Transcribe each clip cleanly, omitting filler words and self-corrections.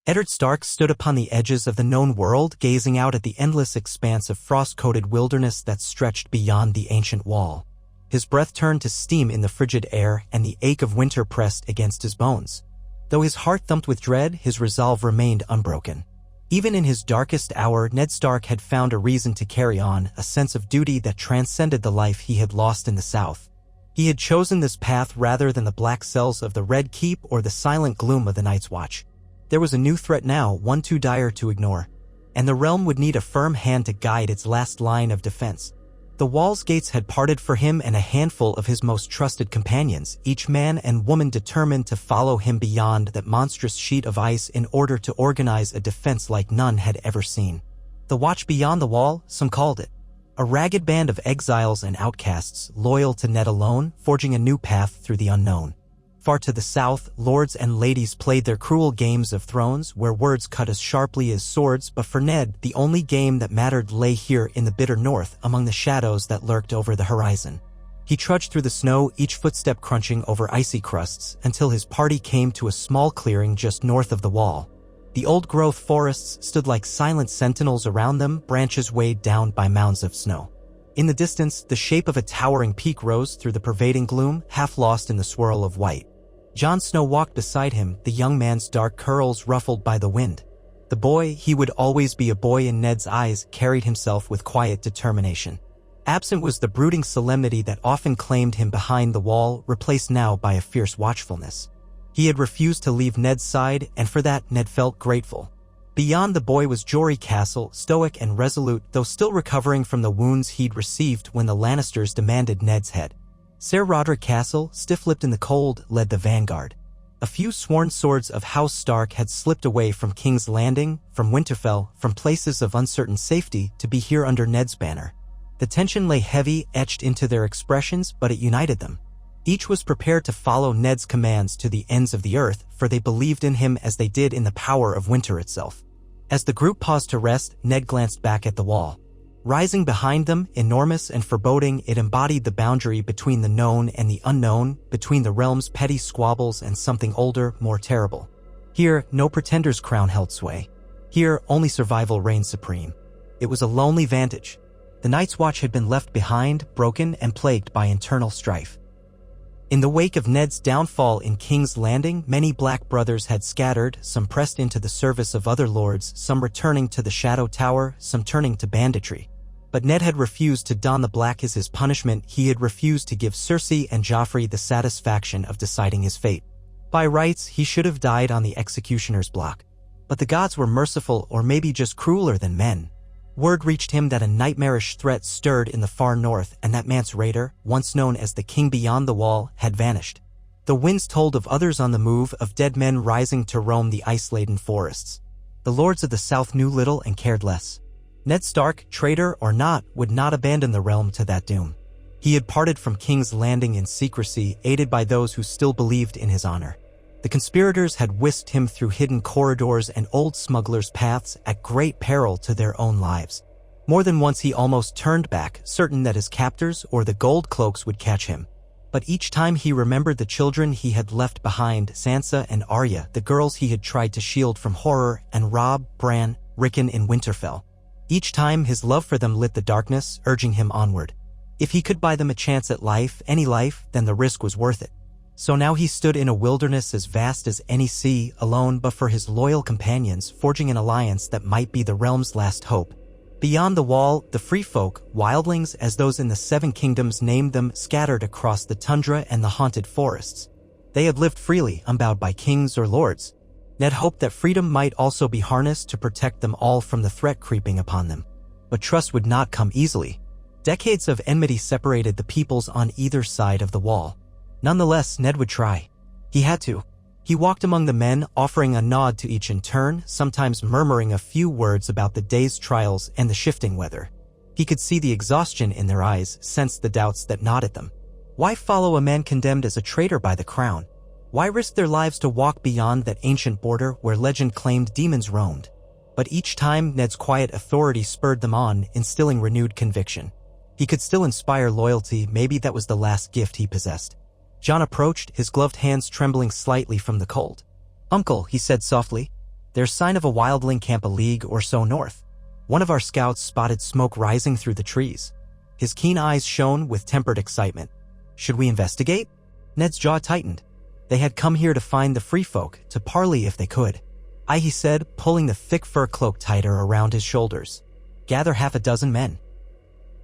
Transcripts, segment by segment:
Eddard Stark stood upon the edges of the known world, gazing out at the endless expanse of frost-coated wilderness that stretched beyond the ancient wall. His breath turned to steam in the frigid air, and the ache of winter pressed against his bones. Though his heart thumped with dread, his resolve remained unbroken. Even in his darkest hour, Ned Stark had found a reason to carry on, a sense of duty that transcended the life he had lost in the South. He had chosen this path rather than the black cells of the Red Keep or the silent gloom of the Night's Watch. There was a new threat now, one too dire to ignore, and the realm would need a firm hand to guide its last line of defense. The wall's gates had parted for him and a handful of his most trusted companions, each man and woman determined to follow him beyond that monstrous sheet of ice in order to organize a defense like none had ever seen. The Watch Beyond the Wall, some called it. A ragged band of exiles and outcasts, loyal to Ned alone, forging a new path through the unknown. Far to the south, lords and ladies played their cruel games of thrones, where words cut as sharply as swords, but for Ned, the only game that mattered lay here in the bitter north, among the shadows that lurked over the horizon. He trudged through the snow, each footstep crunching over icy crusts, until his party came to a small clearing just north of the wall. The old-growth forests stood like silent sentinels around them, branches weighed down by mounds of snow. In the distance, the shape of a towering peak rose through the pervading gloom, half lost in the swirl of white. Jon Snow walked beside him, the young man's dark curls ruffled by the wind. The boy, he would always be a boy in Ned's eyes, carried himself with quiet determination. Absent was the brooding solemnity that often claimed him behind the wall, replaced now by a fierce watchfulness. He had refused to leave Ned's side, and for that Ned felt grateful. Beyond the boy was Jory Castle, stoic and resolute, though still recovering from the wounds he'd received when the Lannisters demanded Ned's head. Ser Roderick Castle, stiff-lipped in the cold, led the vanguard. A few sworn swords of House Stark had slipped away from King's Landing, from Winterfell, from places of uncertain safety, to be here under Ned's banner. The tension lay heavy, etched into their expressions, but it united them. Each was prepared to follow Ned's commands to the ends of the earth, for they believed in him as they did in the power of winter itself. As the group paused to rest, Ned glanced back at the wall. Rising behind them, enormous and foreboding, it embodied the boundary between the known and the unknown, between the realm's petty squabbles and something older, more terrible. Here, no pretender's crown held sway. Here, only survival reigned supreme. It was a lonely vantage. The Night's Watch had been left behind, broken and plagued by internal strife. In the wake of Ned's downfall in King's Landing, many Black brothers had scattered, some pressed into the service of other lords, some returning to the Shadow Tower, some turning to banditry. But Ned had refused to don the black as his punishment. He had refused to give Cersei and Joffrey the satisfaction of deciding his fate. By rights, he should have died on the executioner's block. But the gods were merciful, or maybe just crueler than men. Word reached him that a nightmarish threat stirred in the far north, and that Mance Rayder, once known as the King Beyond the Wall, had vanished. The winds told of others on the move, of dead men rising to roam the ice-laden forests. The lords of the south knew little and cared less. Ned Stark, traitor or not, would not abandon the realm to that doom. He had parted from King's Landing in secrecy, aided by those who still believed in his honor. The conspirators had whisked him through hidden corridors and old smugglers' paths at great peril to their own lives. More than once he almost turned back, certain that his captors or the gold cloaks would catch him. But each time he remembered the children he had left behind, Sansa and Arya, the girls he had tried to shield from horror, and Robb, Bran, Rickon in Winterfell. Each time his love for them lit the darkness, urging him onward. If he could buy them a chance at life, any life, then the risk was worth it. So now he stood in a wilderness as vast as any sea, alone but for his loyal companions, forging an alliance that might be the realm's last hope. Beyond the wall, the free folk, wildlings as those in the Seven Kingdoms named them, scattered across the tundra and the haunted forests. They had lived freely, unbowed by kings or lords. Ned hoped that freedom might also be harnessed to protect them all from the threat creeping upon them. But trust would not come easily. Decades of enmity separated the peoples on either side of the wall. Nonetheless, Ned would try. He had to. He walked among the men, offering a nod to each in turn, sometimes murmuring a few words about the day's trials and the shifting weather. He could see the exhaustion in their eyes, sensed the doubts that gnawed at them. Why follow a man condemned as a traitor by the crown? Why risk their lives to walk beyond that ancient border where legend claimed demons roamed? But each time, Ned's quiet authority spurred them on, instilling renewed conviction. He could still inspire loyalty, maybe that was the last gift he possessed. Jon approached, his gloved hands trembling slightly from the cold. "Uncle," he said softly. There's sign of a wildling camp a league or so north. One of our scouts spotted smoke rising through the trees. His keen eyes shone with tempered excitement. Should we investigate? Ned's jaw tightened. They had come here to find the free folk, to parley if they could. Aye, he said, pulling the thick fur cloak tighter around his shoulders. Gather half a dozen men.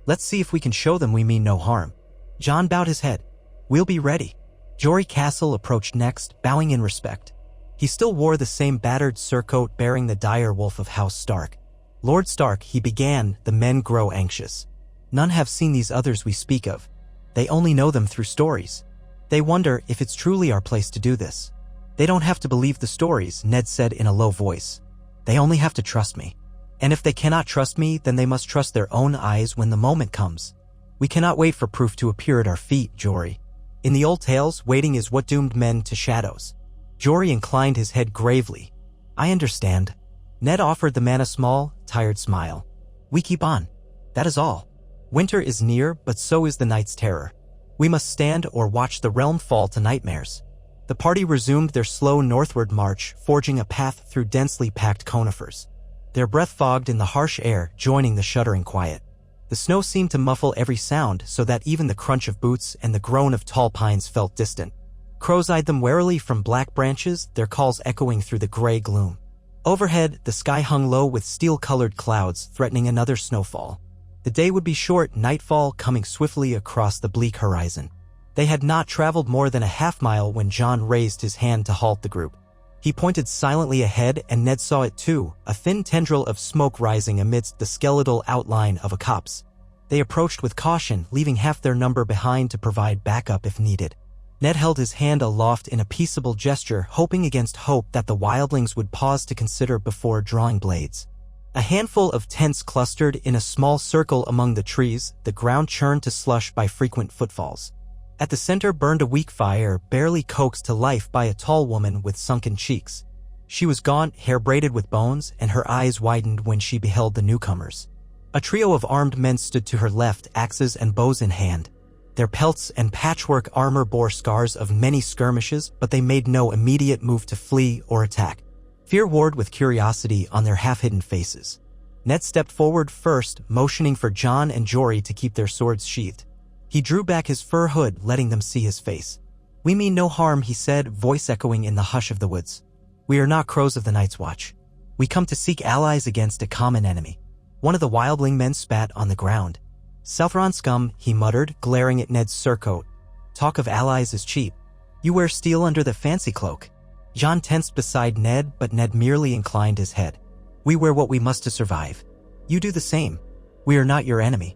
Let's see if we can show them we mean no harm. John bowed his head. We'll be ready. Jory Castle approached next, bowing in respect. He still wore the same battered surcoat bearing the dire wolf of House Stark. Lord Stark, he began, the men grow anxious. None have seen these others we speak of. They only know them through stories. They wonder if it's truly our place to do this. They don't have to believe the stories, Ned said in a low voice. They only have to trust me. And if they cannot trust me, then they must trust their own eyes when the moment comes. We cannot wait for proof to appear at our feet, Jory. In the old tales, waiting is what doomed men to shadows. Jory inclined his head gravely. I understand. Ned offered the man a small, tired smile. We keep on. That is all. Winter is near, but so is the night's terror. We must stand or watch the realm fall to nightmares. The party resumed their slow northward march, forging a path through densely packed conifers. Their breath fogged in the harsh air, joining the shuddering quiet. The snow seemed to muffle every sound so that even the crunch of boots and the groan of tall pines felt distant. Crows eyed them warily from black branches, their calls echoing through the gray gloom. Overhead, the sky hung low with steel-colored clouds, threatening another snowfall. The day would be short, nightfall coming swiftly across the bleak horizon. They had not traveled more than a half-mile when John raised his hand to halt the group. He pointed silently ahead, and Ned saw it too, a thin tendril of smoke rising amidst the skeletal outline of a copse. They approached with caution, leaving half their number behind to provide backup if needed. Ned held his hand aloft in a peaceable gesture, hoping against hope that the wildlings would pause to consider before drawing blades. A handful of tents clustered in a small circle among the trees, the ground churned to slush by frequent footfalls. At the center burned a weak fire, barely coaxed to life by a tall woman with sunken cheeks. She was gaunt, hair braided with bones, and her eyes widened when she beheld the newcomers. A trio of armed men stood to her left, axes and bows in hand. Their pelts and patchwork armor bore scars of many skirmishes, but they made no immediate move to flee or attack. Fear warred with curiosity on their half-hidden faces. Ned stepped forward first, motioning for John and Jory to keep their swords sheathed. He drew back his fur hood, letting them see his face. We mean no harm, he said, voice echoing in the hush of the woods. We are not crows of the Night's Watch. We come to seek allies against a common enemy. One of the wildling men spat on the ground. Southron scum, he muttered, glaring at Ned's surcoat. Talk of allies is cheap. You wear steel under the fancy cloak. John tensed beside Ned, but Ned merely inclined his head. We wear what we must to survive. You do the same. We are not your enemy.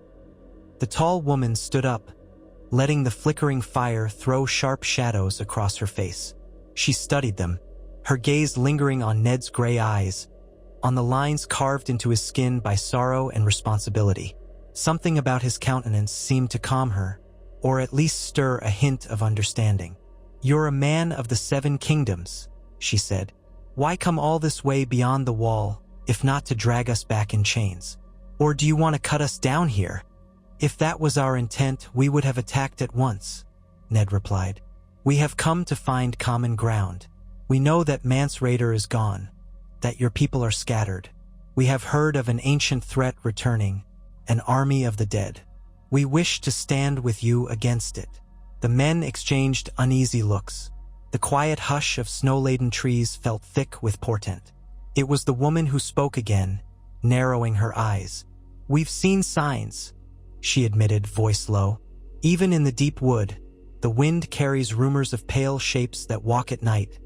The tall woman stood up, letting the flickering fire throw sharp shadows across her face. She studied them, her gaze lingering on Ned's gray eyes, on the lines carved into his skin by sorrow and responsibility. Something about his countenance seemed to calm her, or at least stir a hint of understanding. You're a man of the 7 kingdoms, she said. Why come all this way beyond the wall, if not to drag us back in chains? Or do you want to cut us down here? If that was our intent, we would have attacked at once, Ned replied. We have come to find common ground. We know that Mance Raider is gone, that your people are scattered. We have heard of an ancient threat returning, an army of the dead. We wish to stand with you against it. The men exchanged uneasy looks. The quiet hush of snow-laden trees felt thick with portent. It was the woman who spoke again, narrowing her eyes. We've seen signs, she admitted, voice low. Even in the deep wood, the wind carries rumors of pale shapes that walk at night,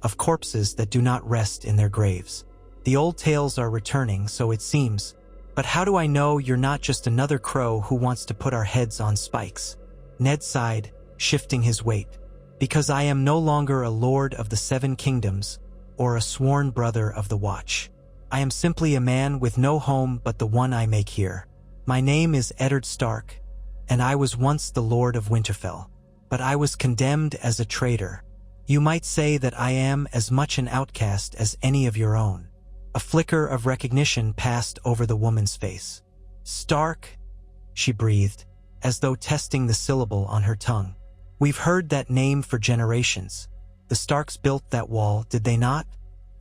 of corpses that do not rest in their graves. The old tales are returning, so it seems. But how do I know you're not just another crow who wants to put our heads on spikes? Ned sighed, shifting his weight. Because I am no longer a lord of the 7 kingdoms or a sworn brother of the Watch. I am simply a man with no home but the one I make here. My name is Eddard Stark, and I was once the Lord of Winterfell, but I was condemned as a traitor. You might say that I am as much an outcast as any of your own. A flicker of recognition passed over the woman's face. Stark, she breathed, as though testing the syllable on her tongue. We've heard that name for generations. The Starks built that wall, did they not?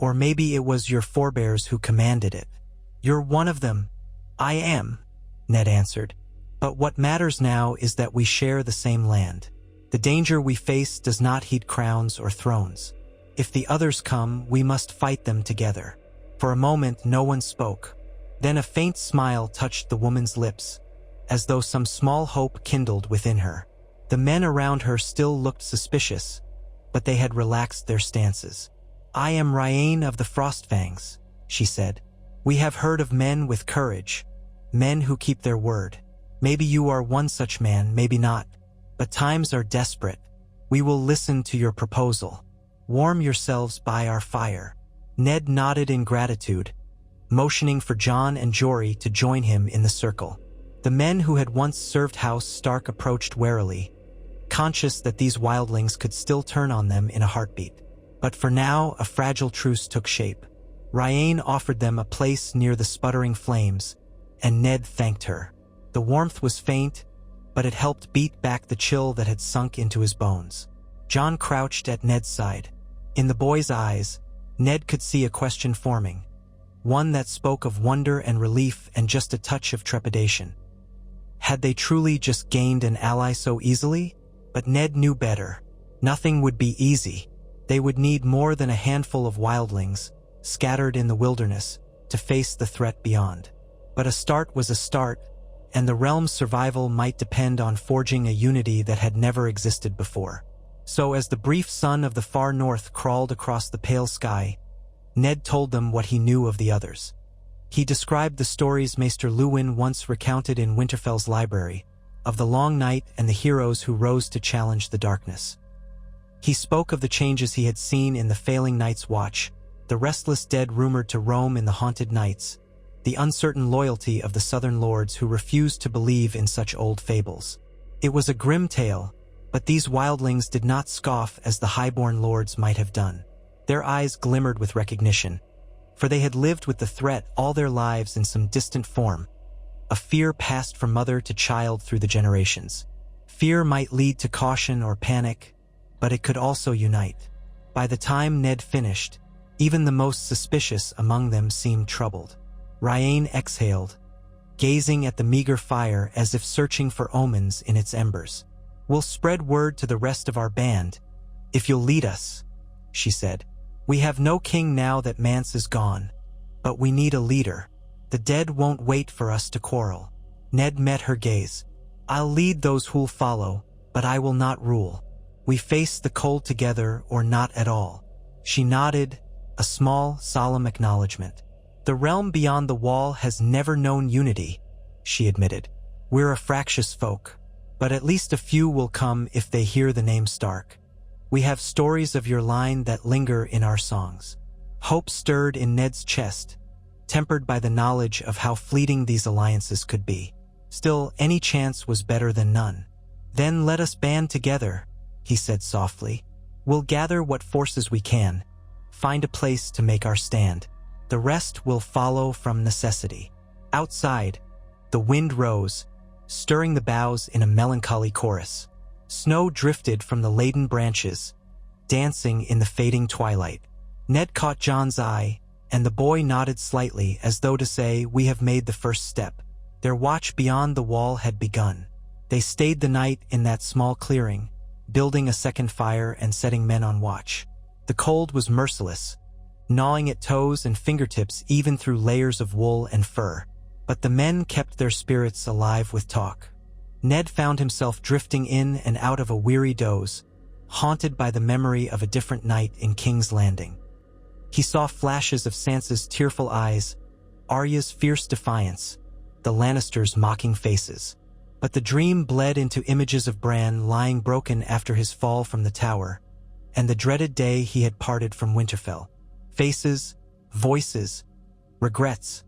Or maybe it was your forebears who commanded it. You're one of them. I am, Ned answered. But what matters now is that we share the same land. The danger we face does not heed crowns or thrones. If the others come, we must fight them together. For a moment, no one spoke. Then a faint smile touched the woman's lips, as though some small hope kindled within her. The men around her still looked suspicious, but they had relaxed their stances. I am Ryan of the Frostfangs, she said. We have heard of men with courage, men who keep their word. Maybe you are one such man, maybe not. But times are desperate. We will listen to your proposal. Warm yourselves by our fire. Ned nodded in gratitude, motioning for Jon and Jory to join him in the circle. The men who had once served House Stark approached warily, conscious that these wildlings could still turn on them in a heartbeat. But for now, a fragile truce took shape. Ryan offered them a place near the sputtering flames, and Ned thanked her. The warmth was faint, but it helped beat back the chill that had sunk into his bones. Jon crouched at Ned's side. In the boy's eyes, Ned could see a question forming, one that spoke of wonder and relief and just a touch of trepidation. Had they truly just gained an ally so easily? But Ned knew better. Nothing would be easy. They would need more than a handful of wildlings, scattered in the wilderness, to face the threat beyond. But a start was a start, and the realm's survival might depend on forging a unity that had never existed before. So as the brief sun of the far north crawled across the pale sky, Ned told them what he knew of the others. He described the stories Maester Luwin once recounted in Winterfell's library, of the long night and the heroes who rose to challenge the darkness. He spoke of the changes he had seen in the failing Night's Watch, the restless dead rumored to roam in the haunted nights, the uncertain loyalty of the southern lords who refused to believe in such old fables. It was a grim tale, but these wildlings did not scoff as the highborn lords might have done. Their eyes glimmered with recognition, for they had lived with the threat all their lives in some distant form, a fear passed from mother to child through the generations. Fear might lead to caution or panic, but it could also unite. By the time Ned finished, even the most suspicious among them seemed troubled. Ryan exhaled, gazing at the meager fire as if searching for omens in its embers. We'll spread word to the rest of our band, if you'll lead us, she said. We have no king now that Mance is gone, but we need a leader. The dead won't wait for us to quarrel. Ned met her gaze. I'll lead those who'll follow, but I will not rule. We face the cold together or not at all. She nodded, a small, solemn acknowledgement. The realm beyond the wall has never known unity, she admitted. We're a fractious folk, but at least a few will come if they hear the name Stark. We have stories of your line that linger in our songs. Hope stirred in Ned's chest, tempered by the knowledge of how fleeting these alliances could be. Still, any chance was better than none. Then let us band together, he said softly. We'll gather what forces we can, find a place to make our stand. The rest will follow from necessity. Outside, the wind rose, stirring the boughs in a melancholy chorus. Snow drifted from the laden branches, dancing in the fading twilight. Ned caught Jon's eye, and the boy nodded slightly as though to say, we have made the first step. Their watch beyond the wall had begun. They stayed the night in that small clearing, building a second fire and setting men on watch. The cold was merciless, gnawing at toes and fingertips even through layers of wool and fur. But the men kept their spirits alive with talk. Ned found himself drifting in and out of a weary doze, haunted by the memory of a different night in King's Landing. He saw flashes of Sansa's tearful eyes, Arya's fierce defiance, the Lannisters' mocking faces. But the dream bled into images of Bran lying broken after his fall from the tower, and the dreaded day he had parted from Winterfell. Faces, voices, regrets.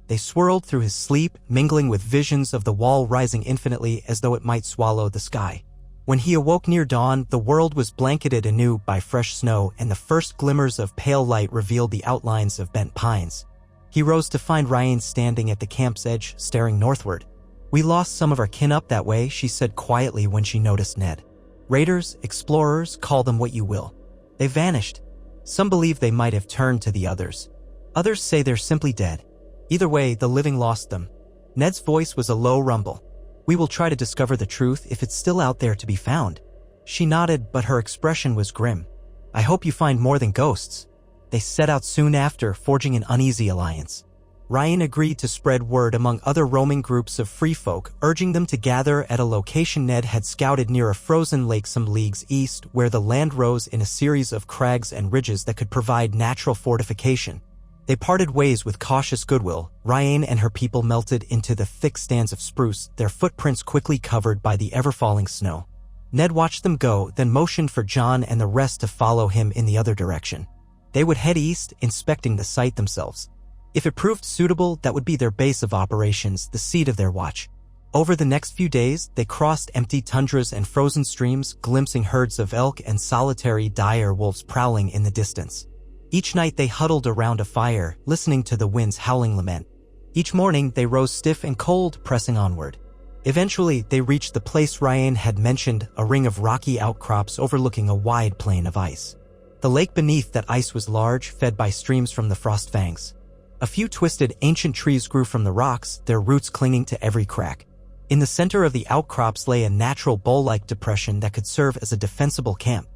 They swirled through his sleep, mingling with visions of the wall rising infinitely as though it might swallow the sky. When he awoke near dawn, the world was blanketed anew by fresh snow, and the first glimmers of pale light revealed the outlines of bent pines. He rose to find Ryan standing at the camp's edge, staring northward. We lost some of our kin up that way, she said quietly when she noticed Ned. Raiders, explorers, call them what you will. They vanished. Some believe they might have turned to the others. Others say they're simply dead. Either way, the living lost them. Ned's voice was a low rumble. We will try to discover the truth if it's still out there to be found. She nodded, but her expression was grim. I hope you find more than ghosts. They set out soon after, forging an uneasy alliance. Ryan agreed to spread word among other roaming groups of free folk, urging them to gather at a location Ned had scouted near a frozen lake some leagues east, where the land rose in a series of crags and ridges that could provide natural fortification. They parted ways with cautious goodwill. Ryan and her people melted into the thick stands of spruce, their footprints quickly covered by the ever-falling snow. Ned watched them go, then motioned for John and the rest to follow him in the other direction. They would head east, inspecting the site themselves. If it proved suitable, that would be their base of operations, the seat of their watch. Over the next few days, they crossed empty tundras and frozen streams, glimpsing herds of elk and solitary dire wolves prowling in the distance. Each night they huddled around a fire, listening to the wind's howling lament. Each morning they rose stiff and cold, pressing onward. Eventually, they reached the place Ryan had mentioned, a ring of rocky outcrops overlooking a wide plain of ice. The lake beneath that ice was large, fed by streams from the frost fangs. A few twisted, ancient trees grew from the rocks, their roots clinging to every crack. In the center of the outcrops lay a natural bowl-like depression that could serve as a defensible camp.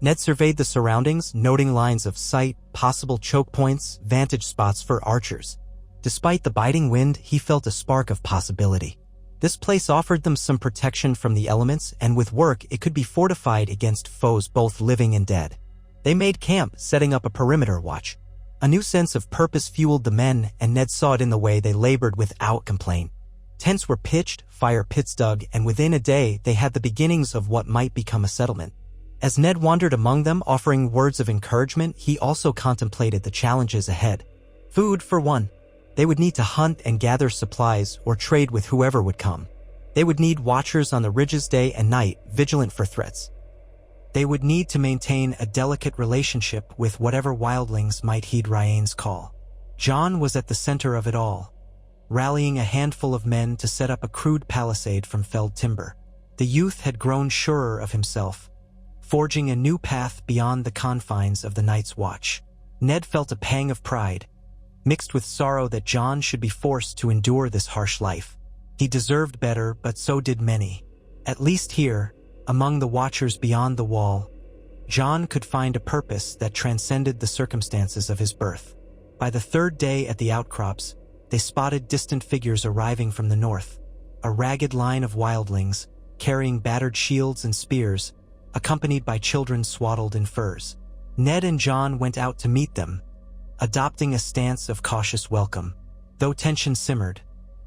Ned surveyed the surroundings, noting lines of sight, possible choke points, vantage spots for archers. Despite the biting wind, he felt a spark of possibility. This place offered them some protection from the elements, and with work it could be fortified against foes both living and dead. They made camp, setting up a perimeter watch. A new sense of purpose fueled the men, and Ned saw it in the way they labored without complaint. Tents were pitched, fire pits dug, and within a day they had the beginnings of what might become a settlement. As Ned wandered among them, offering words of encouragement, he also contemplated the challenges ahead. Food, for one. They would need to hunt and gather supplies or trade with whoever would come. They would need watchers on the ridges day and night, vigilant for threats. They would need to maintain a delicate relationship with whatever wildlings might heed Ryan's call. John was at the center of it all, rallying a handful of men to set up a crude palisade from felled timber. The youth had grown surer of himself, forging a new path beyond the confines of the Night's Watch. Ned felt a pang of pride, mixed with sorrow that John should be forced to endure this harsh life. He deserved better, but so did many. At least here, among the watchers beyond the wall, John could find a purpose that transcended the circumstances of his birth. By the third day at the outcrops, they spotted distant figures arriving from the north, a ragged line of wildlings, carrying battered shields and spears, accompanied by children swaddled in furs. Ned and John went out to meet them, adopting a stance of cautious welcome. Though tension simmered,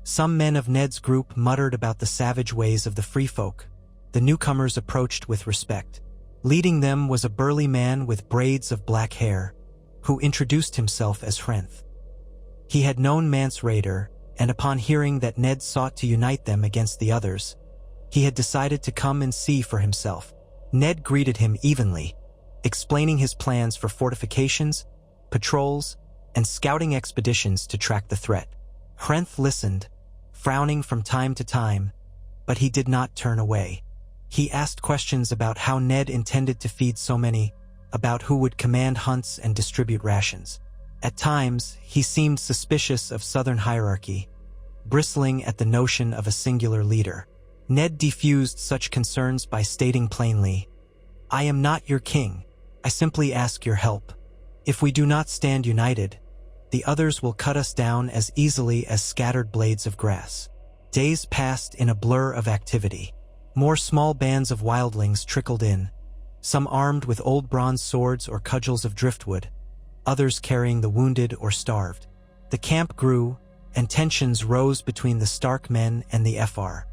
some men of Ned's group muttered about the savage ways of the free folk. The newcomers approached with respect. Leading them was a burly man with braids of black hair, who introduced himself as Hrenth. He had known Mance Raider, and upon hearing that Ned sought to unite them against the others, he had decided to come and see for himself. Ned greeted him evenly, explaining his plans for fortifications, patrols, and scouting expeditions to track the threat. Hrenth listened, frowning from time to time, but he did not turn away. He asked questions about how Ned intended to feed so many, about who would command hunts and distribute rations. At times, he seemed suspicious of Southern hierarchy, bristling at the notion of a singular leader. Ned defused such concerns by stating plainly, "I am not your king. I simply ask your help. If we do not stand united, the others will cut us down as easily as scattered blades of grass." Days passed in a blur of activity. More small bands of wildlings trickled in, some armed with old bronze swords or cudgels of driftwood, others carrying the wounded or starved. The camp grew, and tensions rose between the Stark men and the FR.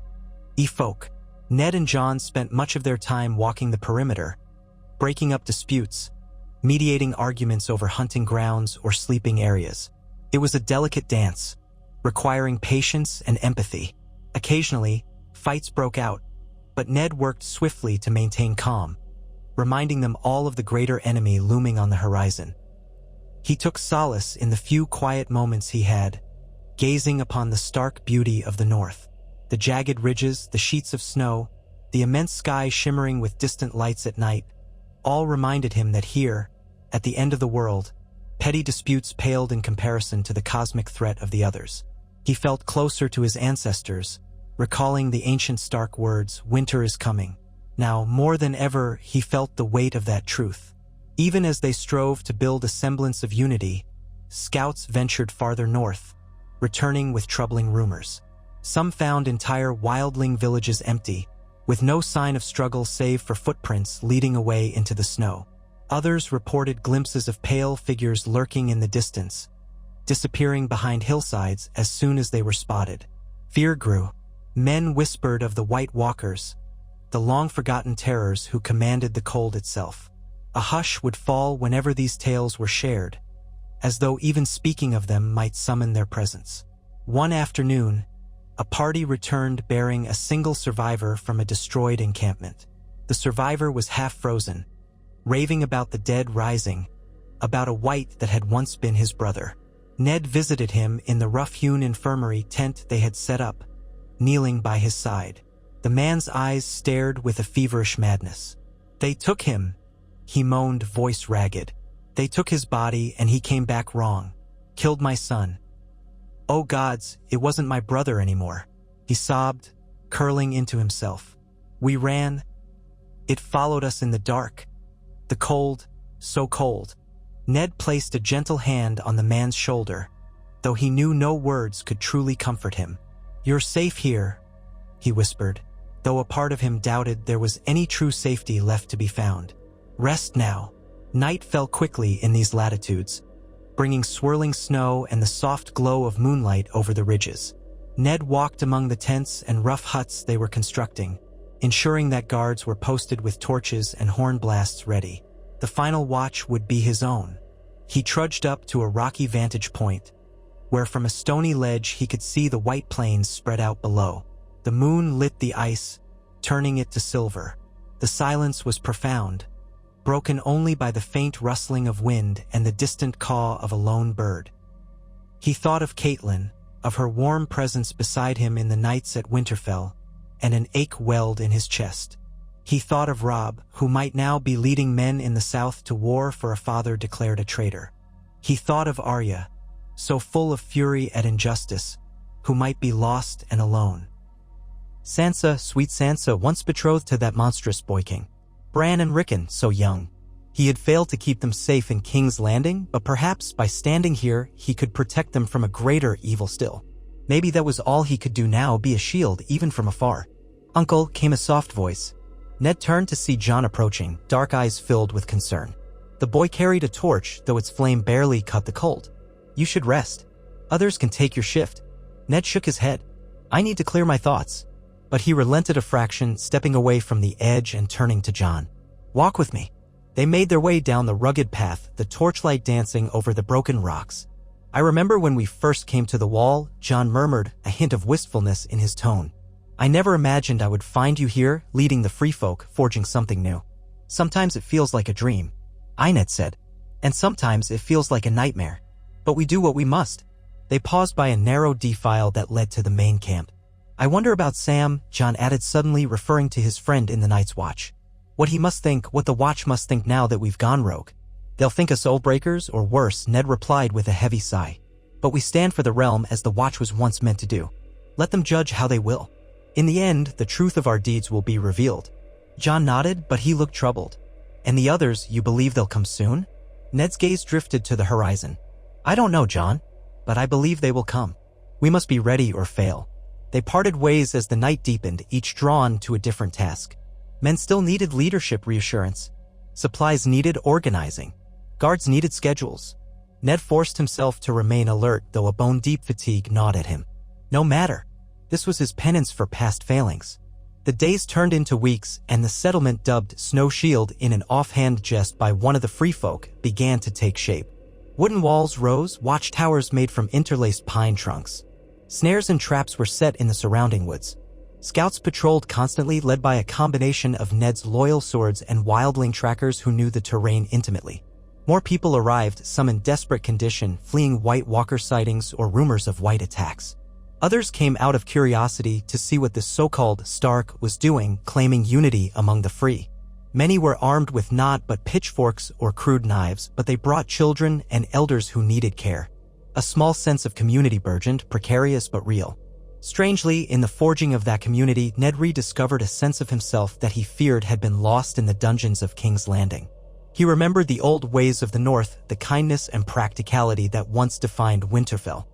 folk. Ned and John spent much of their time walking the perimeter, breaking up disputes, mediating arguments over hunting grounds or sleeping areas. It was a delicate dance, requiring patience and empathy. Occasionally, fights broke out, but Ned worked swiftly to maintain calm, reminding them all of the greater enemy looming on the horizon. He took solace in the few quiet moments he had, gazing upon the stark beauty of the north. The jagged ridges, the sheets of snow, the immense sky shimmering with distant lights at night, all reminded him that here, At the end of the world, petty disputes paled in comparison to the cosmic threat of the others. He felt closer to his ancestors, recalling the ancient Stark words, "Winter is coming." Now, more than ever, he felt the weight of that truth. Even as they strove to build a semblance of unity, scouts ventured farther north, returning with troubling rumors. Some found entire wildling villages empty, with no sign of struggle save for footprints leading away into the snow. Others reported glimpses of pale figures lurking in the distance, disappearing behind hillsides as soon as they were spotted. Fear grew. Men whispered of the White Walkers, the long-forgotten terrors who commanded the cold itself. A hush would fall whenever these tales were shared, as though even speaking of them might summon their presence. One afternoon, a party returned bearing a single survivor from a destroyed encampment. The survivor was half-frozen, raving about the dead rising, about a white that had once been his brother. Ned visited him in the rough-hewn infirmary tent they had set up, kneeling by his side. The man's eyes stared with a feverish madness. "They took him," he moaned, voice ragged. "They took his body and he came back wrong. Killed my son. Oh gods, it wasn't my brother anymore." He sobbed, curling into himself. "We ran. It followed us in the dark. The cold, so cold." Ned placed a gentle hand on the man's shoulder, though he knew no words could truly comfort him. "You're safe here," he whispered, though a part of him doubted there was any true safety left to be found. "Rest now." Night fell quickly in these latitudes, bringing swirling snow and the soft glow of moonlight over the ridges. Ned walked among the tents and rough huts they were constructing, ensuring that guards were posted with torches and horn blasts ready. The final watch would be his own. He trudged up to a rocky vantage point, where from a stony ledge he could see the white plains spread out below. The moon lit the ice, turning it to silver. The silence was profound, broken only by the faint rustling of wind and the distant caw of a lone bird. He thought of Caitlin, of her warm presence beside him in the nights at Winterfell, and an ache welled in his chest. He thought of Robb, who might now be leading men in the south to war for a father declared a traitor. He thought of Arya, so full of fury at injustice, who might be lost and alone. Sansa, sweet Sansa, once betrothed to that monstrous boy king. Bran and Rickon, so young. He had failed to keep them safe in King's Landing, but perhaps by standing here he could protect them from a greater evil still. Maybe that was all he could do now, be a shield even from afar. "Uncle," came a soft voice. Ned turned to see Jon approaching, dark eyes filled with concern. The boy carried a torch, though its flame barely cut the cold. "You should rest. Others can take your shift." Ned shook his head. "I need to clear my thoughts." But he relented a fraction, stepping away from the edge and turning to Jon. "Walk with me." They made their way down the rugged path, the torchlight dancing over the broken rocks. "I remember when we first came to the wall," Jon murmured, a hint of wistfulness in his tone. "I never imagined I would find you here, leading the free folk, forging something new. Sometimes it feels like a dream," Ned said, "and sometimes it feels like a nightmare. But we do what we must." They paused by a narrow defile that led to the main camp. "I wonder about Sam," Jon added suddenly, referring to his friend in the Night's Watch. "What he must think, what the Watch must think now that we've gone rogue." "They'll think us old breakers, or worse," Ned replied with a heavy sigh. "But we stand for the realm as the Watch was once meant to do. Let them judge how they will. In the end, the truth of our deeds will be revealed." Jon nodded, but he looked troubled. "And the others, you believe they'll come soon?" Ned's gaze drifted to the horizon. "I don't know, Jon, but I believe they will come. We must be ready or fail." They parted ways as the night deepened, each drawn to a different task. Men still needed leadership reassurance. Supplies needed organizing. Guards needed schedules. Ned forced himself to remain alert, though a bone-deep fatigue gnawed at him. No matter. This was his penance for past failings. The days turned into weeks, and the settlement dubbed Snow Shield in an offhand jest by one of the free folk began to take shape. Wooden walls rose, watchtowers made from interlaced pine trunks. Snares and traps were set in the surrounding woods. Scouts patrolled constantly, led by a combination of Ned's loyal swords and wildling trackers who knew the terrain intimately. More people arrived, some in desperate condition, fleeing White Walker sightings or rumors of white attacks. Others came out of curiosity to see what the so-called Stark was doing, claiming unity among the free. Many were armed with not but pitchforks or crude knives, but they brought children and elders who needed care. A small sense of community burgeoned, precarious but real. Strangely, in the forging of that community, Ned rediscovered a sense of himself that he feared had been lost in the dungeons of King's Landing. He remembered the old ways of the North, the kindness and practicality that once defined Winterfell.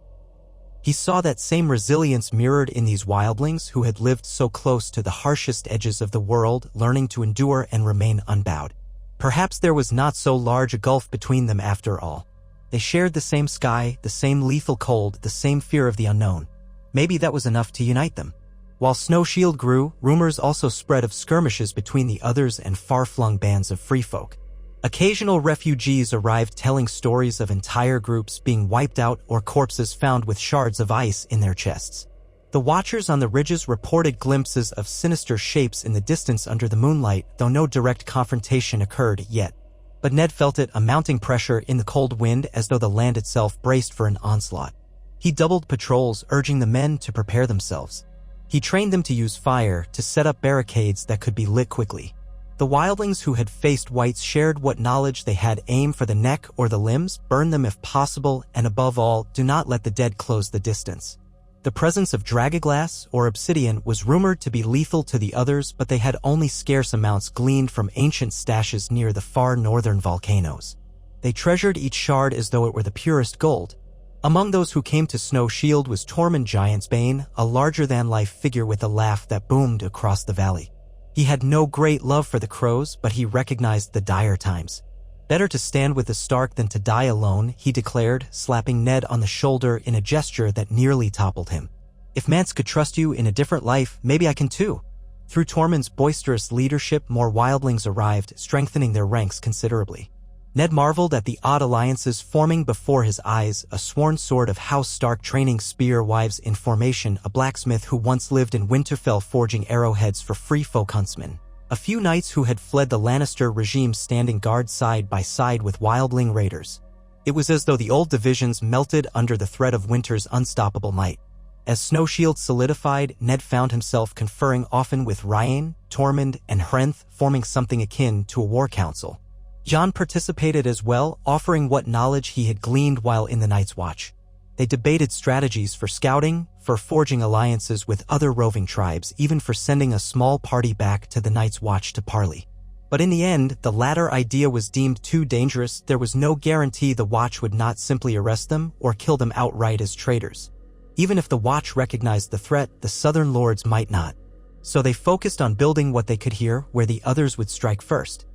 He saw that same resilience mirrored in these wildlings who had lived so close to the harshest edges of the world, learning to endure and remain unbowed. Perhaps there was not so large a gulf between them after all. They shared the same sky, the same lethal cold, the same fear of the unknown. Maybe that was enough to unite them. While Snow Shield grew, rumors also spread of skirmishes between the others and far-flung bands of free folk. Occasional refugees arrived telling stories of entire groups being wiped out or corpses found with shards of ice in their chests. The watchers on the ridges reported glimpses of sinister shapes in the distance under the moonlight, though no direct confrontation occurred yet. But Ned felt it, a mounting pressure in the cold wind, as though the land itself braced for an onslaught. He doubled patrols, urging the men to prepare themselves. He trained them to use fire, to set up barricades that could be lit quickly. The wildlings who had faced whites shared what knowledge they had: aim for the neck or the limbs, burn them if possible, and above all, do not let the dead close the distance. The presence of dragoglass or obsidian was rumored to be lethal to the others, but they had only scarce amounts gleaned from ancient stashes near the far northern volcanoes. They treasured each shard as though it were the purest gold. Among those who came to Snow Shield was Tormund Giantsbane, a larger-than-life figure with a laugh that boomed across the valley. He had no great love for the crows, but he recognized the dire times. Better to stand with the Stark than to die alone, he declared, slapping Ned on the shoulder in a gesture that nearly toppled him. If Mance could trust you in a different life, maybe I can too. Through Tormund's boisterous leadership, more wildlings arrived, strengthening their ranks considerably. Ned marveled at the odd alliances forming before his eyes: a sworn sword of House Stark training spear wives in formation, a blacksmith who once lived in Winterfell forging arrowheads for free folk huntsmen, a few knights who had fled the Lannister regime standing guard side by side with wildling raiders. It was as though the old divisions melted under the threat of winter's unstoppable might. As Snow Shield solidified, Ned found himself conferring often with Ryan, Tormund, and Hrenth, forming something akin to a war council. Jon participated as well, offering what knowledge he had gleaned while in the Night's Watch. They debated strategies for scouting, for forging alliances with other roving tribes, even for sending a small party back to the Night's Watch to Parley. But in the end, the latter idea was deemed too dangerous. There was no guarantee the Watch would not simply arrest them or kill them outright as traitors. Even if the Watch recognized the threat, the Southern Lords might not. So they focused on building what they could hear, where the others would strike first.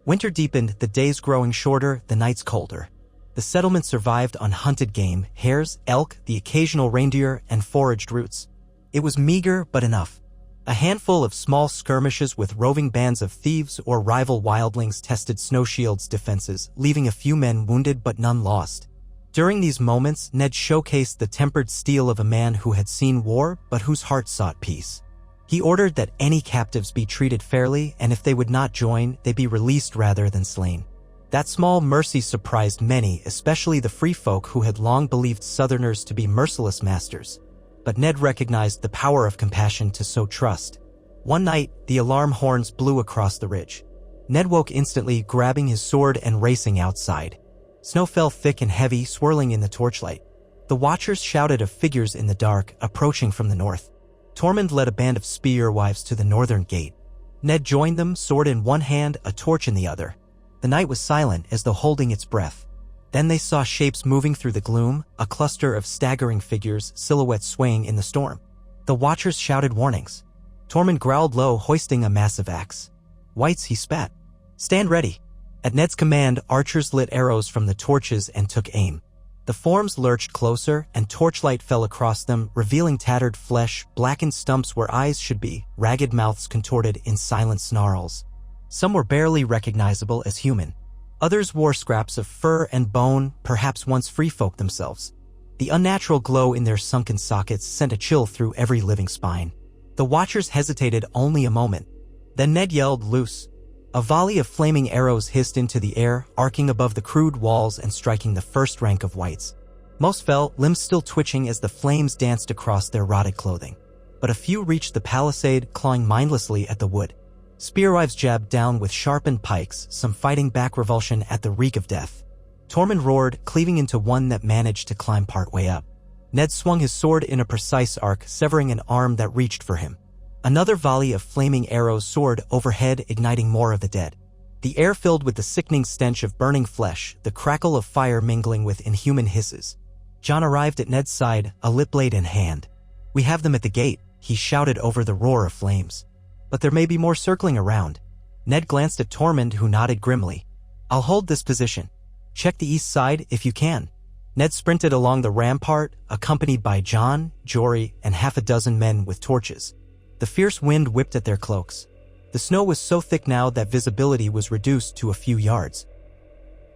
Winter deepened, the days growing shorter, the nights colder. The settlement survived on hunted game, hares, elk, the occasional reindeer, and foraged roots. It was meager, but enough. A handful of small skirmishes with roving bands of thieves or rival wildlings tested Snow Shield's defenses, leaving a few men wounded but none lost. During these moments, Ned showcased the tempered steel of a man who had seen war, but whose heart sought peace. He ordered that any captives be treated fairly, and if they would not join, they be released rather than slain. That small mercy surprised many, especially the free folk who had long believed Southerners to be merciless masters. But Ned recognized the power of compassion to sow trust. One night, the alarm horns blew across the ridge. Ned woke instantly, grabbing his sword and racing outside. Snow fell thick and heavy, swirling in the torchlight. The watchers shouted of figures in the dark, approaching from the north. Tormund led a band of spear wives to the northern gate. Ned joined them, sword in one hand, a torch in the other. The night was silent, as though holding its breath. Then they saw shapes moving through the gloom, a cluster of staggering figures, silhouettes swaying in the storm. The watchers shouted warnings. Tormund growled low, hoisting a massive axe. "Whites," he spat. "Stand ready." At Ned's command, archers lit arrows from the torches and took aim. The forms lurched closer, and torchlight fell across them, revealing tattered flesh, blackened stumps where eyes should be, ragged mouths contorted in silent snarls. Some were barely recognizable as human. Others wore scraps of fur and bone, perhaps once free folk themselves. The unnatural glow in their sunken sockets sent a chill through every living spine. The watchers hesitated only a moment. Then Ned yelled, "Loose." A volley of flaming arrows hissed into the air, arcing above the crude walls and striking the first rank of whites. Most fell, limbs still twitching as the flames danced across their rotted clothing. But a few reached the palisade, clawing mindlessly at the wood. Spearwives jabbed down with sharpened pikes, some fighting back revulsion at the reek of death. Tormund roared, cleaving into one that managed to climb partway up. Ned swung his sword in a precise arc, severing an arm that reached for him. Another volley of flaming arrows soared overhead, igniting more of the dead. The air filled with the sickening stench of burning flesh, the crackle of fire mingling with inhuman hisses. Jon arrived at Ned's side, a lit blade in hand. "We have them at the gate," he shouted over the roar of flames. "But there may be more circling around." Ned glanced at Tormund, who nodded grimly. "I'll hold this position. Check the east side if you can." Ned sprinted along the rampart, accompanied by Jon, Jory, and half a dozen men with torches. The fierce wind whipped at their cloaks. The snow was so thick now that visibility was reduced to a few yards.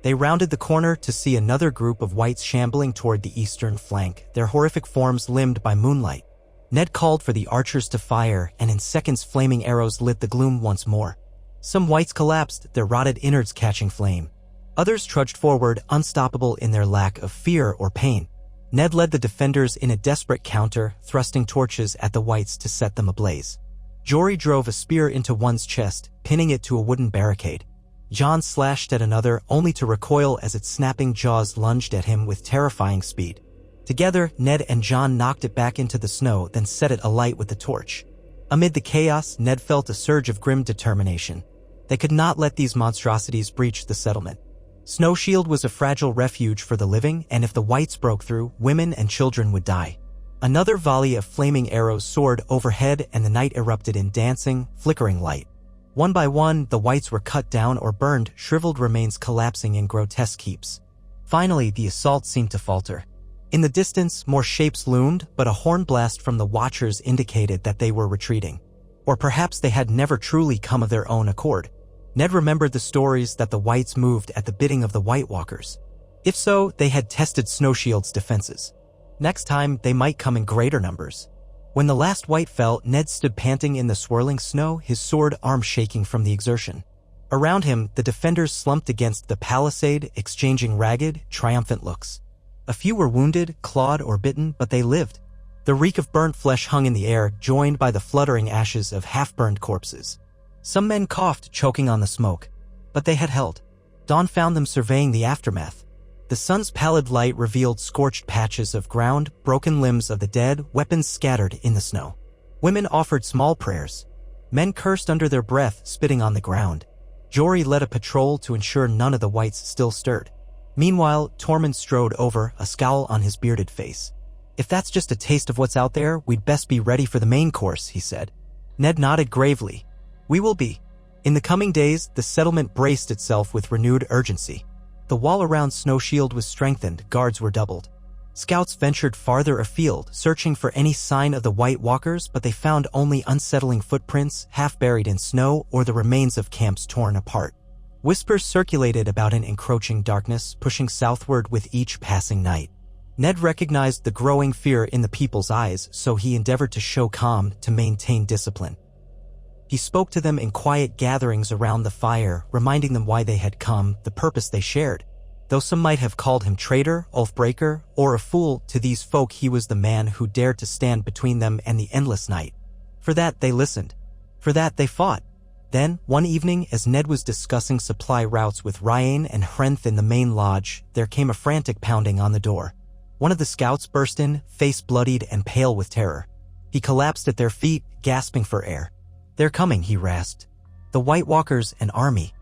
They rounded the corner to see another group of wights shambling toward the eastern flank, their horrific forms limned by moonlight. Ned called for the archers to fire, and in seconds flaming arrows lit the gloom once more. Some wights collapsed, their rotted innards catching flame. Others trudged forward, unstoppable in their lack of fear or pain. Ned led the defenders in a desperate counter, thrusting torches at the wights to set them ablaze. Jory drove a spear into one's chest, pinning it to a wooden barricade. Jon slashed at another, only to recoil as its snapping jaws lunged at him with terrifying speed. Together, Ned and Jon knocked it back into the snow, then set it alight with the torch. Amid the chaos, Ned felt a surge of grim determination. They could not let these monstrosities breach the settlement. Snow Shield was a fragile refuge for the living, and if the wights broke through, women and children would die. Another volley of flaming arrows soared overhead, and the night erupted in dancing, flickering light. One by one, the wights were cut down or burned, shriveled remains collapsing in grotesque heaps. Finally, the assault seemed to falter. In the distance, more shapes loomed, but a horn blast from the watchers indicated that they were retreating. Or perhaps they had never truly come of their own accord. Ned remembered the stories that the wights moved at the bidding of the White Walkers. If so, they had tested Snowshield's defenses. Next time, they might come in greater numbers. When the last wight fell, Ned stood panting in the swirling snow, his sword arm shaking from the exertion. Around him, the defenders slumped against the palisade, exchanging ragged, triumphant looks. A few were wounded, clawed, or bitten, but they lived. The reek of burnt flesh hung in the air, joined by the fluttering ashes of half-burned corpses. Some men coughed, choking on the smoke. But they had held. Dawn found them surveying the aftermath. The sun's pallid light revealed scorched patches of ground, broken limbs of the dead, weapons scattered in the snow. Women offered small prayers. Men cursed under their breath, spitting on the ground. Jory led a patrol to ensure none of the wights still stirred. Meanwhile, Tormund strode over, a scowl on his bearded face. "If that's just a taste of what's out there, we'd best be ready for the main course," he said. Ned nodded gravely. "We will be." In the coming days, the settlement braced itself with renewed urgency. The wall around Snowshield was strengthened, guards were doubled. Scouts ventured farther afield, searching for any sign of the White Walkers, but they found only unsettling footprints, half buried in snow, or the remains of camps torn apart. Whispers circulated about an encroaching darkness, pushing southward with each passing night. Ned recognized the growing fear in the people's eyes, so he endeavored to show calm, to maintain discipline. He spoke to them in quiet gatherings around the fire, reminding them why they had come, the purpose they shared. Though some might have called him traitor, oath-breaker, or a fool, to these folk he was the man who dared to stand between them and the endless night. For that they listened. For that they fought. Then, one evening, as Ned was discussing supply routes with Ryan and Hrenth in the main lodge, there came a frantic pounding on the door. One of the scouts burst in, face bloodied and pale with terror. He collapsed at their feet, gasping for air. "They're coming," he rasped. "The White Walkers, an army.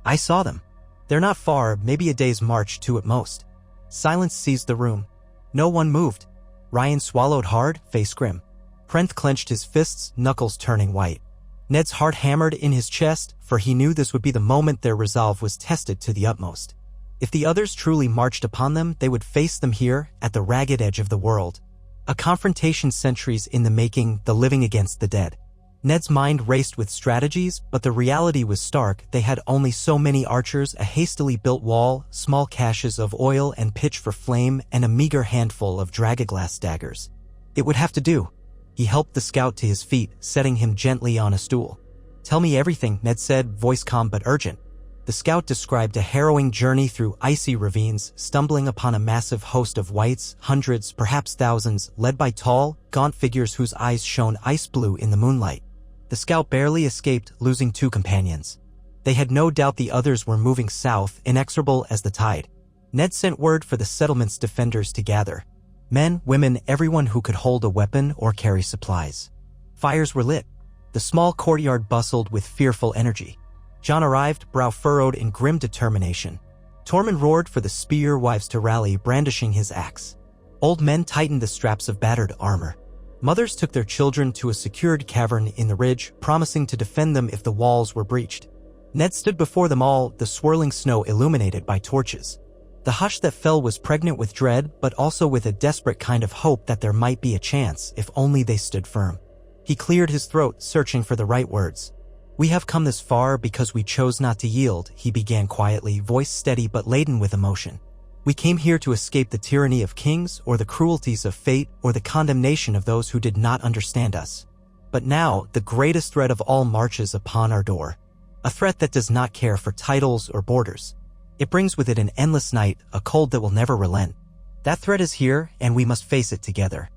I saw them. They're not far, maybe a day's march, two at most." Silence seized the room. No one moved. Ryan swallowed hard, face grim. Hrenth clenched his fists, knuckles turning white. Ned's heart hammered in his chest, for he knew this would be the moment their resolve was tested to the utmost. If the others truly marched upon them, they would face them here, at the ragged edge of the world. A confrontation centuries in the making, the living against the dead. Ned's mind raced with strategies, but the reality was stark. They had only so many archers, a hastily built wall, small caches of oil and pitch for flame, and a meager handful of dragaglass daggers. It would have to do. He helped the scout to his feet, setting him gently on a stool. "Tell me everything," Ned said, voice calm but urgent. The scout described a harrowing journey through icy ravines, stumbling upon a massive host of wights, hundreds, perhaps thousands, led by tall, gaunt figures whose eyes shone ice blue in the moonlight. The scout barely escaped, losing 2 companions. They had no doubt the others were moving south, inexorable as the tide. Ned sent word for the settlement's defenders to gather. Men, women, everyone who could hold a weapon or carry supplies. Fires were lit. The small courtyard bustled with fearful energy. Jon arrived, brow furrowed in grim determination. Tormund roared for the spear wives to rally, brandishing his axe. Old men tightened the straps of battered armor. Mothers took their children to a secured cavern in the ridge, promising to defend them if the walls were breached. Ned stood before them all, the swirling snow illuminated by torches. The hush that fell was pregnant with dread, but also with a desperate kind of hope that there might be a chance if only they stood firm. He cleared his throat, searching for the right words. "We have come this far because we chose not to yield," he began quietly, voice steady but laden with emotion. "We came here to escape the tyranny of kings, or the cruelties of fate, or the condemnation of those who did not understand us. But now, the greatest threat of all marches upon our door. A threat that does not care for titles or borders. It brings with it an endless night, a cold that will never relent. That threat is here, and we must face it together."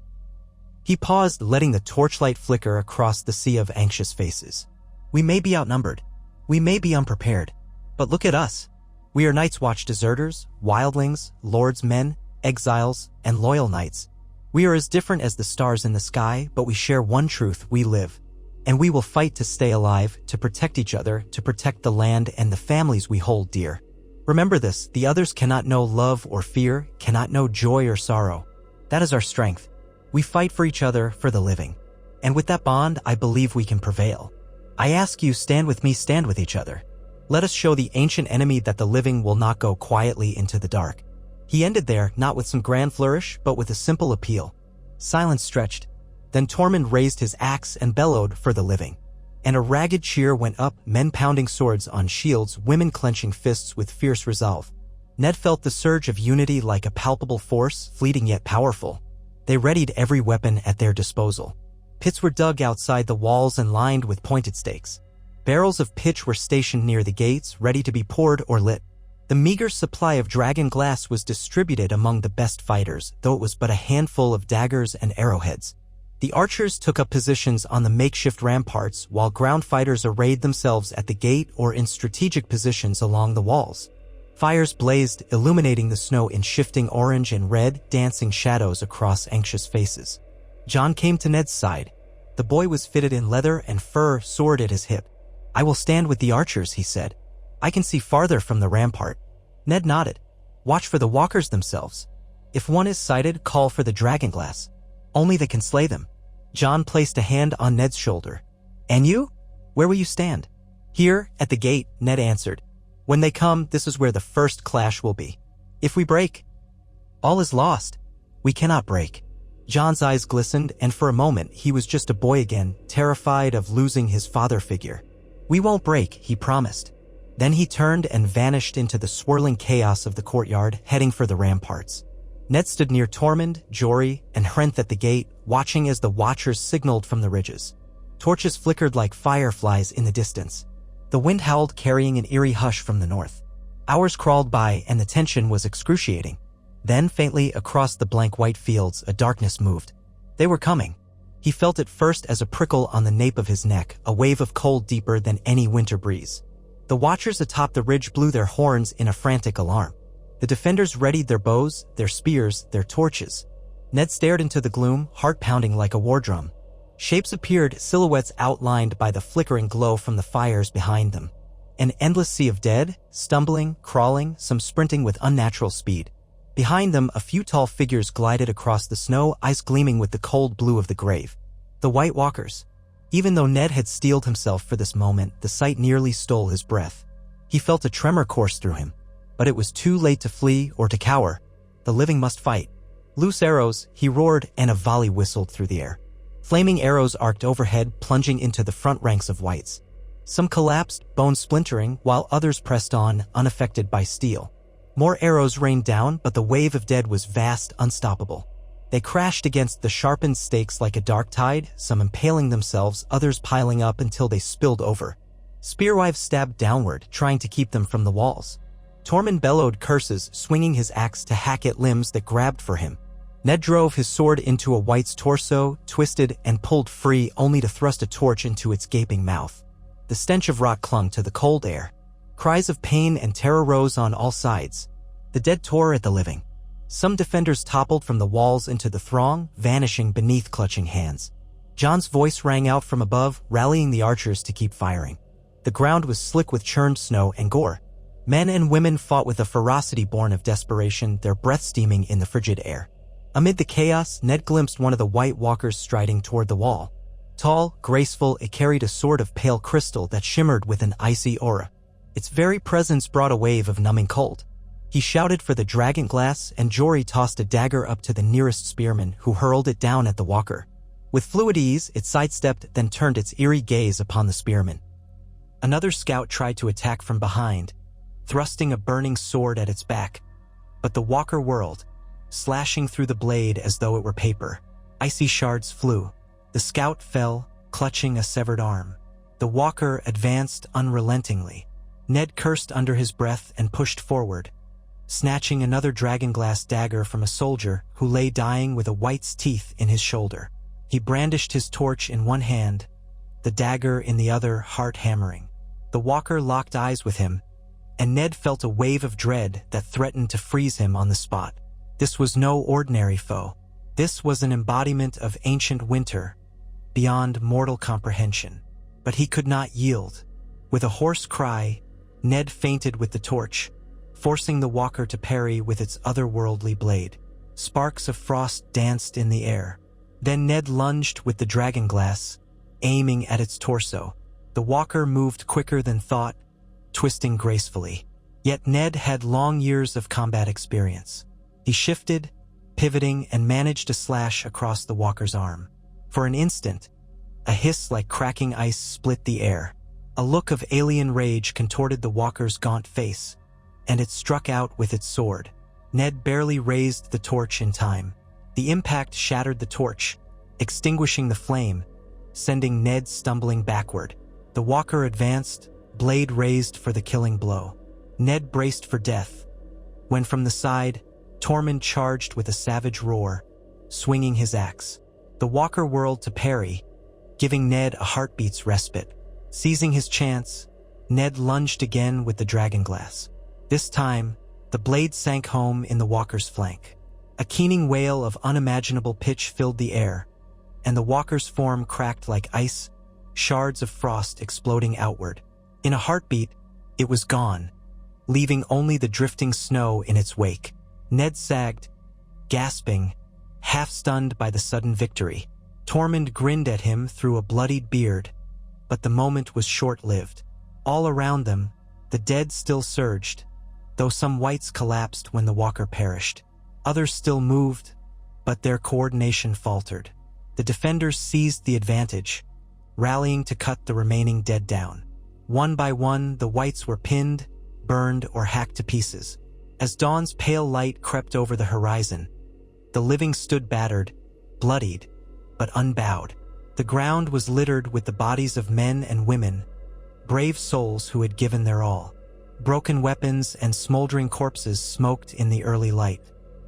He paused, letting the torchlight flicker across the sea of anxious faces. "We may be outnumbered. We may be unprepared. But look at us. We are Night's Watch deserters, wildlings, lords' men, exiles, and loyal knights. We are as different as the stars in the sky, but we share one truth: we live. And we will fight to stay alive, to protect each other, to protect the land and the families we hold dear. Remember this: the others cannot know love or fear, cannot know joy or sorrow. That is our strength. We fight for each other, for the living. And with that bond, I believe we can prevail. I ask you, stand with me, stand with each other. Let us show the ancient enemy that the living will not go quietly into the dark." He ended there, not with some grand flourish, but with a simple appeal. Silence stretched. Then Tormund raised his axe and bellowed for the living. And a ragged cheer went up, men pounding swords on shields, women clenching fists with fierce resolve. Ned felt the surge of unity like a palpable force, fleeting yet powerful. They readied every weapon at their disposal. Pits were dug outside the walls and lined with pointed stakes. Barrels of pitch were stationed near the gates, ready to be poured or lit. The meager supply of dragon glass was distributed among the best fighters, though it was but a handful of daggers and arrowheads. The archers took up positions on the makeshift ramparts, while ground fighters arrayed themselves at the gate or in strategic positions along the walls. Fires blazed, illuminating the snow in shifting orange and red, dancing shadows across anxious faces. Jon came to Ned's side. The boy was fitted in leather and fur, sword at his hip. "I will stand with the archers," he said. "I can see farther from the rampart." Ned nodded. "Watch for the walkers themselves. If one is sighted, call for the dragonglass. Only they can slay them." Jon placed a hand on Ned's shoulder. "And you? Where will you stand?" "Here, at the gate," Ned answered. "When they come, this is where the first clash will be. If we break, all is lost. We cannot break." Jon's eyes glistened, and for a moment he was just a boy again, terrified of losing his father figure. "We won't break," he promised. Then he turned and vanished into the swirling chaos of the courtyard, heading for the ramparts. Ned stood near Tormund, Jory, and Hrenth at the gate, watching as the watchers signaled from the ridges. Torches flickered like fireflies in the distance. The wind howled, carrying an eerie hush from the north. Hours crawled by, and the tension was excruciating. Then, faintly, across the blank white fields, a darkness moved. They were coming. He felt it first as a prickle on the nape of his neck, a wave of cold deeper than any winter breeze. The watchers atop the ridge blew their horns in a frantic alarm. The defenders readied their bows, their spears, their torches. Ned stared into the gloom, heart pounding like a war drum. Shapes appeared, silhouettes outlined by the flickering glow from the fires behind them. An endless sea of dead, stumbling, crawling, some sprinting with unnatural speed. Behind them, a few tall figures glided across the snow, eyes gleaming with the cold blue of the grave. The White Walkers. Even though Ned had steeled himself for this moment, the sight nearly stole his breath. He felt a tremor course through him. But it was too late to flee or to cower. The living must fight. "Loose arrows," he roared, and a volley whistled through the air. Flaming arrows arced overhead, plunging into the front ranks of whites. Some collapsed, bones splintering, while others pressed on, unaffected by steel. More arrows rained down, but the wave of dead was vast, unstoppable. They crashed against the sharpened stakes like a dark tide, some impaling themselves, others piling up until they spilled over. Spearwives stabbed downward, trying to keep them from the walls. Tormund bellowed curses, swinging his axe to hack at limbs that grabbed for him. Ned drove his sword into a white's torso, twisted and pulled free only to thrust a torch into its gaping mouth. The stench of rot clung to the cold air. Cries of pain and terror rose on all sides. The dead tore at the living. Some defenders toppled from the walls into the throng, vanishing beneath clutching hands. Jon's voice rang out from above, rallying the archers to keep firing. The ground was slick with churned snow and gore. Men and women fought with a ferocity born of desperation, their breath steaming in the frigid air. Amid the chaos, Ned glimpsed one of the White Walkers striding toward the wall. Tall, graceful, it carried a sword of pale crystal that shimmered with an icy aura. Its very presence brought a wave of numbing cold. He shouted for the dragon glass, and Jory tossed a dagger up to the nearest spearman, who hurled it down at the walker. With fluid ease, it sidestepped, then turned its eerie gaze upon the spearman. Another scout tried to attack from behind, thrusting a burning sword at its back. But the walker whirled, slashing through the blade as though it were paper. Icy shards flew. The scout fell, clutching a severed arm. The walker advanced unrelentingly. Ned cursed under his breath and pushed forward, snatching another dragonglass dagger from a soldier who lay dying with a white's teeth in his shoulder. He brandished his torch in one hand, the dagger in the other, heart hammering. The walker locked eyes with him, and Ned felt a wave of dread that threatened to freeze him on the spot. This was no ordinary foe. This was an embodiment of ancient winter, beyond mortal comprehension. But he could not yield. With a hoarse cry, Ned feinted with the torch, forcing the walker to parry with its otherworldly blade. Sparks of frost danced in the air. Then Ned lunged with the dragonglass, aiming at its torso. The walker moved quicker than thought, twisting gracefully. Yet Ned had long years of combat experience. He shifted, pivoting, and managed to slash across the walker's arm. For an instant, a hiss like cracking ice split the air. A look of alien rage contorted the walker's gaunt face, and it struck out with its sword. Ned barely raised the torch in time. The impact shattered the torch, extinguishing the flame, sending Ned stumbling backward. The walker advanced, blade raised for the killing blow. Ned braced for death, when from the side, Tormund charged with a savage roar, swinging his axe. The walker whirled to parry, giving Ned a heartbeat's respite. Seizing his chance, Ned lunged again with the dragonglass. This time, the blade sank home in the walker's flank. A keening wail of unimaginable pitch filled the air, and the walker's form cracked like ice, shards of frost exploding outward. In a heartbeat, it was gone, leaving only the drifting snow in its wake. Ned sagged, gasping, half-stunned by the sudden victory. Tormund grinned at him through a bloodied beard, but the moment was short-lived. All around them, the dead still surged, though some whites collapsed when the walker perished. Others still moved, but their coordination faltered. The defenders seized the advantage, rallying to cut the remaining dead down. One by one, the whites were pinned, burned, or hacked to pieces. As dawn's pale light crept over the horizon, the living stood battered, bloodied, but unbowed. The ground was littered with the bodies of men and women, brave souls who had given their all. Broken weapons and smoldering corpses smoked in the early light.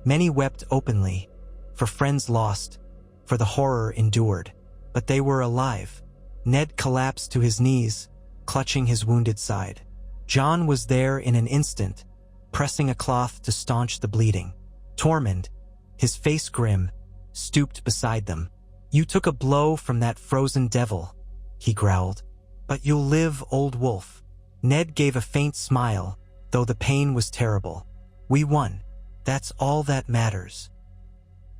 Many wept openly, for friends lost, for the horror endured. But they were alive. Ned collapsed to his knees, clutching his wounded side. Jon was there in an instant, pressing a cloth to staunch the bleeding. Tormund, his face grim, stooped beside them. "You took a blow from that frozen devil," he growled. "But you'll live, old wolf." Ned gave a faint smile, though the pain was terrible. "We won. That's all that matters."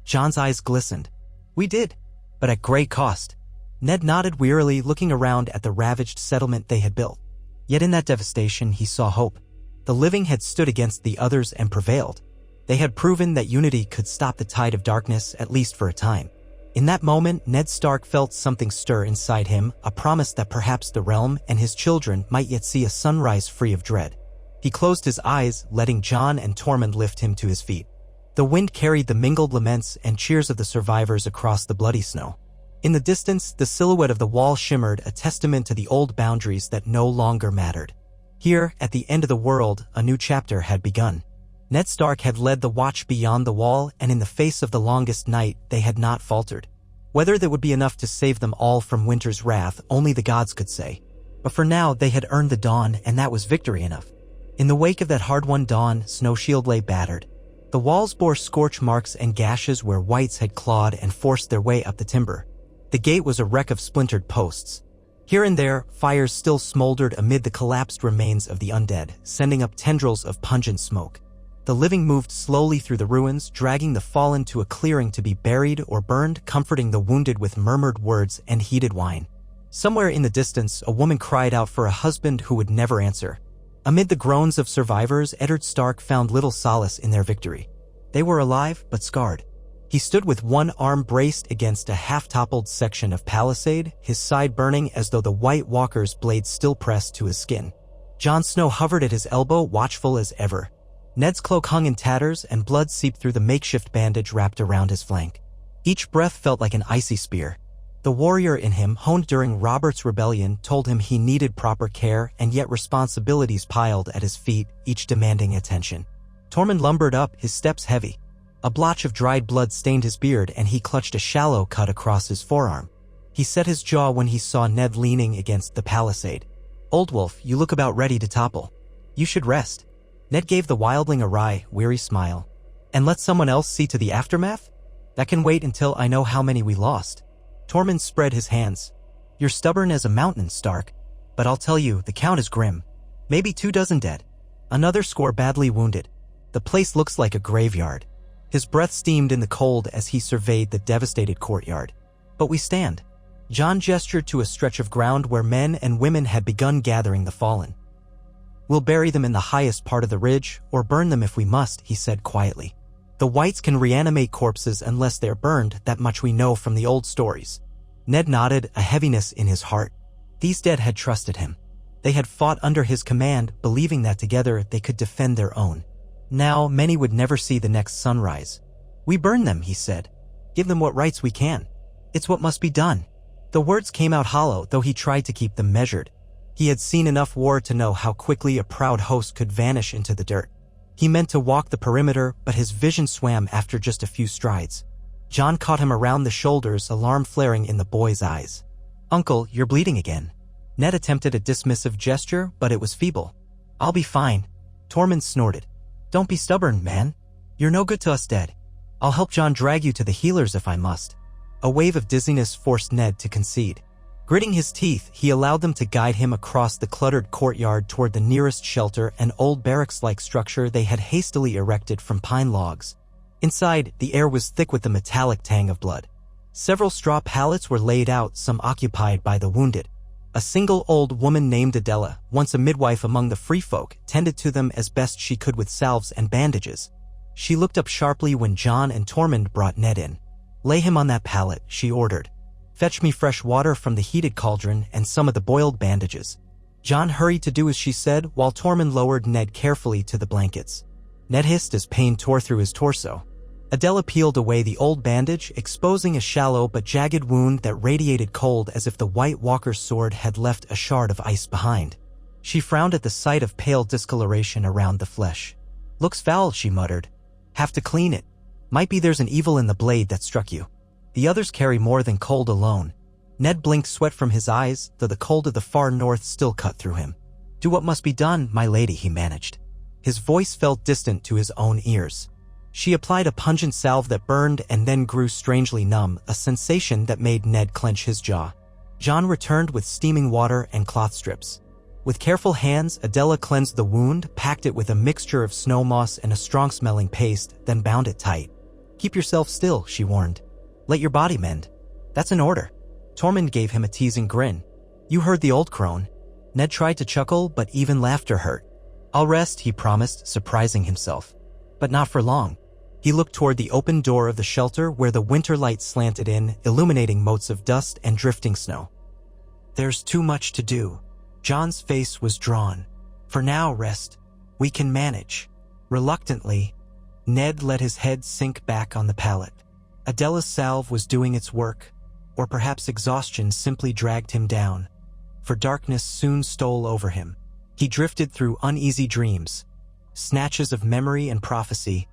Jon's eyes glistened. "We did, but at great cost." Ned nodded wearily, looking around at the ravaged settlement they had built. Yet in that devastation he saw hope. The living had stood against the others and prevailed. They had proven that unity could stop the tide of darkness, at least for a time. In that moment, Ned Stark felt something stir inside him, a promise that perhaps the realm and his children might yet see a sunrise free of dread. He closed his eyes, letting Jon and Tormund lift him to his feet. The wind carried the mingled laments and cheers of the survivors across the bloody snow. In the distance, the silhouette of the wall shimmered, a testament to the old boundaries that no longer mattered. Here, at the end of the world, a new chapter had begun. Ned Stark had led the watch beyond the wall, and in the face of the longest night, they had not faltered. Whether that would be enough to save them all from winter's wrath, only the gods could say. But for now, they had earned the dawn, and that was victory enough. In the wake of that hard-won dawn, Snow Shield lay battered. The walls bore scorch marks and gashes where wights had clawed and forced their way up the timber. The gate was a wreck of splintered posts. Here and there, fires still smoldered amid the collapsed remains of the undead, sending up tendrils of pungent smoke. The living moved slowly through the ruins, dragging the fallen to a clearing to be buried or burned, comforting the wounded with murmured words and heated wine. Somewhere in the distance, a woman cried out for a husband who would never answer. Amid the groans of survivors, Eddard Stark found little solace in their victory. They were alive, but scarred. He stood with one arm braced against a half-toppled section of palisade, his side burning as though the White Walker's blade still pressed to his skin. Jon Snow hovered at his elbow, watchful as ever. Ned's cloak hung in tatters, and blood seeped through the makeshift bandage wrapped around his flank. Each breath felt like an icy spear. The warrior in him, honed during Robert's rebellion, told him he needed proper care, and yet responsibilities piled at his feet, each demanding attention. Tormund lumbered up, his steps heavy. A blotch of dried blood stained his beard, and he clutched a shallow cut across his forearm. He set his jaw when he saw Ned leaning against the palisade. "Old Wolf, you look about ready to topple. You should rest." Ned gave the wildling a wry, weary smile. "And let someone else see to the aftermath? That can wait until I know how many we lost." Tormund spread his hands. "You're stubborn as a mountain, Stark. But I'll tell you, the count is grim. Maybe 24 dead. Another score badly wounded. The place looks like a graveyard." His breath steamed in the cold as he surveyed the devastated courtyard. "But we stand." Jon gestured to a stretch of ground where men and women had begun gathering the fallen. "We'll bury them in the highest part of the ridge, or burn them if we must," he said quietly. "The whites can reanimate corpses unless they're burned, that much we know from the old stories." Ned nodded, a heaviness in his heart. These dead had trusted him. They had fought under his command, believing that together they could defend their own. Now, many would never see the next sunrise. "We burn them," he said. "Give them what rights we can. It's what must be done." The words came out hollow, though he tried to keep them measured. He had seen enough war to know how quickly a proud host could vanish into the dirt. He meant to walk the perimeter, but his vision swam after just a few strides. Jon caught him around the shoulders, alarm flaring in the boy's eyes. "Uncle, you're bleeding again." Ned attempted a dismissive gesture, but it was feeble. "I'll be fine." Tormund snorted. "Don't be stubborn, man. You're no good to us dead. I'll help Jon drag you to the healers if I must." A wave of dizziness forced Ned to concede. Gritting his teeth, he allowed them to guide him across the cluttered courtyard toward the nearest shelter, an old barracks-like structure they had hastily erected from pine logs. Inside, the air was thick with the metallic tang of blood. Several straw pallets were laid out, some occupied by the wounded. A single old woman named Adela, once a midwife among the free folk, tended to them as best she could with salves and bandages. She looked up sharply when Jon and Tormund brought Ned in. "Lay him on that pallet," she ordered. "Fetch me fresh water from the heated cauldron and some of the boiled bandages." Jon hurried to do as she said, while Tormund lowered Ned carefully to the blankets. Ned hissed as pain tore through his torso. Adela peeled away the old bandage, exposing a shallow but jagged wound that radiated cold as if the White Walker's sword had left a shard of ice behind. She frowned at the sight of pale discoloration around the flesh. "Looks foul," she muttered. "Have to clean it. Might be there's an evil in the blade that struck you. The others carry more than cold alone." Ned blinked sweat from his eyes, though the cold of the far north still cut through him. "Do what must be done, my lady," he managed. His voice felt distant to his own ears. She applied a pungent salve that burned and then grew strangely numb, a sensation that made Ned clench his jaw. Jon returned with steaming water and cloth strips. With careful hands, Adela cleansed the wound, packed it with a mixture of snow moss and a strong-smelling paste, then bound it tight. "Keep yourself still," she warned. "Let your body mend. That's an order." Tormund gave him a teasing grin. "You heard the old crone." Ned tried to chuckle, but even laughter hurt. "I'll rest," he promised, surprising himself. But not for long. He looked toward the open door of the shelter where the winter light slanted in, illuminating motes of dust and drifting snow. "There's too much to do." Jon's face was drawn. "For now, rest. We can manage." Reluctantly, Ned let his head sink back on the pallet. Adela's salve was doing its work, or perhaps exhaustion simply dragged him down, for darkness soon stole over him. He drifted through uneasy dreams. snatches of memory and prophecy,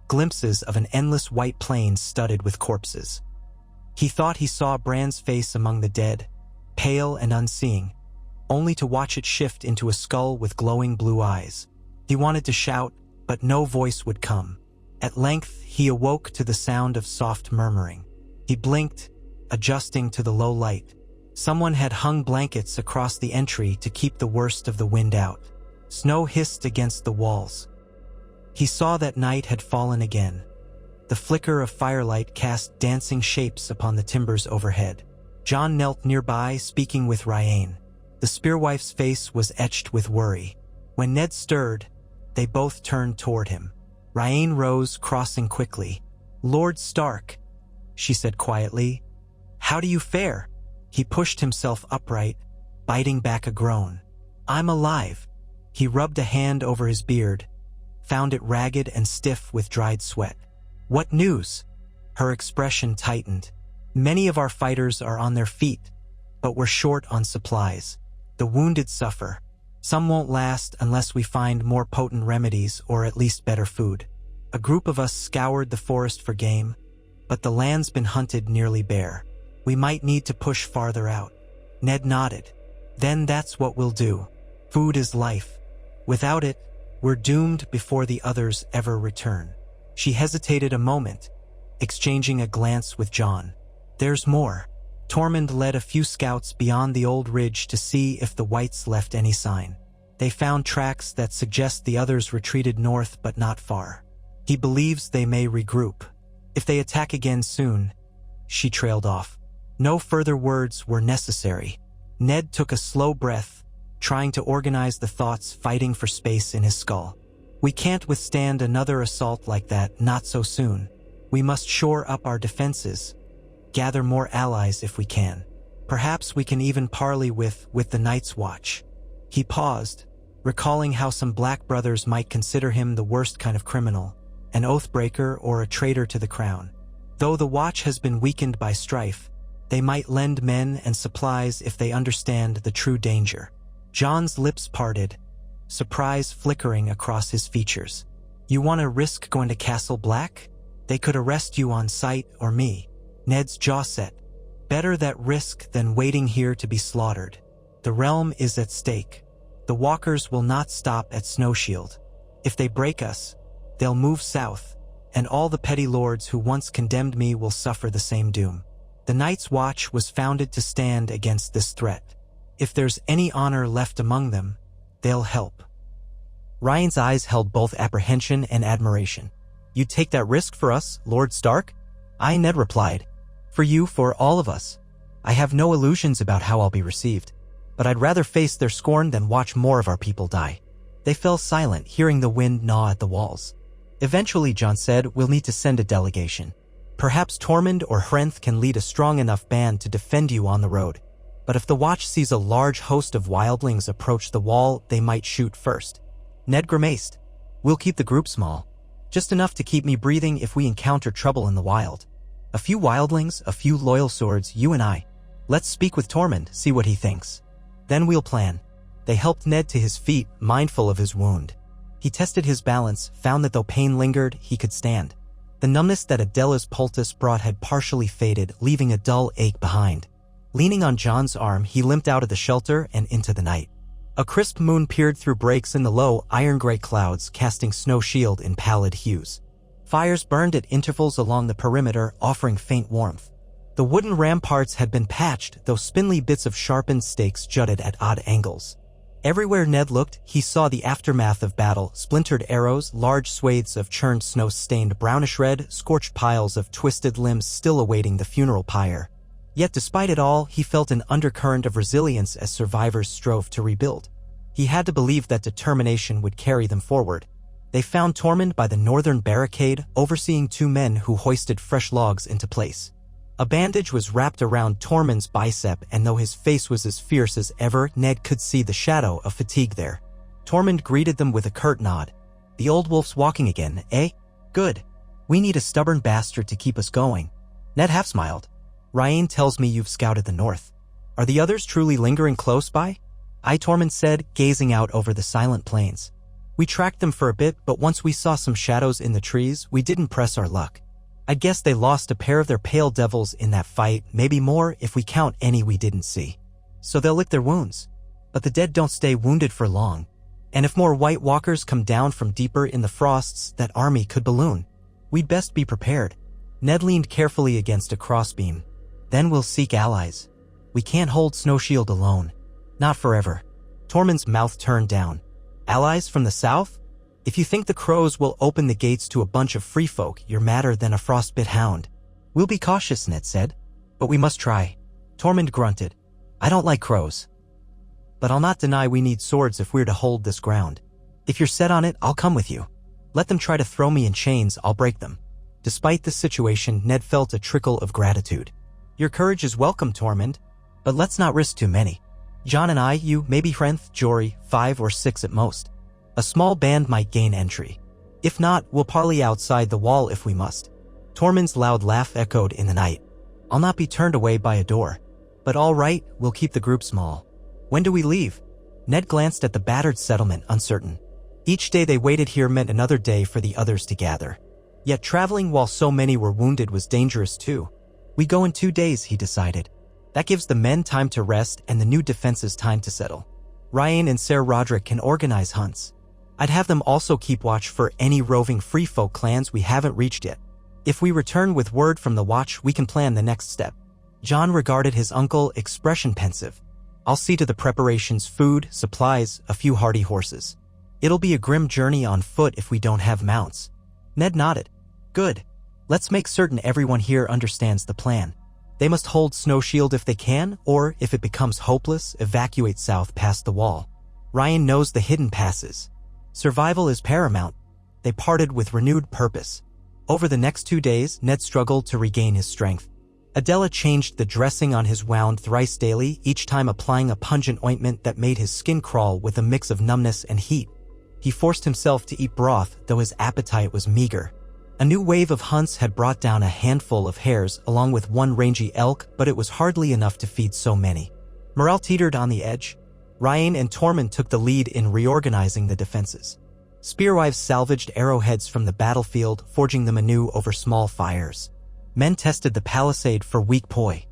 glimpses of an endless white plain studded with corpses. He thought he saw Bran's face among the dead, pale and unseeing, only to watch it shift into a skull with glowing blue eyes. He wanted to shout, but no voice would come. At length, he awoke to the sound of soft murmuring. He blinked, adjusting to the low light. Someone had hung blankets across the entry to keep the worst of the wind out. Snow hissed against the walls. He saw that night had fallen again. The flicker of firelight cast dancing shapes upon the timbers overhead. John knelt nearby, speaking with Ryan. The spearwife's face was etched with worry. When Ned stirred, they both turned toward him. Ryan rose, crossing quickly. "Lord Stark," she said quietly, "how do you fare?" He pushed himself upright, biting back a groan. "I'm alive." He rubbed a hand over his beard, found it ragged and stiff with dried sweat. "What news?" Her expression tightened. "Many of our fighters are on their feet, but we're short on supplies. The wounded suffer. Some won't last unless we find more potent remedies or at least better food. A group of us scoured the forest for game, but the land's been hunted nearly bare. We might need to push farther out." Ned nodded. "Then that's what we'll do. Food is life. Without it, we're doomed before the others ever return." She hesitated a moment, exchanging a glance with John. "There's more." Tormund led a few scouts beyond the old ridge to see if the Whites left any sign. They found tracks that suggest the others retreated north but not far. He believes they may regroup. If they attack again soon. She trailed off. No further words were necessary. Ned took a slow breath, trying to organize the thoughts fighting for space in his skull. "We can't withstand another assault like that, not so soon. We must shore up our defenses, gather more allies if we can. Perhaps we can even parley with the Night's Watch." He paused, recalling how some Black brothers might consider him the worst kind of criminal, an oathbreaker or a traitor to the crown. Though the Watch has been weakened by strife, they might lend men and supplies if they understand the true danger. John's lips parted, surprise flickering across his features. "You want to risk going to Castle Black? They could arrest you on sight, or me." Ned's jaw set. "Better that risk than waiting here to be slaughtered. The realm is at stake. The walkers will not stop at Snowshield. If they break us, they'll move south, and all the petty lords who once condemned me will suffer the same doom. The Night's Watch was founded to stand against this threat. If there's any honor left among them, they'll help." Ryan's eyes held both apprehension and admiration. "You'd take that risk for us, Lord Stark?" Ned replied. "For you, for all of us. I have no illusions about how I'll be received, but I'd rather face their scorn than watch more of our people die." They fell silent, hearing the wind gnaw at the walls. "Eventually," John said, "we'll need to send a delegation. Perhaps Tormund or Hrenth can lead a strong enough band to defend you on the road. But if the Watch sees a large host of wildlings approach the wall, they might shoot first." Ned grimaced. "We'll keep the group small, just enough to keep me breathing if we encounter trouble in the wild. A few wildlings, a few loyal swords, you and I. Let's speak with Tormund, see what he thinks. Then we'll plan." They helped Ned to his feet, mindful of his wound. He tested his balance, found that though pain lingered, he could stand. The numbness that Adela's poultice brought had partially faded, leaving a dull ache behind. Leaning on John's arm, he limped out of the shelter and into the night. A crisp moon peered through breaks in the low, iron-gray clouds, casting Snowshield in pallid hues. Fires burned at intervals along the perimeter, offering faint warmth. The wooden ramparts had been patched, though spindly bits of sharpened stakes jutted at odd angles. Everywhere Ned looked, he saw the aftermath of battle, splintered arrows, large swathes of churned snow stained brownish red, scorched piles of twisted limbs still awaiting the funeral pyre. Yet despite it all, he felt an undercurrent of resilience as survivors strove to rebuild. He had to believe that determination would carry them forward. They found Tormund by the northern barricade, overseeing two men who hoisted fresh logs into place. A bandage was wrapped around Tormund's bicep, and though his face was as fierce as ever, Ned could see the shadow of fatigue there. Tormund greeted them with a curt nod. "The old wolf's walking again, eh? Good. We need a stubborn bastard to keep us going." Ned half smiled. "Ryan tells me you've scouted the north. Are the others truly lingering close by?" Tormund said, gazing out over the silent plains. We tracked them for a bit, but once we saw some shadows in the trees, we didn't press our luck. I guess they lost a pair of their pale devils in that fight, maybe more if we count any we didn't see. So they'll lick their wounds. But the dead don't stay wounded for long. And if more White Walkers come down from deeper in the frosts, that army could balloon. We'd best be prepared. Ned leaned carefully against a crossbeam. Then we'll seek allies. We can't hold Snow Shield alone. Not forever. Tormund's mouth turned down. Allies from the south? If you think the crows will open the gates to a bunch of free folk, you're madder than a frostbit hound. We'll be cautious, Ned said. But we must try. Tormund grunted. I don't like crows. But I'll not deny we need swords if we're to hold this ground. If you're set on it, I'll come with you. Let them try to throw me in chains, I'll break them. Despite this situation, Ned felt a trickle of gratitude. Your courage is welcome, Tormund. But let's not risk too many. Jon and I, you, maybe Hrenth, Jory, 5 or 6 at most. A small band might gain entry. If not, we'll parley outside the wall if we must. Tormund's loud laugh echoed in the night. I'll not be turned away by a door. But all right, we'll keep the group small. When do we leave? Ned glanced at the battered settlement, uncertain. Each day they waited here meant another day for the others to gather. Yet traveling while so many were wounded was dangerous too. We go in 2 days, he decided. That gives the men time to rest and the new defenses time to settle. Ryan and Ser Roderick can organize hunts. I'd have them also keep watch for any roving free folk clans we haven't reached yet. If we return with word from the watch, we can plan the next step. Jon regarded his uncle, expression pensive. I'll see to the preparations, food, supplies, a few hardy horses. It'll be a grim journey on foot if we don't have mounts. Ned nodded. Good. Let's make certain everyone here understands the plan. They must hold Snow Shield if they can, or if it becomes hopeless, evacuate south past the wall. Ryan knows the hidden passes. Survival is paramount. They parted with renewed purpose. Over the next 2 days, Ned struggled to regain his strength. Adela changed the dressing on his wound thrice daily, each time applying a pungent ointment that made his skin crawl with a mix of numbness and heat. He forced himself to eat broth, though his appetite was meager. A new wave of hunts had brought down a handful of hares along with 1 rangy elk, but it was hardly enough to feed so many. Morale teetered on the edge. Ryan and Tormund took the lead in reorganizing the defenses. Spearwives salvaged arrowheads from the battlefield, forging them anew over small fires. Men tested the palisade for weak poi.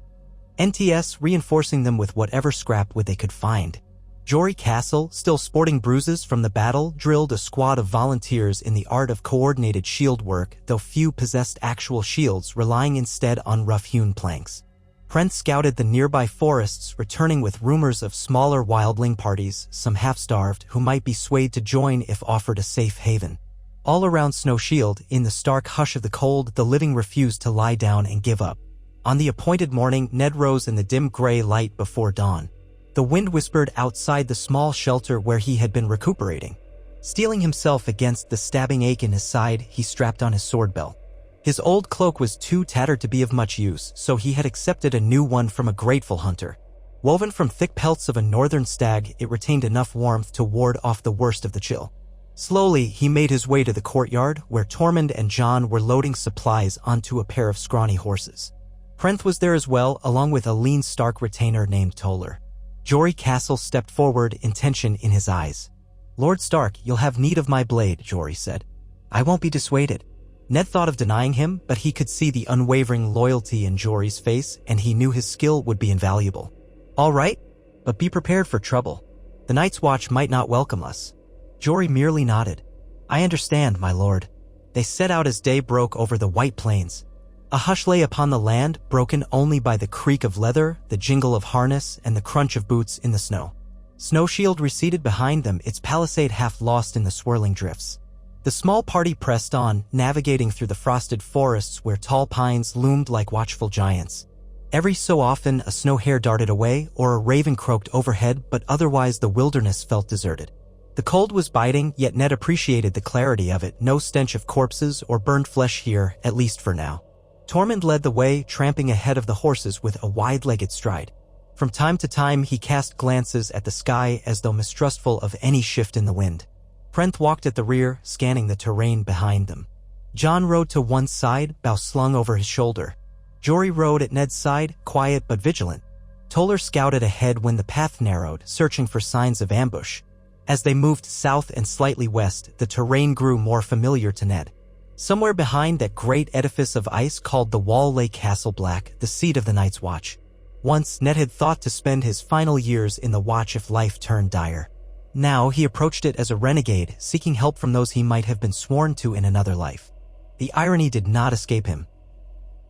NTS reinforcing them with whatever scrap wood they could find. Jory Castle, still sporting bruises from the battle, drilled a squad of volunteers in the art of coordinated shield work, though few possessed actual shields, relying instead on rough-hewn planks. Hrenth scouted the nearby forests, returning with rumors of smaller wildling parties, some half-starved, who might be swayed to join if offered a safe haven. All around Snow Shield, in the stark hush of the cold, the living refused to lie down and give up. On the appointed morning, Ned rose in the dim gray light before dawn. The wind whispered outside the small shelter where he had been recuperating. Steeling himself against the stabbing ache in his side, he strapped on his sword belt. His old cloak was too tattered to be of much use, so he had accepted a new one from a grateful hunter. Woven from thick pelts of a northern stag, it retained enough warmth to ward off the worst of the chill. Slowly, he made his way to the courtyard, where Tormund and Jon were loading supplies onto a pair of scrawny horses. Hrenth was there as well, along with a lean Stark retainer named Toller. Jory Castle stepped forward, intention in his eyes. Lord Stark, you'll have need of my blade, Jory said. I won't be dissuaded. Ned thought of denying him, but he could see the unwavering loyalty in Jory's face, and he knew his skill would be invaluable. All right, but be prepared for trouble. The Night's Watch might not welcome us. Jory merely nodded. I understand, my lord. They set out as day broke over the white plains. A hush lay upon the land, broken only by the creak of leather, the jingle of harness, and the crunch of boots in the snow. Snow Shield receded behind them, its palisade half lost in the swirling drifts. The small party pressed on, navigating through the frosted forests where tall pines loomed like watchful giants. Every so often, a snow hare darted away, or a raven croaked overhead, but otherwise the wilderness felt deserted. The cold was biting, yet Ned appreciated the clarity of it, no stench of corpses or burned flesh here, at least for now. Tormund led the way, tramping ahead of the horses with a wide-legged stride. From time to time, he cast glances at the sky as though mistrustful of any shift in the wind. Hrenth walked at the rear, scanning the terrain behind them. Jon rode to one side, bow slung over his shoulder. Jory rode at Ned's side, quiet but vigilant. Toller scouted ahead when the path narrowed, searching for signs of ambush. As they moved south and slightly west, the terrain grew more familiar to Ned. Somewhere behind that great edifice of ice called the Wall lay Castle Black, the seat of the Night's Watch. Once, Ned had thought to spend his final years in the Watch if life turned dire. Now he approached it as a renegade, seeking help from those he might have been sworn to in another life. The irony did not escape him.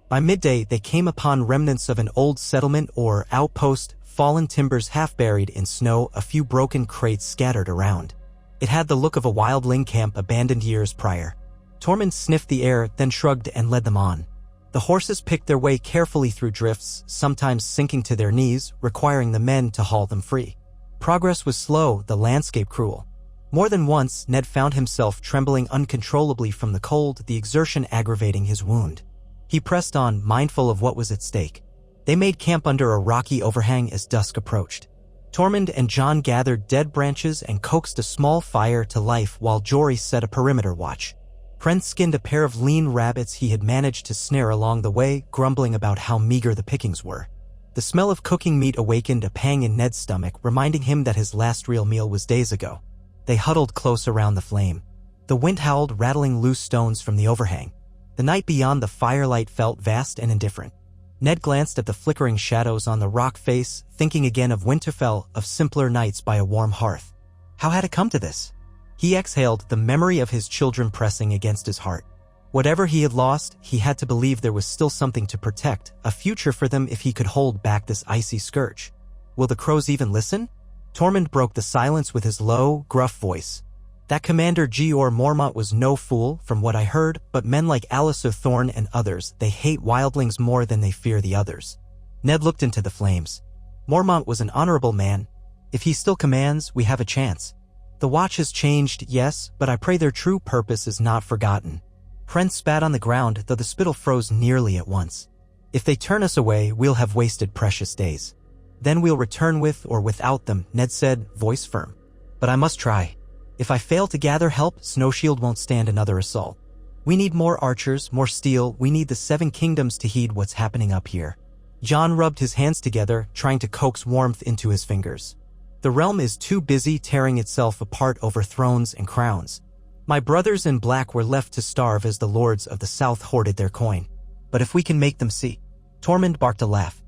By midday, they came upon remnants of an old settlement or outpost, fallen timbers half buried in snow, a few broken crates scattered around. It had the look of a wildling camp abandoned years prior. Tormund sniffed the air, then shrugged and led them on. The horses picked their way carefully through drifts, sometimes sinking to their knees, requiring the men to haul them free. Progress was slow, the landscape cruel. More than once, Ned found himself trembling uncontrollably from the cold, the exertion aggravating his wound. He pressed on, mindful of what was at stake. They made camp under a rocky overhang as dusk approached. Tormund and Jon gathered dead branches and coaxed a small fire to life while Jory set a perimeter watch. Prenth skinned a pair of lean rabbits he had managed to snare along the way, grumbling about how meager the pickings were. The smell of cooking meat awakened a pang in Ned's stomach, reminding him that his last real meal was days ago. They huddled close around the flame. The wind howled, rattling loose stones from the overhang. The night beyond the firelight felt vast and indifferent. Ned glanced at the flickering shadows on the rock face, thinking again of Winterfell, of simpler nights by a warm hearth. How had it come to this? He exhaled, the memory of his children pressing against his heart. Whatever he had lost, he had to believe there was still something to protect, a future for them if he could hold back this icy scourge. Will the crows even listen? Tormund broke the silence with his low, gruff voice. That Commander Jeor Mormont was no fool, from what I heard, but men like Alliser Thorne and others, they hate wildlings more than they fear the others. Ned looked into the flames. Mormont was an honorable man. If he still commands, we have a chance. The Watch has changed, yes, but I pray their true purpose is not forgotten. Prenth spat on the ground, though the spittle froze nearly at once. If they turn us away, we'll have wasted precious days. Then we'll return with or without them, Ned said, voice firm. But I must try. If I fail to gather help, Snowshield won't stand another assault. We need more archers, more steel, we need the 7 kingdoms to heed what's happening up here. Jon rubbed his hands together, trying to coax warmth into his fingers. The realm is too busy tearing itself apart over thrones and crowns. My brothers in black were left to starve as the lords of the south hoarded their coin. But if we can make them see. Tormund barked a laugh.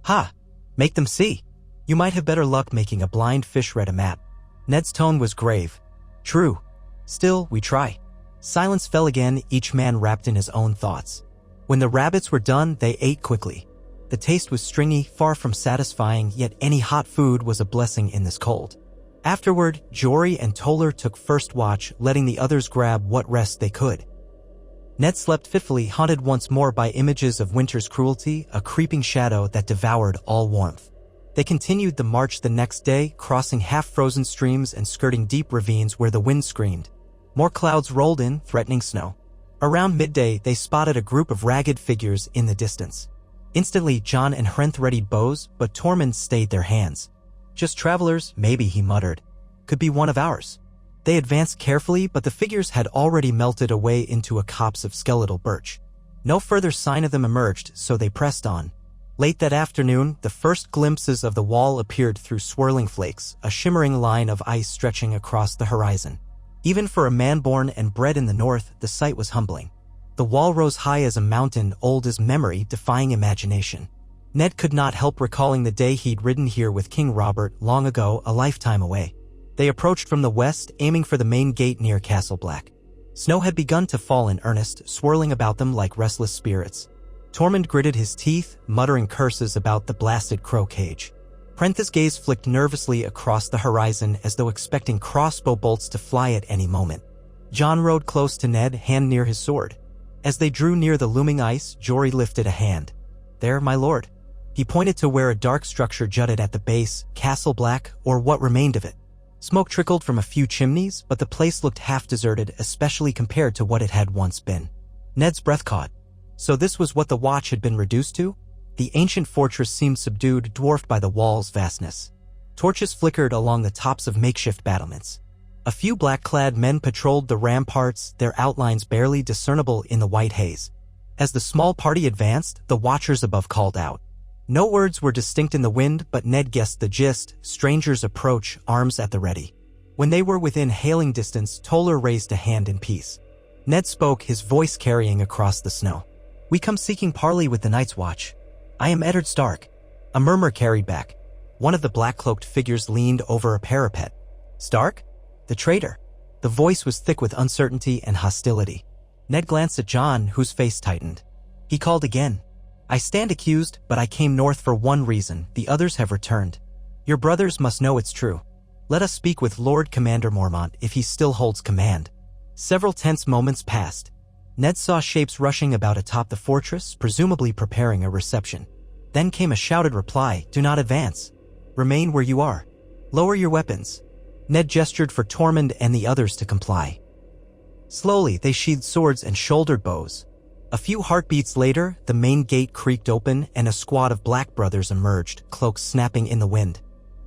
Ha! Make them see. You might have better luck making a blind fish read a map. Ned's tone was grave. True. Still, we try. Silence fell again, each man wrapped in his own thoughts. When the rabbits were done, they ate quickly. The taste was stringy, far from satisfying, yet any hot food was a blessing in this cold. Afterward, Jory and Toller took first watch, letting the others grab what rest they could. Ned slept fitfully, haunted once more by images of winter's cruelty, a creeping shadow that devoured all warmth. They continued the march the next day, crossing half-frozen streams and skirting deep ravines where the wind screamed. More clouds rolled in, threatening snow. Around midday, they spotted a group of ragged figures in the distance. Instantly, Jon and Prenth readied bows, but Tormund stayed their hands. Just travelers, maybe, he muttered. Could be one of ours. They advanced carefully, but the figures had already melted away into a copse of skeletal birch. No further sign of them emerged, so they pressed on. Late that afternoon, the first glimpses of the wall appeared through swirling flakes, a shimmering line of ice stretching across the horizon. Even for a man born and bred in the north, the sight was humbling. The wall rose high as a mountain, old as memory, defying imagination. Ned could not help recalling the day he'd ridden here with King Robert long ago, a lifetime away. They approached from the west, aiming for the main gate near Castle Black. Snow had begun to fall in earnest, swirling about them like restless spirits. Tormund gritted his teeth, muttering curses about the blasted crow cage. Prenth's gaze flicked nervously across the horizon as though expecting crossbow bolts to fly at any moment. Jon rode close to Ned, hand near his sword. As they drew near the looming ice, Jory lifted a hand. There, my lord. He pointed to where a dark structure jutted at the base, Castle Black, or what remained of it. Smoke trickled from a few chimneys, but the place looked half-deserted, especially compared to what it had once been. Ned's breath caught. So this was what the Watch had been reduced to? The ancient fortress seemed subdued, dwarfed by the wall's vastness. Torches flickered along the tops of makeshift battlements. A few black-clad men patrolled the ramparts, their outlines barely discernible in the white haze. As the small party advanced, the watchers above called out. No words were distinct in the wind, but Ned guessed the gist: strangers approach, arms at the ready. When they were within hailing distance, Toller raised a hand in peace. Ned spoke, his voice carrying across the snow. "We come seeking parley with the Night's Watch. I am Eddard Stark." A murmur carried back. One of the black-cloaked figures leaned over a parapet. "Stark? The traitor?" The voice was thick with uncertainty and hostility. Ned glanced at Jon, whose face tightened. He called again. "I stand accused, but I came north for one reason. The others have returned. Your brothers must know it's true. Let us speak with Lord Commander Mormont if he still holds command." Several tense moments passed. Ned saw shapes rushing about atop the fortress, presumably preparing a reception. Then came a shouted reply, "Do not advance. Remain where you are. Lower your weapons." Ned gestured for Tormund and the others to comply. Slowly, they sheathed swords and shouldered bows. A few heartbeats later, the main gate creaked open and a squad of black brothers emerged, cloaks snapping in the wind.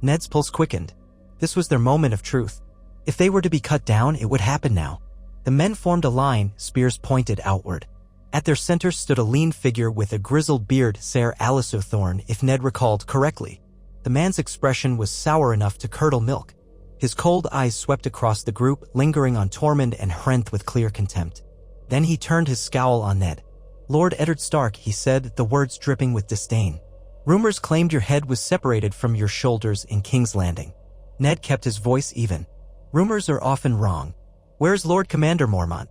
Ned's pulse quickened. This was their moment of truth. If they were to be cut down, it would happen now. The men formed a line, spears pointed outward. At their center stood a lean figure with a grizzled beard, Ser Alliser Thorn, if Ned recalled correctly. The man's expression was sour enough to curdle milk. His cold eyes swept across the group, lingering on Tormund and Hrenth with clear contempt. Then he turned his scowl on Ned. "Lord Eddard Stark," he said, the words dripping with disdain. "Rumors claimed your head was separated from your shoulders in King's Landing." Ned kept his voice even. "Rumors are often wrong. Where's Lord Commander Mormont?"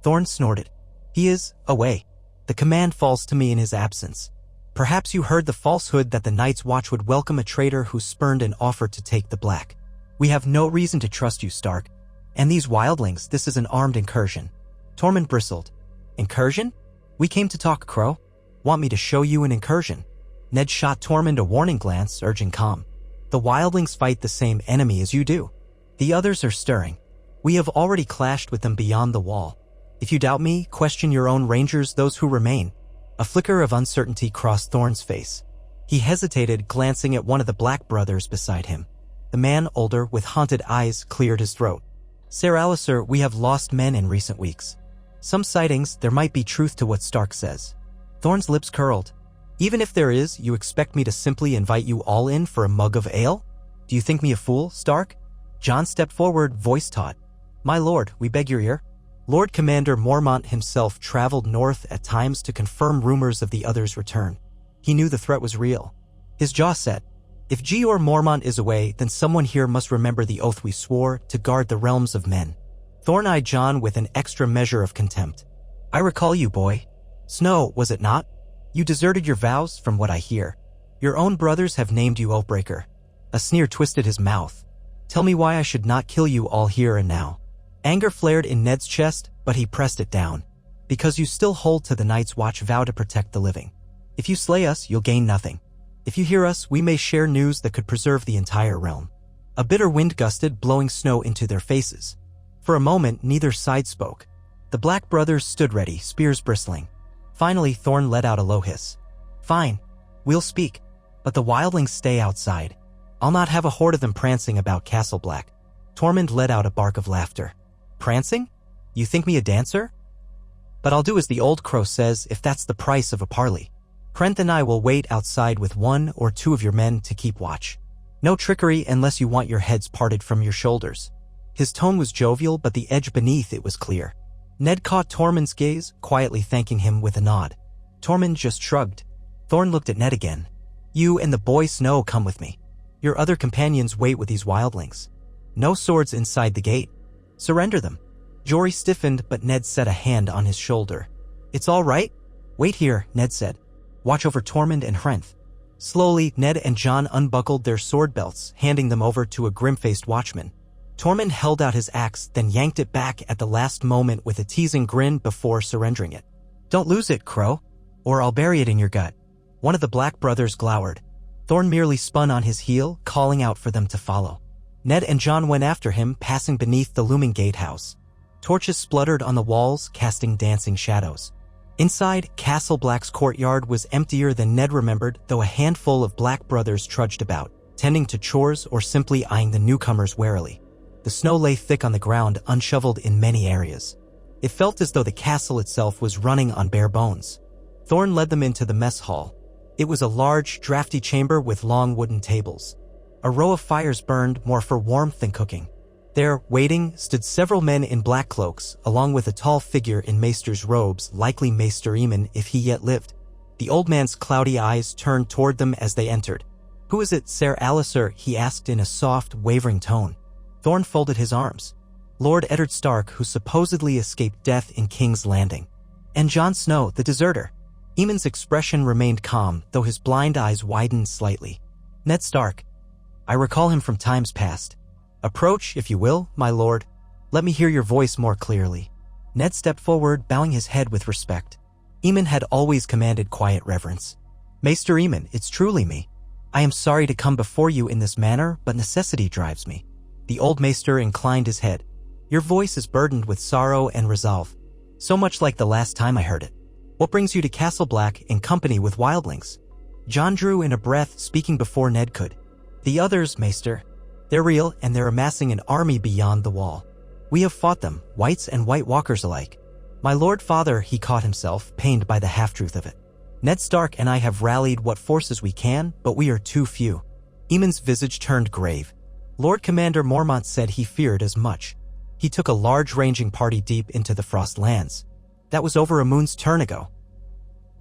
Thorn snorted. "He is away. The command falls to me in his absence. Perhaps you heard the falsehood that the Night's Watch would welcome a traitor who spurned an offer to take the Black. We have no reason to trust you, Stark. And these wildlings, this is an armed incursion." Tormund bristled. "Incursion? We came to talk, Crow. Want me to show you an incursion?" Ned shot Tormund a warning glance, urging calm. "The wildlings fight the same enemy as you do. The others are stirring. We have already clashed with them beyond the wall. If you doubt me, question your own rangers, those who remain." A flicker of uncertainty crossed Thorn's face. He hesitated, glancing at one of the black brothers beside him. The man, older, with haunted eyes, cleared his throat. "Ser Alliser, we have lost men in recent weeks. Some sightings, there might be truth to what Stark says." Thorn's lips curled. "Even if there is, you expect me to simply invite you all in for a mug of ale? Do you think me a fool, Stark?" Jon stepped forward, voice taut. "My lord, we beg your ear." Lord Commander Mormont himself traveled north at times to confirm rumors of the others' return. He knew the threat was real. His jaw set. "If Jeor Mormont is away, then someone here must remember the oath we swore to guard the realms of men." Thorn eyed Jon with an extra measure of contempt. "I recall you, boy. Snow, was it not? You deserted your vows, from what I hear. Your own brothers have named you Oathbreaker." A sneer twisted his mouth. "Tell me why I should not kill you all here and now." Anger flared in Ned's chest, but he pressed it down. "Because you still hold to the Night's Watch vow to protect the living. If you slay us, you'll gain nothing. If you hear us, we may share news that could preserve the entire realm." A bitter wind gusted, blowing snow into their faces. For a moment, neither side spoke. The black brothers stood ready, spears bristling. Finally, Thorn let out a low hiss. "Fine. We'll speak. But the wildlings stay outside. I'll not have a horde of them prancing about Castle Black." Tormund let out a bark of laughter. "Prancing? You think me a dancer? But I'll do as the old crow says if that's the price of a parley. Hrenth and I will wait outside with 1 or 2 of your men to keep watch. No trickery unless you want your heads parted from your shoulders." His tone was jovial, but the edge beneath it was clear. Ned caught Tormund's gaze, quietly thanking him with a nod. Tormund just shrugged. Thorn looked at Ned again. "You and the boy Snow come with me. Your other companions wait with these wildlings. No swords inside the gate. Surrender them." Jory stiffened, but Ned set a hand on his shoulder. "It's all right. Wait here," Ned said. "Watch over Tormund and Hrenth." Slowly, Ned and Jon unbuckled their sword belts, handing them over to a grim-faced watchman. Tormund held out his axe, then yanked it back at the last moment with a teasing grin before surrendering it. "Don't lose it, Crow, or I'll bury it in your gut." One of the black brothers glowered. Thorn merely spun on his heel, calling out for them to follow. Ned and Jon went after him, passing beneath the looming gatehouse. Torches spluttered on the walls, casting dancing shadows. Inside, Castle Black's courtyard was emptier than Ned remembered, though a handful of black brothers trudged about, tending to chores or simply eyeing the newcomers warily. The snow lay thick on the ground, unshoveled in many areas. It felt as though the castle itself was running on bare bones. Thorn led them into the mess hall. It was a large, drafty chamber with long wooden tables. A row of fires burned, more for warmth than cooking. There, waiting, stood several men in black cloaks, along with a tall figure in maester's robes, likely Maester Eamon if he yet lived. The old man's cloudy eyes turned toward them as they entered. "Who is it, Ser Alistair?" he asked in a soft, wavering tone. Thorn folded his arms. "Lord Eddard Stark, who supposedly escaped death in King's Landing. And Jon Snow, the deserter." Eamon's expression remained calm, though his blind eyes widened slightly. "Ned Stark. I recall him from times past. Approach, if you will, my lord. Let me hear your voice more clearly." Ned stepped forward, bowing his head with respect. Eamon had always commanded quiet reverence. "Maester Eamon, it's truly me. I am sorry to come before you in this manner, but necessity drives me." The old maester inclined his head. "Your voice is burdened with sorrow and resolve, so much like the last time I heard it. What brings you to Castle Black in company with wildlings?" Jon drew in a breath, speaking before Ned could. "The others, maester. They're real, and they're amassing an army beyond the wall. We have fought them, whites and white walkers alike. My lord father," he caught himself, pained by the half-truth of it. "Ned Stark and I have rallied what forces we can, but we are too few." Eamon's visage turned grave. Lord Commander Mormont said he feared as much. He took a large-ranging party deep into the Frost Lands. That was over a moon's turn ago.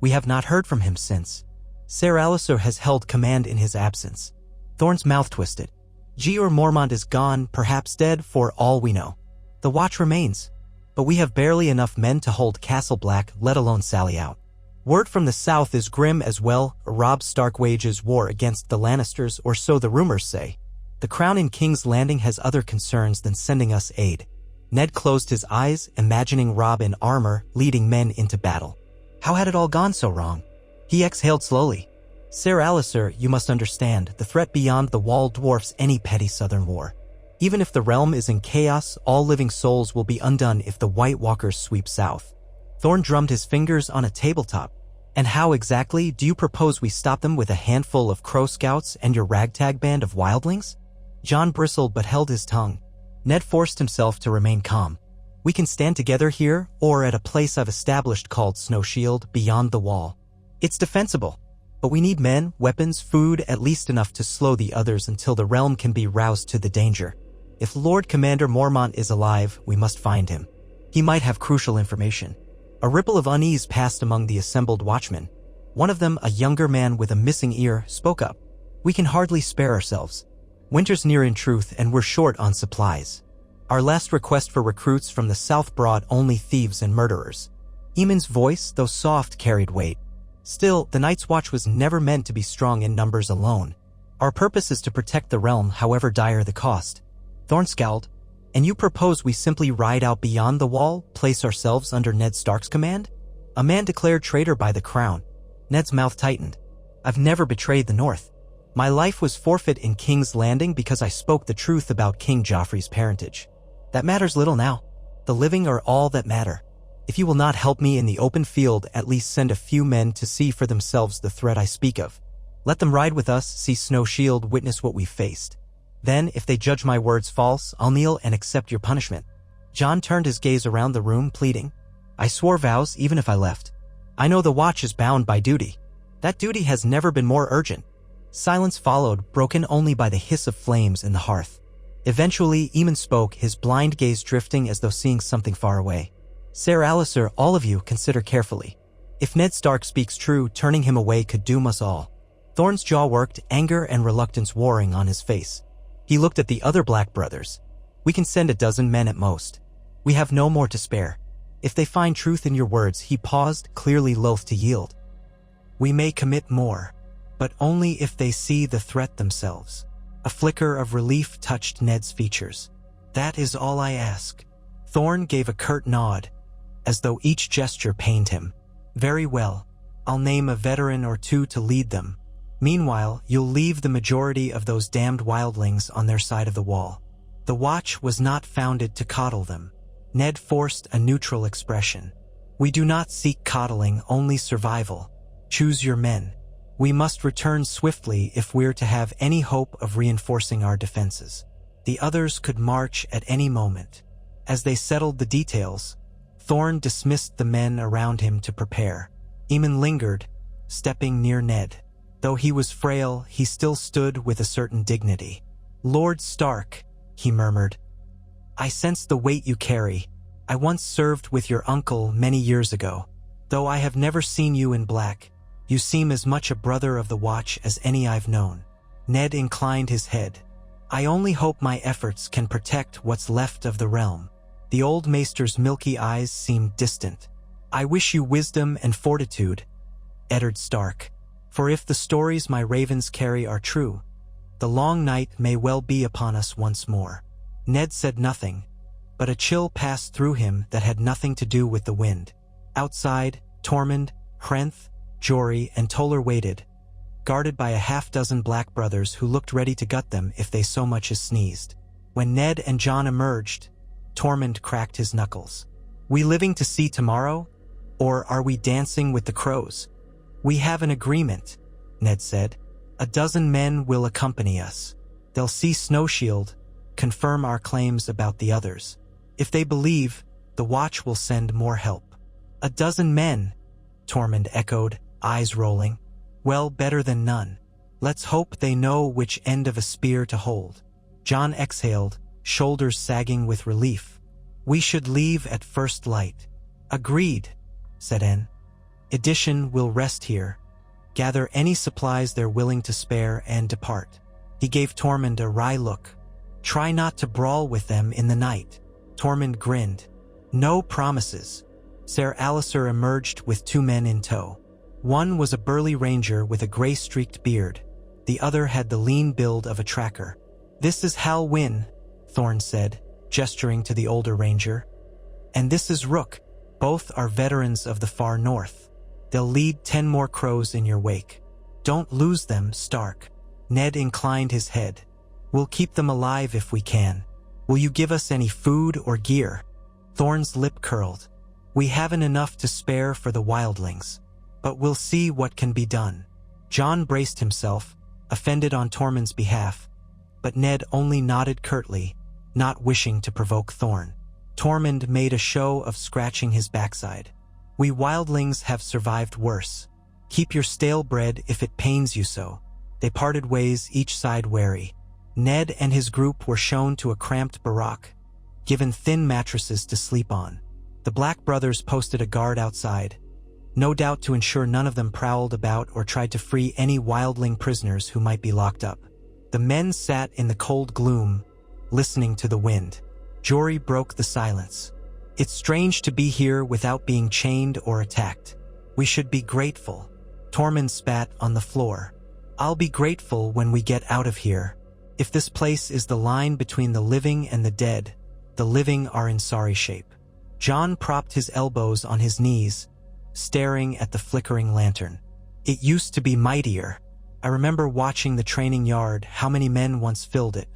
We have not heard from him since. Ser Alistair has held command in his absence. Thorn's mouth twisted. Jeor Mormont is gone, perhaps dead, for all we know. The watch remains, but we have barely enough men to hold Castle Black, let alone sally out. Word from the south is grim as well. Robb Stark wages war against the Lannisters, or so the rumors say. The Crown in King's Landing has other concerns than sending us aid. Ned closed his eyes, imagining Robb in armor leading men into battle. How had it all gone so wrong? He exhaled slowly. "Ser Alistair, you must understand, the threat beyond the wall dwarfs any petty southern war. Even if the realm is in chaos, all living souls will be undone if the White Walkers sweep south." Thorn drummed his fingers on a tabletop. "And how exactly do you propose we stop them, with a handful of Crow Scouts and your ragtag band of wildlings?" Jon bristled but held his tongue. Ned forced himself to remain calm. "We can stand together here, or at a place I've established called Snow Shield, beyond the wall. It's defensible, but we need men, weapons, food, at least enough to slow the others until the realm can be roused to the danger. If Lord Commander Mormont is alive, we must find him. He might have crucial information." A ripple of unease passed among the assembled watchmen. One of them, a younger man with a missing ear, spoke up. "We can hardly spare ourselves. Winter's near in truth, and we're short on supplies. Our last request for recruits from the south brought only thieves and murderers." Eamon's voice, though soft, carried weight. "Still, the Night's Watch was never meant to be strong in numbers alone. Our purpose is to protect the realm, however dire the cost." Thorn scowled. "And you propose we simply ride out beyond the wall, place ourselves under Ned Stark's command? A man declared traitor by the Crown." Ned's mouth tightened. "I've never betrayed the North. My life was forfeit in King's Landing because I spoke the truth about King Joffrey's parentage. That matters little now. The living are all that matter. If you will not help me in the open field, at least send a few men to see for themselves the threat I speak of. Let them ride with us, see Snow Shield, witness what we faced. Then, if they judge my words false, I'll kneel and accept your punishment." Jon turned his gaze around the room, pleading. "I swore vows even if I left. I know the Watch is bound by duty. That duty has never been more urgent." Silence followed, broken only by the hiss of flames in the hearth. Eventually, Eamon spoke, his blind gaze drifting as though seeing something far away. "Ser Alistair, all of you, consider carefully. If Ned Stark speaks true, turning him away could doom us all." Thorn's jaw worked, anger and reluctance warring on his face. He looked at the other Black brothers. "We can send a dozen men at most. We have no more to spare. If they find truth in your words," he paused, clearly loath to yield. "We may commit more, but only if they see the threat themselves." A flicker of relief touched Ned's features. "That is all I ask." Thorn gave a curt nod, as though each gesture pained him. "Very well. I'll name a veteran or two to lead them. Meanwhile, you'll leave the majority of those damned wildlings on their side of the wall. The Watch was not founded to coddle them." Ned forced a neutral expression. "We do not seek coddling, only survival. Choose your men. We must return swiftly if we're to have any hope of reinforcing our defenses. The others could march at any moment." As they settled the details, Thorn dismissed the men around him to prepare. Eamon lingered, stepping near Ned. Though he was frail, he still stood with a certain dignity. "Lord Stark," he murmured, I sense the weight you carry. I once served with your uncle many years ago. Though I have never seen you in black, you seem as much a brother of the Watch as any I've known." Ned inclined his head. "I only hope my efforts can protect what's left of the realm." The old maester's milky eyes seemed distant. "I wish you wisdom and fortitude, Eddard Stark. For if the stories my ravens carry are true, the long night may well be upon us once more." Ned said nothing, but a chill passed through him that had nothing to do with the wind. Outside, Tormund, Hrenth, Jory, and Toller waited, guarded by a half-dozen black brothers who looked ready to gut them if they so much as sneezed. When Ned and Jon emerged, Tormund cracked his knuckles. "We living to see tomorrow? Or are we dancing with the crows?" "We have an agreement," Ned said. "A dozen men will accompany us. They'll see Snowshield, confirm our claims about the others. If they believe, the Watch will send more help." "A dozen men," Tormund echoed, eyes rolling. "Well, better than none. Let's hope they know which end of a spear to hold." Jon exhaled, shoulders sagging with relief. "We should leave at first light." "Agreed," said En. "Edition will rest here, gather any supplies they're willing to spare, and depart." He gave Tormund a wry look. "Try not to brawl with them in the night." Tormund grinned. "No promises." Ser Alliser emerged with 2 men in tow. One was a burly ranger with a gray-streaked beard. The other had the lean build of a tracker. "This is Hal Wynn," Thorn said, gesturing to the older ranger. "And this is Rook. Both are veterans of the far north. They'll lead 10 more crows in your wake. Don't lose them, Stark." Ned inclined his head. "We'll keep them alive if we can. Will you give us any food or gear?" Thorn's lip curled. "We haven't enough to spare for the wildlings, but we'll see what can be done." Jon braced himself, offended on Tormund's behalf, but Ned only nodded curtly, not wishing to provoke Thorn. Tormund made a show of scratching his backside. "We wildlings have survived worse. Keep your stale bread if it pains you so." They parted ways, each side wary. Ned and his group were shown to a cramped barack, given thin mattresses to sleep on. The Black Brothers posted a guard outside, no doubt to ensure none of them prowled about or tried to free any wildling prisoners who might be locked up. The men sat in the cold gloom, listening to the wind. Jory broke the silence. "It's strange to be here without being chained or attacked. We should be grateful." Tormund spat on the floor. "I'll be grateful when we get out of here. If this place is the line between the living and the dead, the living are in sorry shape." Jon propped his elbows on his knees, staring at the flickering lantern. "It used to be mightier. I remember watching the training yard, how many men once filled it.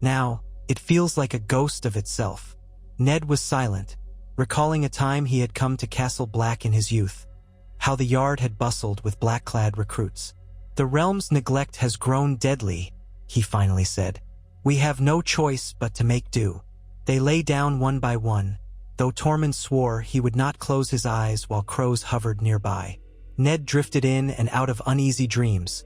Now, it feels like a ghost of itself." Ned was silent, recalling a time he had come to Castle Black in his youth, how the yard had bustled with black-clad recruits. "The realm's neglect has grown deadly," he finally said. "We have no choice but to make do." They lay down one by one, though Tormund swore he would not close his eyes while crows hovered nearby. Ned drifted in and out of uneasy dreams,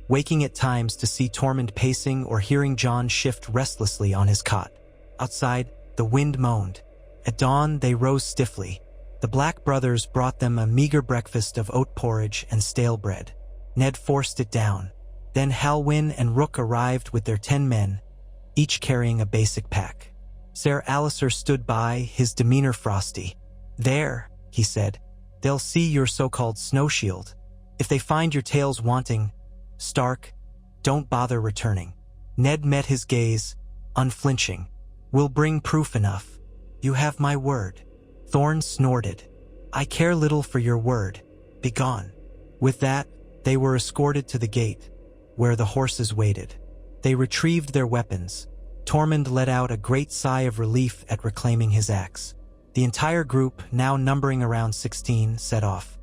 waking at times to see Tormund pacing or hearing Jon shift restlessly on his cot. Outside, the wind moaned. At dawn, they rose stiffly. The Black Brothers brought them a meager breakfast of oat porridge and stale bread. Ned forced it down. Then Halwyn and Rook arrived with their 10 men, each carrying a basic pack. Ser Alliser stood by, his demeanor frosty. "There," he said, "they'll see your so-called snow shield. If they find your tales wanting, Stark, don't bother returning." Ned met his gaze, unflinching. "We'll bring proof enough. You have my word." Thorn snorted. "I care little for your word. Begone." With that, they were escorted to the gate, where the horses waited. They retrieved their weapons. Tormund let out a great sigh of relief at reclaiming his axe. The entire group, now numbering around 16, set off.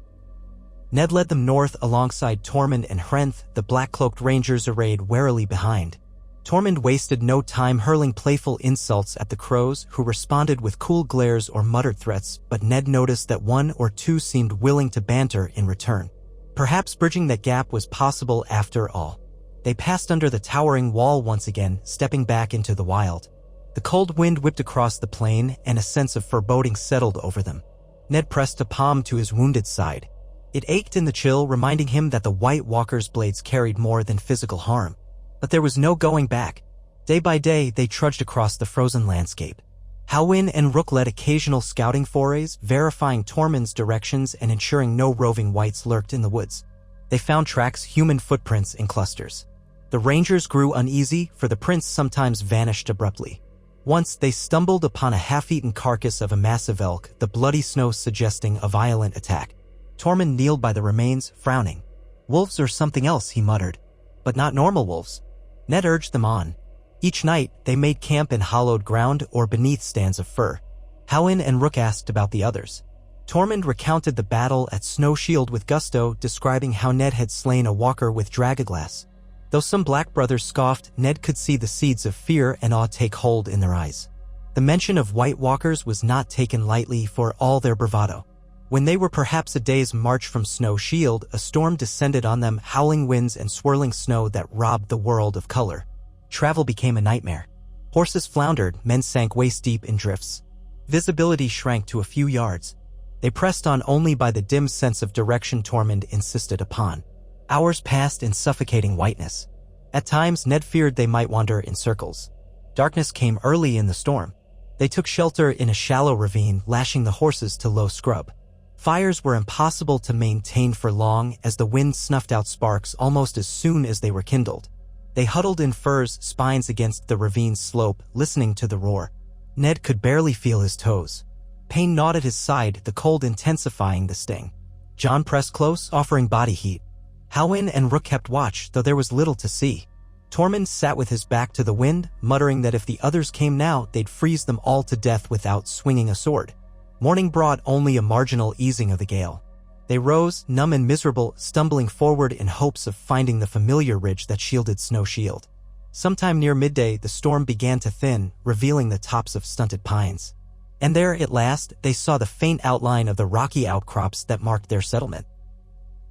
Ned led them north alongside Tormund and Hrenth, the black-cloaked rangers arrayed warily behind. Tormund wasted no time hurling playful insults at the crows, who responded with cool glares or muttered threats, but Ned noticed that 1 or 2 seemed willing to banter in return. Perhaps bridging that gap was possible after all. They passed under the towering wall once again, stepping back into the wild. The cold wind whipped across the plain, and a sense of foreboding settled over them. Ned pressed a palm to his wounded side. It ached in the chill, reminding him that the White Walker's blades carried more than physical harm. But there was no going back. Day by day, they trudged across the frozen landscape. Halwyn and Rook led occasional scouting forays, verifying Tormund's directions and ensuring no roving whites lurked in the woods. They found tracks, human footprints in clusters. The rangers grew uneasy, for the prince sometimes vanished abruptly. Once they stumbled upon a half-eaten carcass of a massive elk, the bloody snow suggesting a violent attack. Tormund kneeled by the remains, frowning. "Wolves or something else," he muttered. "But not normal wolves." Ned urged them on. Each night, they made camp in hollowed ground or beneath stands of fir. Halwyn and Rook asked about the others. Tormund recounted the battle at Snow Shield with gusto, describing how Ned had slain a walker with dragaglass. Though some Black brothers scoffed, Ned could see the seeds of fear and awe take hold in their eyes. The mention of White Walkers was not taken lightly for all their bravado. When they were perhaps a day's march from Snow Shield, a storm descended on them, howling winds and swirling snow that robbed the world of color. Travel became a nightmare. Horses floundered, men sank waist-deep in drifts. Visibility shrank to a few yards. They pressed on only by the dim sense of direction Tormund insisted upon. Hours passed in suffocating whiteness. At times, Ned feared they might wander in circles. Darkness came early in the storm. They took shelter in a shallow ravine, lashing the horses to low scrub. Fires were impossible to maintain for long, as the wind snuffed out sparks almost as soon as they were kindled. They huddled in firs, spines against the ravine's slope, listening to the roar. Ned could barely feel his toes. Pain gnawed at his side, the cold intensifying the sting. Jon pressed close, offering body heat. Halwyn and Rook kept watch, though there was little to see. Tormund sat with his back to the wind, muttering that if the others came now, they'd freeze them all to death without swinging a sword. Morning brought only a marginal easing of the gale. They rose, numb and miserable, stumbling forward in hopes of finding the familiar ridge that shielded Snow Shield. Sometime near midday, the storm began to thin, revealing the tops of stunted pines. And there, at last, they saw the faint outline of the rocky outcrops that marked their settlement.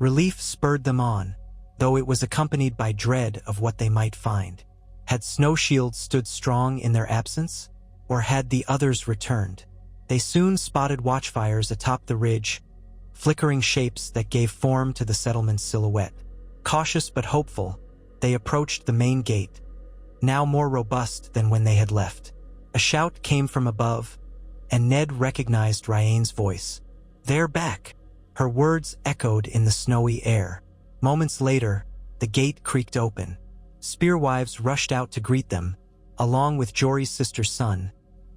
Relief spurred them on, though it was accompanied by dread of what they might find. Had Snow Shield stood strong in their absence, or had the others returned? They soon spotted watchfires atop the ridge, flickering shapes that gave form to the settlement's silhouette. Cautious but hopeful, they approached the main gate, now more robust than when they had left. A shout came from above, and Ned recognized Ryane's voice. "They're back!" Her words echoed in the snowy air. Moments later, the gate creaked open. Spearwives rushed out to greet them, along with Jory's sister's son,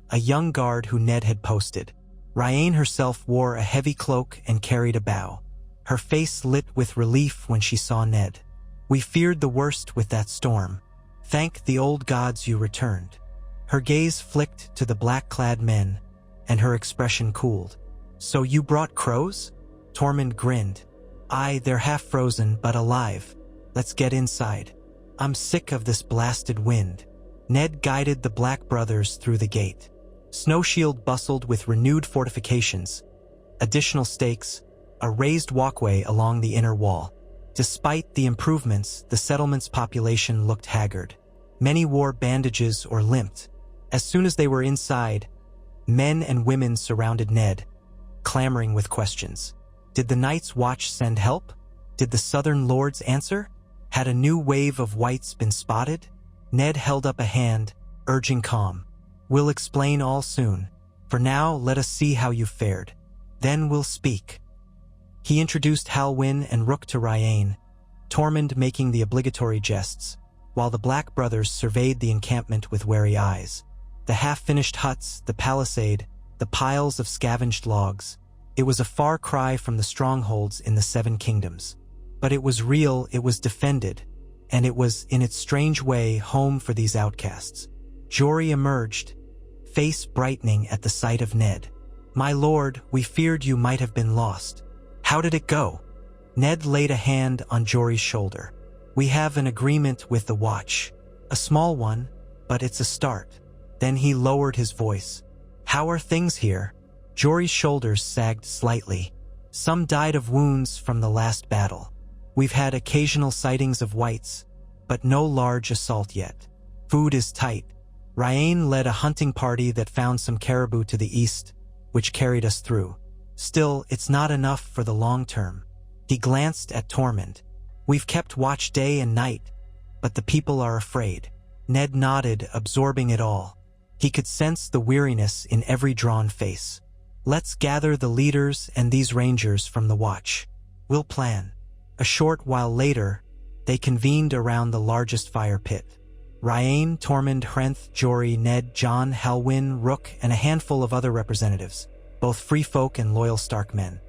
a young guard who Ned had posted. Ryane herself wore a heavy cloak and carried a bow. Her face lit with relief when she saw Ned. "We feared the worst with that storm. Thank the old gods you returned." Her gaze flicked to the black-clad men, and her expression cooled. "So you brought crows?" Tormund grinned. "Aye, they're half frozen, but alive. Let's get inside. I'm sick of this blasted wind." Ned guided the Black brothers through the gate. Snow Shield bustled with renewed fortifications, additional stakes, a raised walkway along the inner wall. Despite the improvements, the settlement's population looked haggard. Many wore bandages or limped. As soon as they were inside, men and women surrounded Ned, clamoring with questions. Did the Night's Watch send help? Did the Southern Lords answer? Had a new wave of whites been spotted? Ned held up a hand, urging calm. "We'll explain all soon. For now, let us see how you've fared. Then we'll speak." He introduced Halwyn and Rook to Ryane, Tormund making the obligatory jests, while the Black brothers surveyed the encampment with wary eyes. The half-finished huts, the palisade, the piles of scavenged logs. It was a far cry from the strongholds in the Seven Kingdoms. But it was real, it was defended, and it was, in its strange way, home for these outcasts. Jory emerged, face brightening at the sight of Ned. "My lord, we feared you might have been lost. How did it go?" Ned laid a hand on Jory's shoulder. "We have an agreement with the Watch. A small one, but it's a start." Then he lowered his voice. "How are things here?" Jory's shoulders sagged slightly. "Some died of wounds from the last battle. We've had occasional sightings of whites, but no large assault yet. Food is tight. Ryan led a hunting party that found some caribou to the east, which carried us through. Still, it's not enough for the long term. He glanced at Tormund. We've kept watch day and night, but the people are afraid. Ned nodded, absorbing it all. He could sense the weariness in every drawn face. Let's gather the leaders and these rangers from the watch. We'll plan. A short while later, they convened around the largest fire pit. Ryan, Tormund, Hrenth, Jory, Ned, Jon, Halwyn, Rook, and a handful of other representatives, both free folk and loyal Stark men.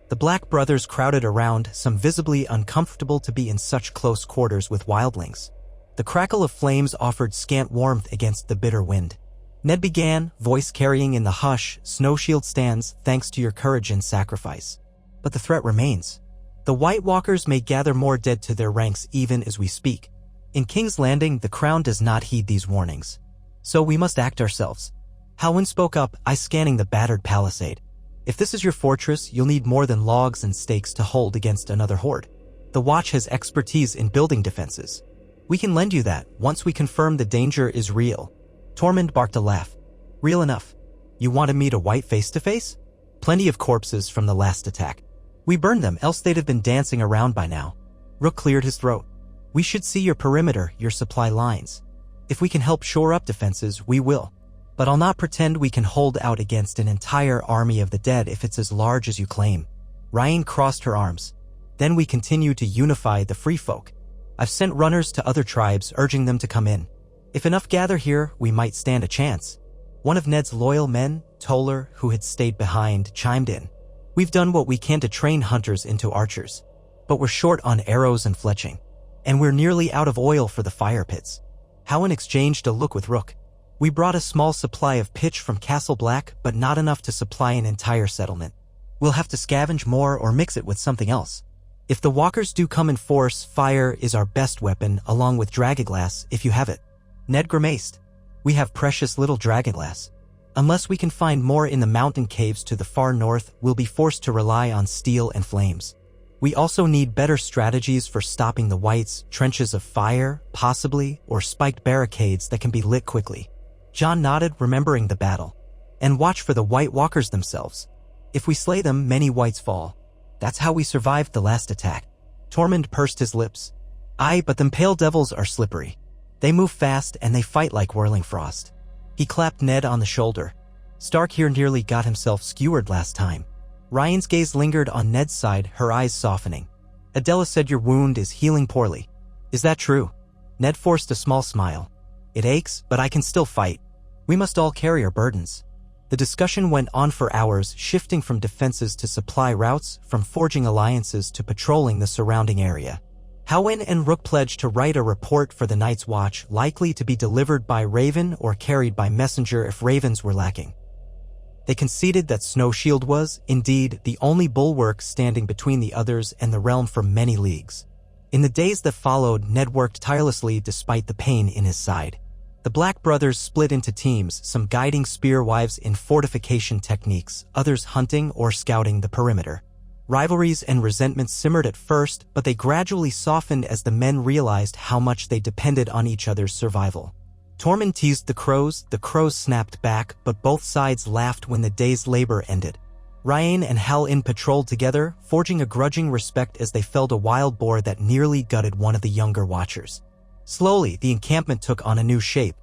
The Black brothers crowded around, some visibly uncomfortable to be in such close quarters with wildlings. The crackle of flames offered scant warmth against the bitter wind. Ned began, voice carrying in the hush, "Snow Shield stands, thanks to your courage and sacrifice. But the threat remains. The White Walkers may gather more dead to their ranks even as we speak. In King's Landing, the Crown does not heed these warnings. So we must act ourselves." Halwyn spoke up, eyes scanning the battered palisade. "If this is your fortress, you'll need more than logs and stakes to hold against another horde. The Watch has expertise in building defenses. We can lend you that, once we confirm the danger is real." Tormund barked a laugh. "Real enough. You want to meet a White face-to-face? Plenty of corpses from the last attack. We burned them, else they'd have been dancing around by now." Rook cleared his throat. "We should see your perimeter, your supply lines. If we can help shore up defenses, we will. But I'll not pretend we can hold out against an entire army of the dead if it's as large as you claim." Ryan crossed her arms. "Then we continue to unify the free folk. I've sent runners to other tribes, urging them to come in. If enough gather here, we might stand a chance." One of Ned's loyal men, Toller, who had stayed behind, chimed in. "We've done what we can to train hunters into archers. But we're short on arrows and fletching. And we're nearly out of oil for the fire pits." Halwyn exchanged a look with Rook. "We brought a small supply of pitch from Castle Black, but not enough to supply an entire settlement. We'll have to scavenge more or mix it with something else. If the walkers do come in force, fire is our best weapon, along with dragonglass, if you have it." Ned grimaced. "We have precious little dragonglass. Unless we can find more in the mountain caves to the far north, we'll be forced to rely on steel and flames. We also need better strategies for stopping the Whites, trenches of fire, possibly, or spiked barricades that can be lit quickly." Jon nodded, remembering the battle. "And watch for the White Walkers themselves. If we slay them, many Whites fall. That's how we survived the last attack." Tormund pursed his lips. "Aye, but them pale devils are slippery. They move fast and they fight like whirling frost." He clapped Ned on the shoulder. "Stark here nearly got himself skewered last time." Ryan's gaze lingered on Ned's side, her eyes softening. "Adela said your wound is healing poorly. Is that true?" Ned forced a small smile. "It aches, but I can still fight. We must all carry our burdens." The discussion went on for hours, shifting from defenses to supply routes, from forging alliances to patrolling the surrounding area. Halwyn and Rook pledged to write a report for the Night's Watch, likely to be delivered by Raven or carried by messenger if ravens were lacking. They conceded that Snow Shield was, indeed, the only bulwark standing between the others and the realm for many leagues. In the days that followed, Ned worked tirelessly despite the pain in his side. The Black brothers split into teams, some guiding spearwives in fortification techniques, others hunting or scouting the perimeter. Rivalries and resentments simmered at first, but they gradually softened as the men realized how much they depended on each other's survival. Tormund teased the crows snapped back, but both sides laughed when the day's labor ended. Ryan and Halwyn patrolled together, forging a grudging respect as they felled a wild boar that nearly gutted one of the younger watchers. Slowly, the encampment took on a new shape.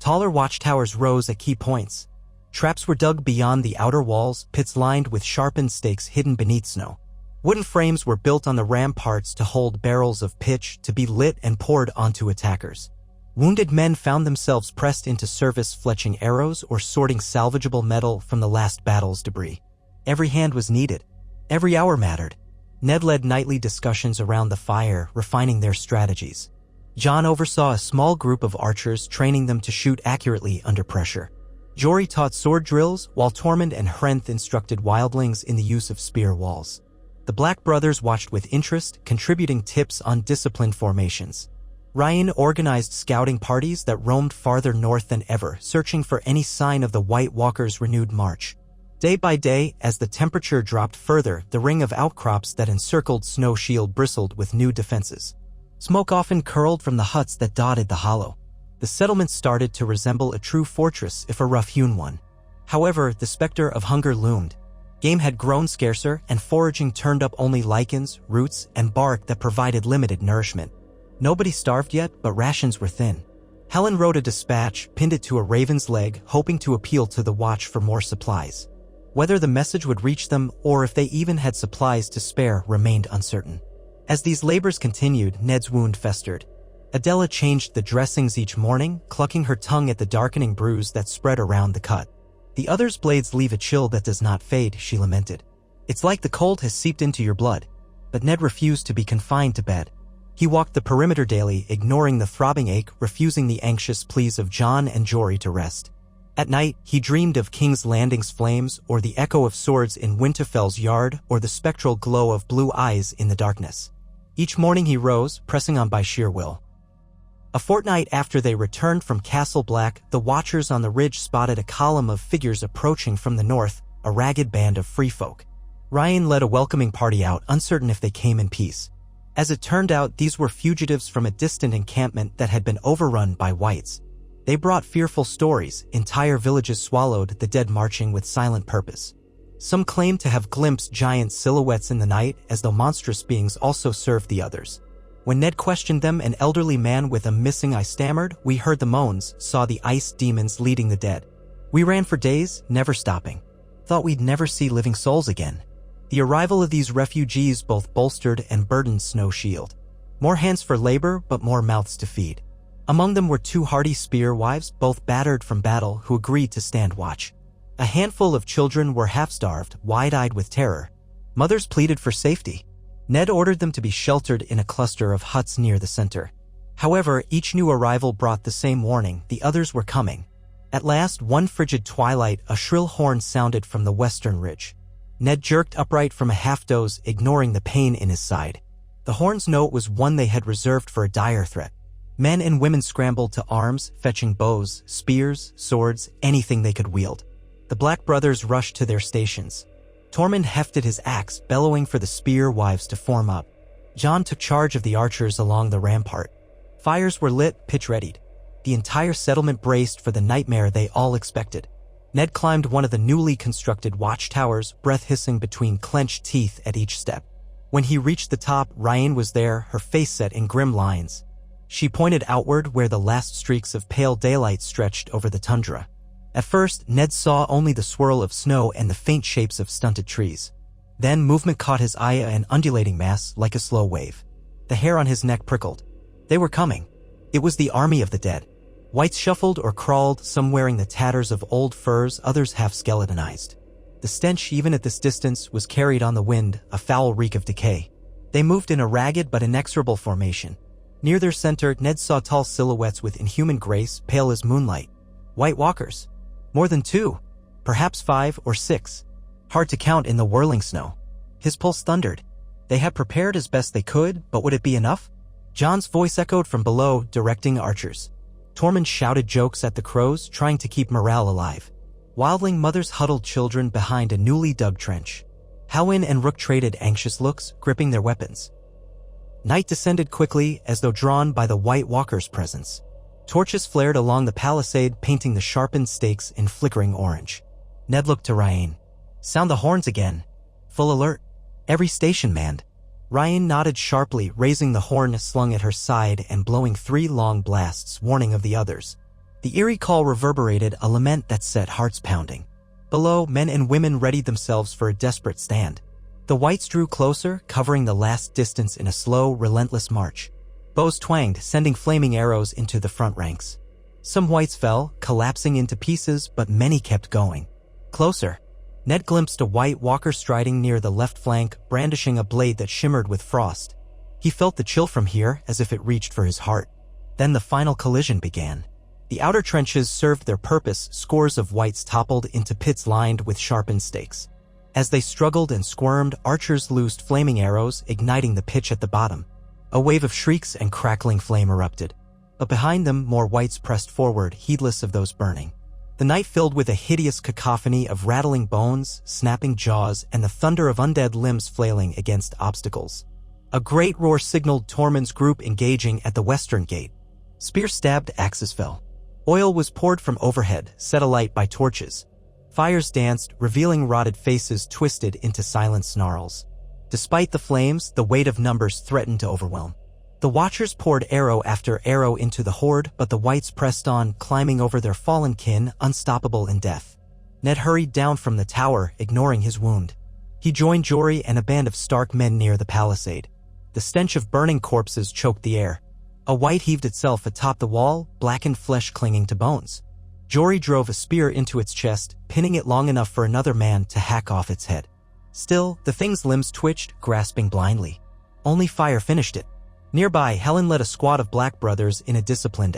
Taller watchtowers rose at key points. Traps were dug beyond the outer walls, pits lined with sharpened stakes hidden beneath snow. Wooden frames were built on the ramparts to hold barrels of pitch to be lit and poured onto attackers. Wounded men found themselves pressed into service, fletching arrows or sorting salvageable metal from the last battle's debris. Every hand was needed. Every hour mattered. Ned led nightly discussions around the fire, refining their strategies. Jon oversaw a small group of archers, training them to shoot accurately under pressure. Jory taught sword drills, while Tormund and Hrenth instructed wildlings in the use of spear walls. The Black brothers watched with interest, contributing tips on disciplined formations. Ryan organized scouting parties that roamed farther north than ever, searching for any sign of the White Walkers' renewed march. Day by day, as the temperature dropped further, the ring of outcrops that encircled Snow Shield bristled with new defenses. Smoke often curled from the huts that dotted the hollow. The settlement started to resemble a true fortress if a rough-hewn one. However, the specter of hunger loomed. Game had grown scarcer, and foraging turned up only lichens, roots, and bark that provided limited nourishment. Nobody starved yet, but rations were thin. Helen wrote a dispatch, pinned it to a raven's leg, hoping to appeal to the watch for more supplies. Whether the message would reach them, or if they even had supplies to spare, remained uncertain. As these labors continued, Ned's wound festered. Adela changed the dressings each morning, clucking her tongue at the darkening bruise that spread around the cut. "The other's blades leave a chill that does not fade," she lamented. "It's like the cold has seeped into your blood." But Ned refused to be confined to bed. He walked the perimeter daily, ignoring the throbbing ache, refusing the anxious pleas of John and Jory to rest. At night, he dreamed of King's Landing's flames, or the echo of swords in Winterfell's yard, or the spectral glow of blue eyes in the darkness. Each morning he rose, pressing on by sheer will. A fortnight after they returned from Castle Black, the watchers on the ridge spotted a column of figures approaching from the north, a ragged band of free folk. Ryan led a welcoming party out, uncertain if they came in peace. As it turned out, these were fugitives from a distant encampment that had been overrun by whites. They brought fearful stories. Entire villages swallowed, the dead marching with silent purpose. Some claimed to have glimpsed giant silhouettes in the night, as though monstrous beings also served the others. When Ned questioned them, an elderly man with a missing eye stammered, "We heard the moans, saw the ice demons leading the dead. We ran for days, never stopping. Thought we'd never see living souls again." The arrival of these refugees both bolstered and burdened Snow Shield. More hands for labor, but more mouths to feed. Among them were 2 hardy spear wives, both battered from battle, who agreed to stand watch. A handful of children were half-starved, wide-eyed with terror. Mothers pleaded for safety. Ned ordered them to be sheltered in a cluster of huts near the center. However, each new arrival brought the same warning: the others were coming. At last, one frigid twilight, a shrill horn sounded from the western ridge. Ned jerked upright from a half-doze, ignoring the pain in his side. The horn's note was one they had reserved for a dire threat. Men and women scrambled to arms, fetching bows, spears, swords, anything they could wield. The Black brothers rushed to their stations. Tormund hefted his axe, bellowing for the spear wives to form up. Jon took charge of the archers along the rampart. Fires were lit, pitch-readied. The entire settlement braced for the nightmare they all expected. Ned climbed one of the newly constructed watchtowers, breath hissing between clenched teeth at each step. When he reached the top, Ryan was there, her face set in grim lines. She pointed outward where the last streaks of pale daylight stretched over the tundra. At first, Ned saw only the swirl of snow and the faint shapes of stunted trees. Then movement caught his eye, an undulating mass like a slow wave. The hair on his neck prickled. They were coming. It was the army of the dead. Whites shuffled or crawled, some wearing the tatters of old furs, others half skeletonized. The stench, even at this distance, was carried on the wind, a foul reek of decay. They moved in a ragged but inexorable formation. Near their center, Ned saw tall silhouettes with inhuman grace, pale as moonlight. White walkers. More than 2. Perhaps 5 or 6. Hard to count in the whirling snow. His pulse thundered. They had prepared as best they could, but would it be enough? Jon's voice echoed from below, directing archers. Tormund shouted jokes at the crows, trying to keep morale alive. Wildling mothers huddled children behind a newly dug trench. Howin and Rook traded anxious looks, gripping their weapons. Night descended quickly, as though drawn by the White Walker's presence. Torches flared along the palisade, painting the sharpened stakes in flickering orange. Ned looked to Ryan. "Sound the horns again. Full alert. Every station manned." Ryan nodded sharply, raising the horn slung at her side and blowing 3 long blasts, warning of the others. The eerie call reverberated, a lament that set hearts pounding. Below, men and women readied themselves for a desperate stand. The whites drew closer, covering the last distance in a slow, relentless march. Bows twanged, sending flaming arrows into the front ranks. Some whites fell, collapsing into pieces, but many kept going. Closer. Ned glimpsed a White Walker striding near the left flank, brandishing a blade that shimmered with frost. He felt the chill from here, as if it reached for his heart. Then the final collision began. The outer trenches served their purpose, scores of whites toppled into pits lined with sharpened stakes. As they struggled and squirmed, archers loosed flaming arrows, igniting the pitch at the bottom. A wave of shrieks and crackling flame erupted. But behind them, more whites pressed forward, heedless of those burning. The night filled with a hideous cacophony of rattling bones, snapping jaws, and the thunder of undead limbs flailing against obstacles. A great roar signaled Tormund's group engaging at the western gate. Spear stabbed, axes fell. Oil was poured from overhead, set alight by torches. Fires danced, revealing rotted faces twisted into silent snarls. Despite the flames, the weight of numbers threatened to overwhelm. The Watchers poured arrow after arrow into the horde, but the Whites pressed on, climbing over their fallen kin, unstoppable in death. Ned hurried down from the tower, ignoring his wound. He joined Jory and a band of Stark men near the palisade. The stench of burning corpses choked the air. A White heaved itself atop the wall, blackened flesh clinging to bones. Jory drove a spear into its chest, pinning it long enough for another man to hack off its head. Still, the thing's limbs twitched, grasping blindly. Only fire finished it. Nearby, Helen led a squad of Black brothers in a disciplined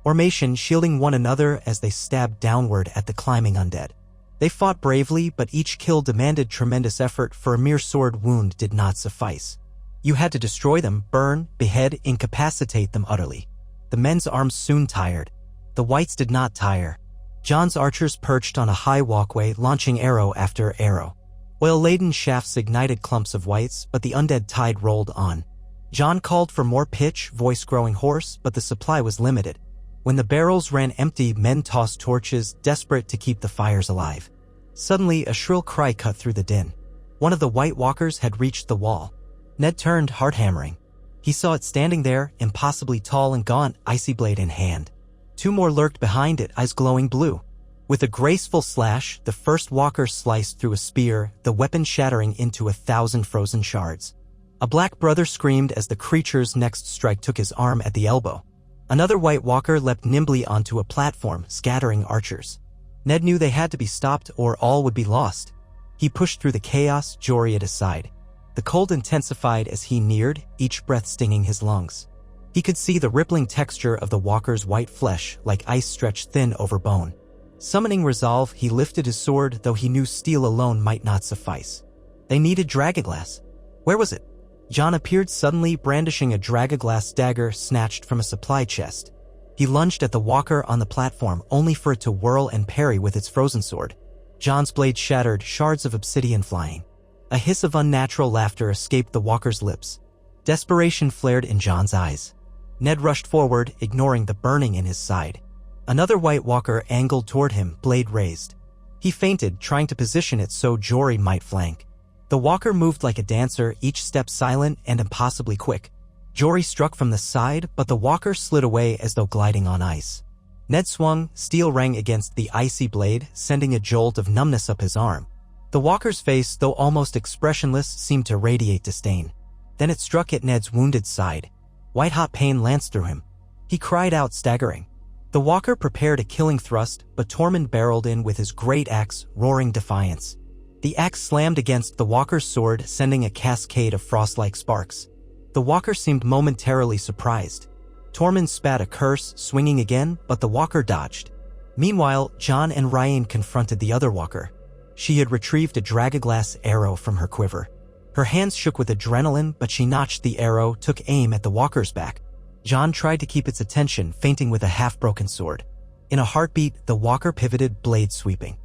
formation, shielding one another as they stabbed downward at the climbing undead. They fought bravely, but each kill demanded tremendous effort, for a mere sword wound did not suffice. You had to destroy them, burn, behead, incapacitate them utterly. The men's arms soon tired. The Whites did not tire. Jon's archers perched on a high walkway, launching arrow after arrow. Oil-laden shafts ignited clumps of Whites, but the undead tide rolled on. Jon called for more pitch, voice growing hoarse, but the supply was limited. When the barrels ran empty, men tossed torches, desperate to keep the fires alive. Suddenly, a shrill cry cut through the din. One of the White Walkers had reached the wall. Ned turned, heart hammering. He saw it standing there, impossibly tall and gaunt, icy blade in hand. Two more lurked behind it, eyes glowing blue. With a graceful slash, the first walker sliced through a spear, the weapon shattering into 1,000 frozen shards. A Black brother screamed as the creature's next strike took his arm at the elbow. Another White Walker leapt nimbly onto a platform, scattering archers. Ned knew they had to be stopped or all would be lost. He pushed through the chaos, Jory at his side. The cold intensified as he neared, each breath stinging his lungs. He could see the rippling texture of the walker's white flesh, like ice stretched thin over bone. Summoning resolve, he lifted his sword, though he knew steel alone might not suffice. They needed dragonglass. Where was it? Jon appeared suddenly, brandishing a dragonglass dagger snatched from a supply chest. He lunged at the walker on the platform, only for it to whirl and parry with its frozen sword. Jon's blade shattered, shards of obsidian flying. A hiss of unnatural laughter escaped the walker's lips. Desperation flared in Jon's eyes. Ned rushed forward, ignoring the burning in his side. Another White Walker angled toward him, blade raised. He feinted, trying to position it so Jory might flank. The walker moved like a dancer, each step silent and impossibly quick. Jory struck from the side, but the walker slid away as though gliding on ice. Ned swung, steel rang against the icy blade, sending a jolt of numbness up his arm. The walker's face, though almost expressionless, seemed to radiate disdain. Then it struck at Ned's wounded side. White-hot pain lanced through him. He cried out, staggering. The walker prepared a killing thrust, but Tormund barreled in with his great axe, roaring defiance. The axe slammed against the walker's sword, sending a cascade of frost-like sparks. The walker seemed momentarily surprised. Tormund spat a curse, swinging again, but the walker dodged. Meanwhile, Jon and Ryan confronted the other walker. She had retrieved a dragonglass arrow from her quiver. Her hands shook with adrenaline, but she notched the arrow, took aim at the walker's back. Jon tried to keep its attention, feinting with a half-broken sword. In a heartbeat, the walker pivoted, blade sweeping.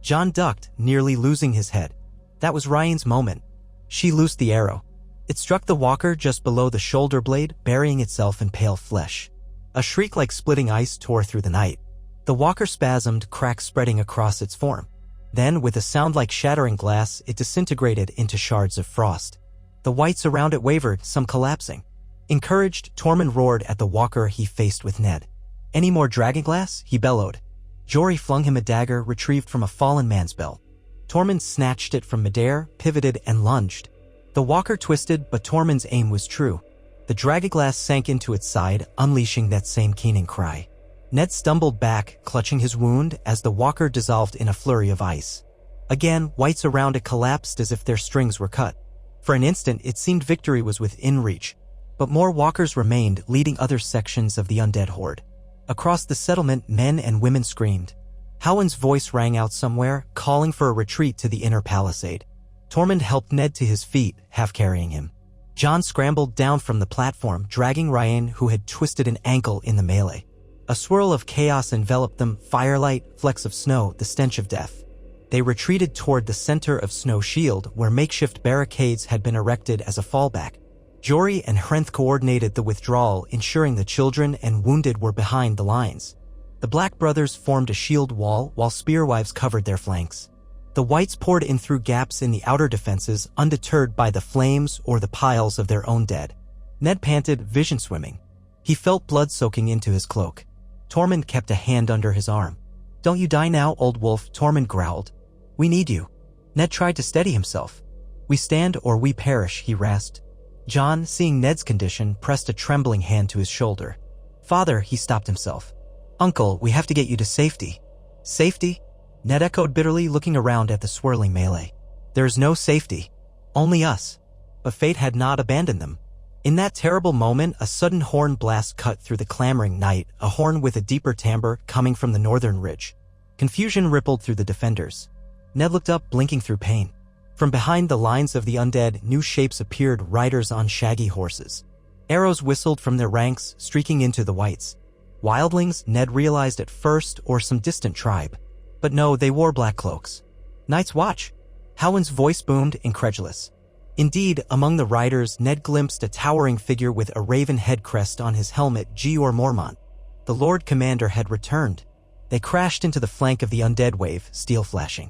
Jon ducked, nearly losing his head. That was Ryan's moment. She loosed the arrow. It struck the walker just below the shoulder blade, burying itself in pale flesh. A shriek like splitting ice tore through the night. The walker spasmed, cracks spreading across its form. Then, with a sound like shattering glass, it disintegrated into shards of frost. The Whites around it wavered, some collapsing. Encouraged, Tormund roared at the walker he faced with Ned. "Any more dragonglass?" he bellowed. Jory flung him a dagger retrieved from a fallen man's belt. Tormund snatched it from midair, pivoted, and lunged. The walker twisted, but Tormund's aim was true. The dragonglass sank into its side, unleashing that same keening cry. Ned stumbled back, clutching his wound, as the walker dissolved in a flurry of ice. Again, Whites around it collapsed as if their strings were cut. For an instant, it seemed victory was within reach. But more walkers remained, leading other sections of the undead horde. Across the settlement, men and women screamed. Howland's voice rang out somewhere, calling for a retreat to the inner palisade. Tormund helped Ned to his feet, half carrying him. Jon scrambled down from the platform, dragging Ryan, who had twisted an ankle in the melee. A swirl of chaos enveloped them, firelight, flecks of snow, the stench of death. They retreated toward the center of Snow Shield, where makeshift barricades had been erected as a fallback. Jory and Hrenth coordinated the withdrawal, ensuring the children and wounded were behind the lines. The Black brothers formed a shield wall while spearwives covered their flanks. The Whites poured in through gaps in the outer defenses, undeterred by the flames or the piles of their own dead. Ned panted, vision swimming. He felt blood soaking into his cloak. Tormund kept a hand under his arm. "Don't you die now, old wolf," Tormund growled. "We need you." Ned tried to steady himself. "We stand or we perish," he rasped. Jon, seeing Ned's condition, pressed a trembling hand to his shoulder. "Father," he stopped himself. "Uncle, we have to get you to safety." "Safety?" Ned echoed bitterly, looking around at the swirling melee. "There's no safety. Only us." But fate had not abandoned them. In that terrible moment, a sudden horn blast cut through the clamoring night, a horn with a deeper timbre coming from the northern ridge. Confusion rippled through the defenders. Ned looked up, blinking through pain. From behind the lines of the undead, new shapes appeared, riders on shaggy horses. Arrows whistled from their ranks, streaking into the Whites. Wildlings, Ned realized at first, or some distant tribe. But no, they wore black cloaks. "Night's Watch!" Howland's voice boomed, incredulous. Indeed, among the riders, Ned glimpsed a towering figure with a raven head crest on his helmet, Jeor Mormont. The Lord Commander had returned. They crashed into the flank of the undead wave, steel flashing.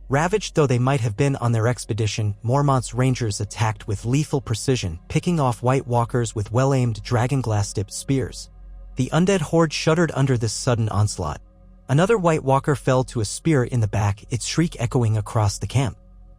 Ravaged though they might have been on their expedition, Mormont's rangers attacked with lethal precision, picking off White Walkers with well-aimed dragonglass-tipped spears. The undead horde shuddered under this sudden onslaught. Another White Walker fell to a spear in the back, its shriek echoing across the camp.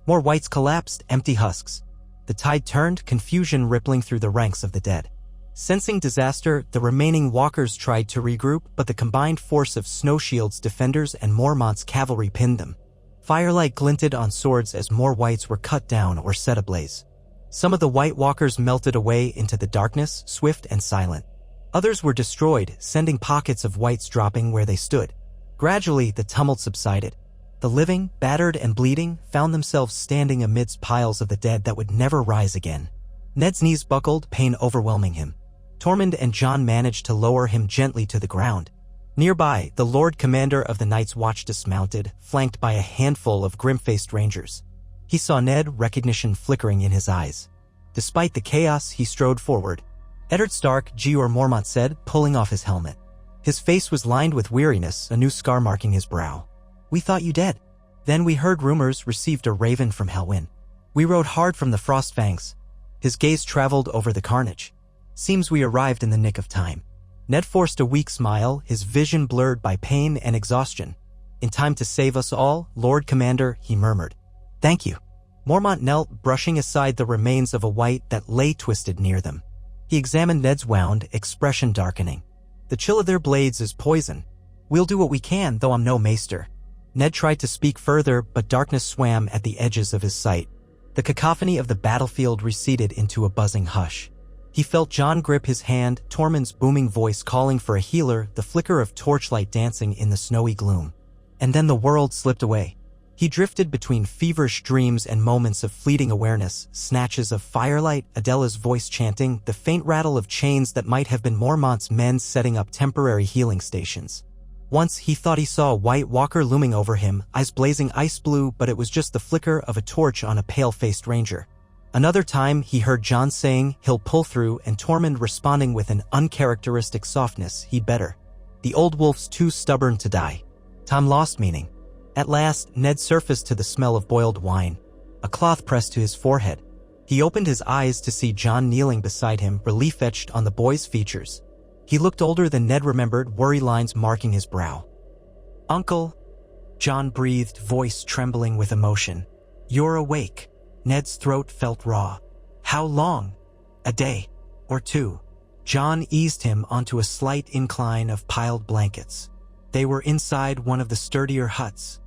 More Whites collapsed, empty husks. The tide turned, confusion rippling through the ranks of the dead. Sensing disaster, the remaining Walkers tried to regroup, but the combined force of Snowshield's defenders and Mormont's cavalry pinned them. Firelight glinted on swords as more Whites were cut down or set ablaze. Some of the White Walkers melted away into the darkness, swift and silent. Others were destroyed, sending pockets of Whites dropping where they stood. Gradually, the tumult subsided. The living, battered and bleeding, found themselves standing amidst piles of the dead that would never rise again. Ned's knees buckled, pain overwhelming him. Tormund and Jon managed to lower him gently to the ground. Nearby, the Lord Commander of the Night's Watch dismounted, flanked by a handful of grim-faced rangers. He saw Ned, recognition flickering in his eyes. Despite the chaos, he strode forward. "Eddard Stark," Jeor Mormont said, pulling off his helmet. His face was lined with weariness, a new scar marking his brow. "We thought you dead. Then we heard rumors, received a raven from Helwyn. We rode hard from the Frostfangs." His gaze traveled over the carnage. "Seems we arrived in the nick of time." Ned forced a weak smile, his vision blurred by pain and exhaustion. "In time to save us all, Lord Commander," he murmured. "Thank you." Mormont knelt, brushing aside the remains of a White that lay twisted near them. He examined Ned's wound, expression darkening. "The chill of their blades is poison. We'll do what we can, though I'm no maester." Ned tried to speak further, but darkness swam at the edges of his sight. The cacophony of the battlefield receded into a buzzing hush. He felt Jon grip his hand, Tormund's booming voice calling for a healer, the flicker of torchlight dancing in the snowy gloom. And then the world slipped away. He drifted between feverish dreams and moments of fleeting awareness, snatches of firelight, Adela's voice chanting, the faint rattle of chains that might have been Mormont's men setting up temporary healing stations. Once he thought he saw a White Walker looming over him, eyes blazing ice blue, but it was just the flicker of a torch on a pale-faced ranger. Another time, he heard Jon saying, "He'll pull through," and Tormund responding with an uncharacteristic softness, "He'd better. The old wolf's too stubborn to die." Tom lost meaning. At last, Ned surfaced to the smell of boiled wine. A cloth pressed to his forehead. He opened his eyes to see Jon kneeling beside him, relief etched on the boy's features. He looked older than Ned remembered, worry lines marking his brow. "Uncle," Jon breathed, voice trembling with emotion. "You're awake." Ned's throat felt raw. "How long? A day? Or two?" Jon eased him onto a slight incline of piled blankets. They were inside one of the sturdier huts,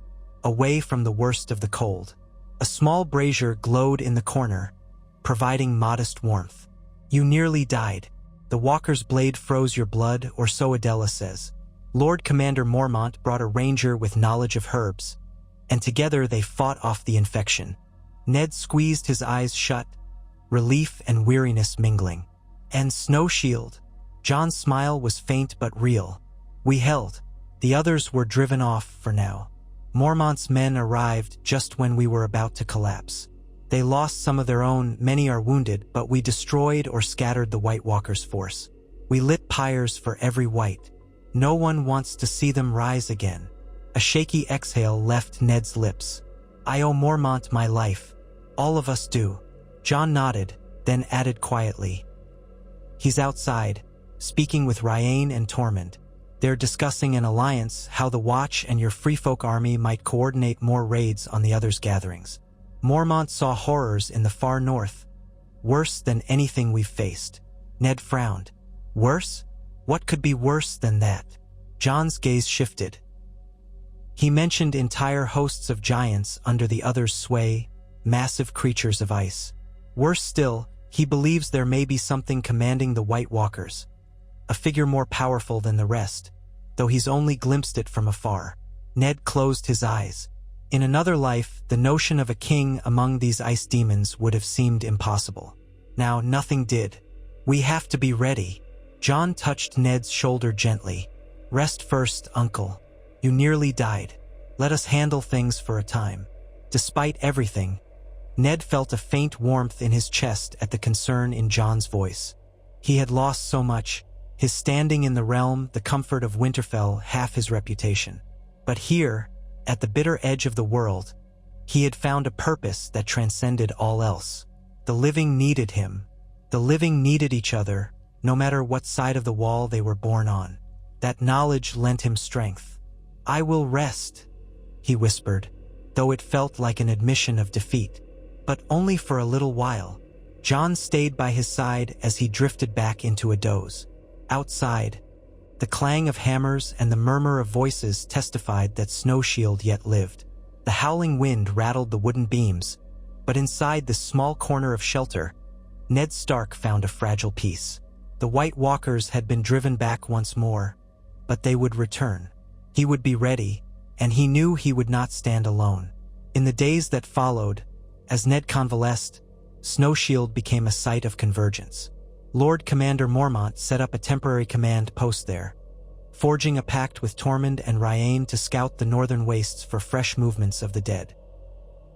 away from the worst of the cold. A small brazier glowed in the corner, providing modest warmth. "You nearly died. The Walker's blade froze your blood, or so Adela says. Lord Commander Mormont brought a ranger with knowledge of herbs, and together they fought off the infection." Ned squeezed his eyes shut, relief and weariness mingling. "And Snowshield." Jon's smile was faint but real. "We held. The others were driven off for now. Mormont's men arrived just when we were about to collapse." They lost some of their own, many are wounded, but we destroyed or scattered the White Walkers' force. We lit pyres for every white. No one wants to see them rise again. A shaky exhale left Ned's lips. I owe Mormont my life. All of us do. Jon nodded, then added quietly. He's outside, speaking with Ryain and Tormund. They're discussing an alliance, how the Watch and your Freefolk army might coordinate more raids on the others' gatherings. Mormont saw horrors in the far north. Worse than anything we've faced. Ned frowned. Worse? What could be worse than that? Jon's gaze shifted. He mentioned entire hosts of giants under the others' sway, massive creatures of ice. Worse still, he believes there may be something commanding the White Walkers. A figure more powerful than the rest, though he's only glimpsed it from afar. Ned closed his eyes. In another life, the notion of a king among these ice demons would have seemed impossible. Now nothing did. We have to be ready. Jon touched Ned's shoulder gently. Rest first, uncle. You nearly died. Let us handle things for a time. Despite everything, Ned felt a faint warmth in his chest at the concern in Jon's voice. He had lost so much, his standing in the realm, the comfort of Winterfell, half his reputation. But here, at the bitter edge of the world, he had found a purpose that transcended all else. The living needed him. The living needed each other, no matter what side of the wall they were born on. That knowledge lent him strength. I will rest, he whispered, though it felt like an admission of defeat. But only for a little while. Jon stayed by his side as he drifted back into a doze. Outside, the clang of hammers and the murmur of voices testified that Snowshield yet lived. The howling wind rattled the wooden beams, but inside this small corner of shelter, Ned Stark found a fragile peace. The White Walkers had been driven back once more, but they would return. He would be ready, and he knew he would not stand alone. In the days that followed, as Ned convalesced, Snowshield became a site of convergence. Lord Commander Mormont set up a temporary command post there, forging a pact with Tormund and Ryain to scout the northern wastes for fresh movements of the dead.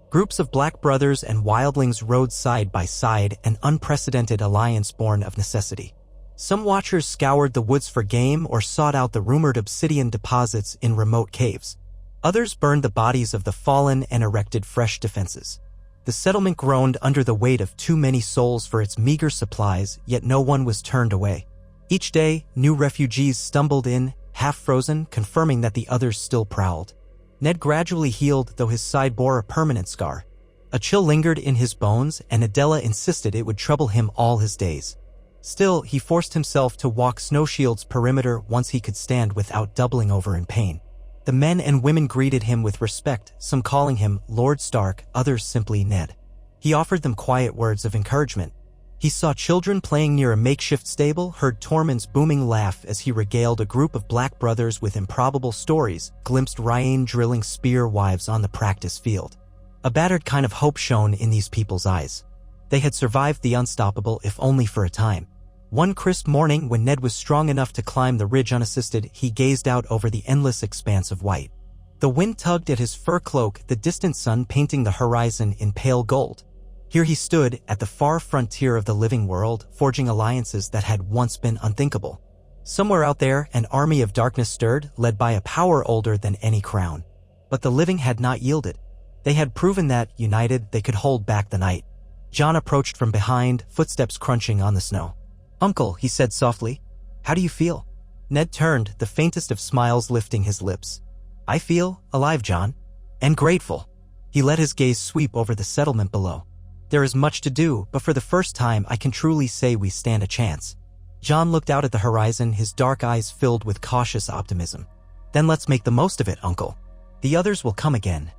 Groups of Black Brothers and wildlings rode side by side, an unprecedented alliance born of necessity. Some watchers scoured the woods for game or sought out the rumored obsidian deposits in remote caves. Others burned the bodies of the fallen and erected fresh defenses. The settlement groaned under the weight of too many souls for its meager supplies, yet no one was turned away. Each day, new refugees stumbled in, half-frozen, confirming that the others still prowled. Ned gradually healed, though his side bore a permanent scar. A chill lingered in his bones, and Adela insisted it would trouble him all his days. Still, he forced himself to walk Snowshield's perimeter once he could stand without doubling over in pain. The men and women greeted him with respect, some calling him Lord Stark, others simply Ned. He offered them quiet words of encouragement. He saw children playing near a makeshift stable, heard Tormund's booming laugh as he regaled a group of Black Brothers with improbable stories, glimpsed Ryain drilling spear wives on the practice field. A battered kind of hope shone in these people's eyes. They had survived the unstoppable, if only for a time. One crisp morning, when Ned was strong enough to climb the ridge unassisted, he gazed out over the endless expanse of white. The wind tugged at his fur cloak, the distant sun painting the horizon in pale gold. Here he stood, at the far frontier of the living world, forging alliances that had once been unthinkable. Somewhere out there, an army of darkness stirred, led by a power older than any crown. But the living had not yielded. They had proven that, united, they could hold back the night. Jon approached from behind, footsteps crunching on the snow. "Uncle," he said softly, "how do you feel?" Ned turned, the faintest of smiles lifting his lips. "I feel alive, Jon, and grateful." He let his gaze sweep over the settlement below. "There is much to do, but for the first time I can truly say we stand a chance." Jon looked out at the horizon, his dark eyes filled with cautious optimism. "Then let's make the most of it, Uncle. The others will come again."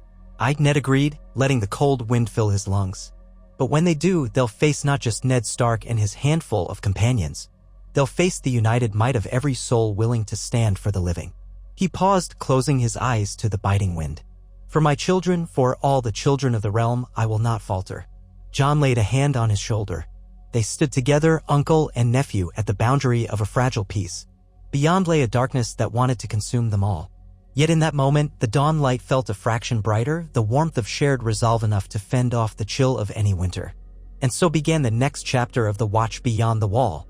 Ned agreed, letting the cold wind fill his lungs. "But when they do, they'll face not just Ned Stark and his handful of companions. They'll face the united might of every soul willing to stand for the living." He paused, closing his eyes to the biting wind. "For my children, for all the children of the realm, I will not falter." Jon laid a hand on his shoulder. They stood together, uncle and nephew, at the boundary of a fragile peace. Beyond lay a darkness that wanted to consume them all. Yet in that moment, the dawn light felt a fraction brighter, the warmth of shared resolve enough to fend off the chill of any winter. And so began the next chapter of the Watch Beyond the Wall.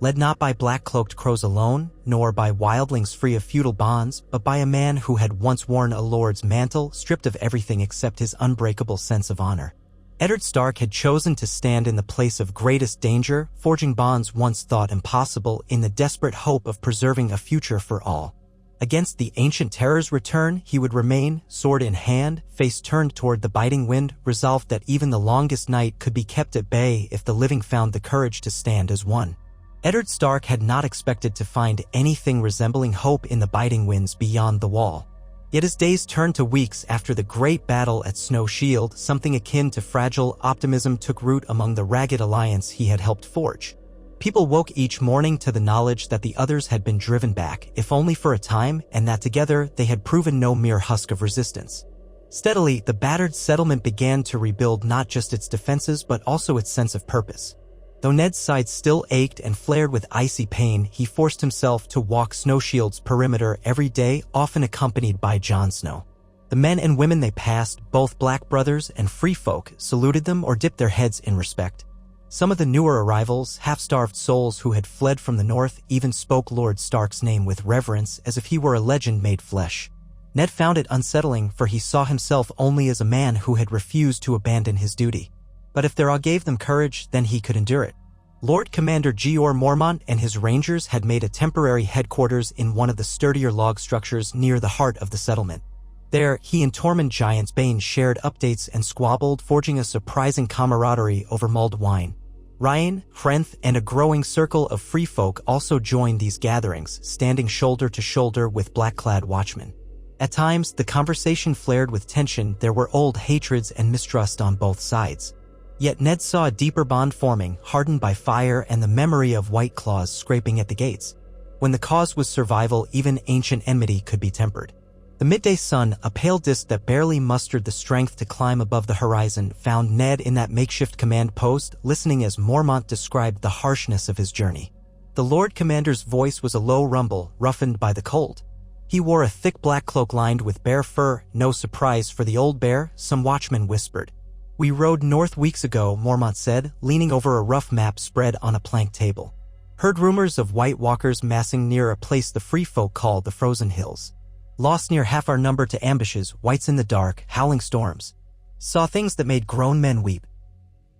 Led not by black-cloaked crows alone, nor by wildlings free of feudal bonds, but by a man who had once worn a lord's mantle, stripped of everything except his unbreakable sense of honor. Eddard Stark had chosen to stand in the place of greatest danger, forging bonds once thought impossible in the desperate hope of preserving a future for all. Against the ancient terror's return, he would remain, sword in hand, face turned toward the biting wind, resolved that even the longest night could be kept at bay if the living found the courage to stand as one. Eddard Stark had not expected to find anything resembling hope in the biting winds beyond the wall. Yet as days turned to weeks after the great battle at Snow Shield, something akin to fragile optimism took root among the ragged alliance he had helped forge. People woke each morning to the knowledge that the others had been driven back, if only for a time, and that together they had proven no mere husk of resistance. Steadily, the battered settlement began to rebuild not just its defenses but also its sense of purpose. Though Ned's side still ached and flared with icy pain, he forced himself to walk Snowshield's perimeter every day, often accompanied by Jon Snow. The men and women they passed, both black brothers and free folk, saluted them or dipped their heads in respect. Some of the newer arrivals, half-starved souls who had fled from the north, even spoke Lord Stark's name with reverence as if he were a legend made flesh. Ned found it unsettling, for he saw himself only as a man who had refused to abandon his duty. But if their awe gave them courage, then he could endure it. Lord Commander Georg Mormont and his rangers had made a temporary headquarters in one of the sturdier log structures near the heart of the settlement. There, he and Tormund Giantsbane shared updates and squabbled, forging a surprising camaraderie over mulled wine. Ryan, Hrenth, and a growing circle of free folk also joined these gatherings, standing shoulder to shoulder with black-clad watchmen. At times, the conversation flared with tension. There were old hatreds and mistrust on both sides. Yet Ned saw a deeper bond forming, hardened by fire and the memory of white claws scraping at the gates. When the cause was survival, even ancient enmity could be tempered. The midday sun, a pale disk that barely mustered the strength to climb above the horizon, found Ned in that makeshift command post, listening as Mormont described the harshness of his journey. The Lord Commander's voice was a low rumble, roughened by the cold. He wore a thick black cloak lined with bear fur, no surprise for the old bear, some watchmen whispered. "We rode north weeks ago," Mormont said, leaning over a rough map spread on a plank table. "Heard rumors of White Walkers massing near a place the free folk called the Frozen Hills. Lost near half our number to ambushes, whites in the dark, howling storms. Saw things that made grown men weep.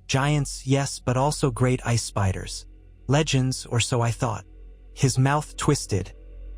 Giants, yes, but also great ice spiders. Legends, or so I thought." His mouth twisted,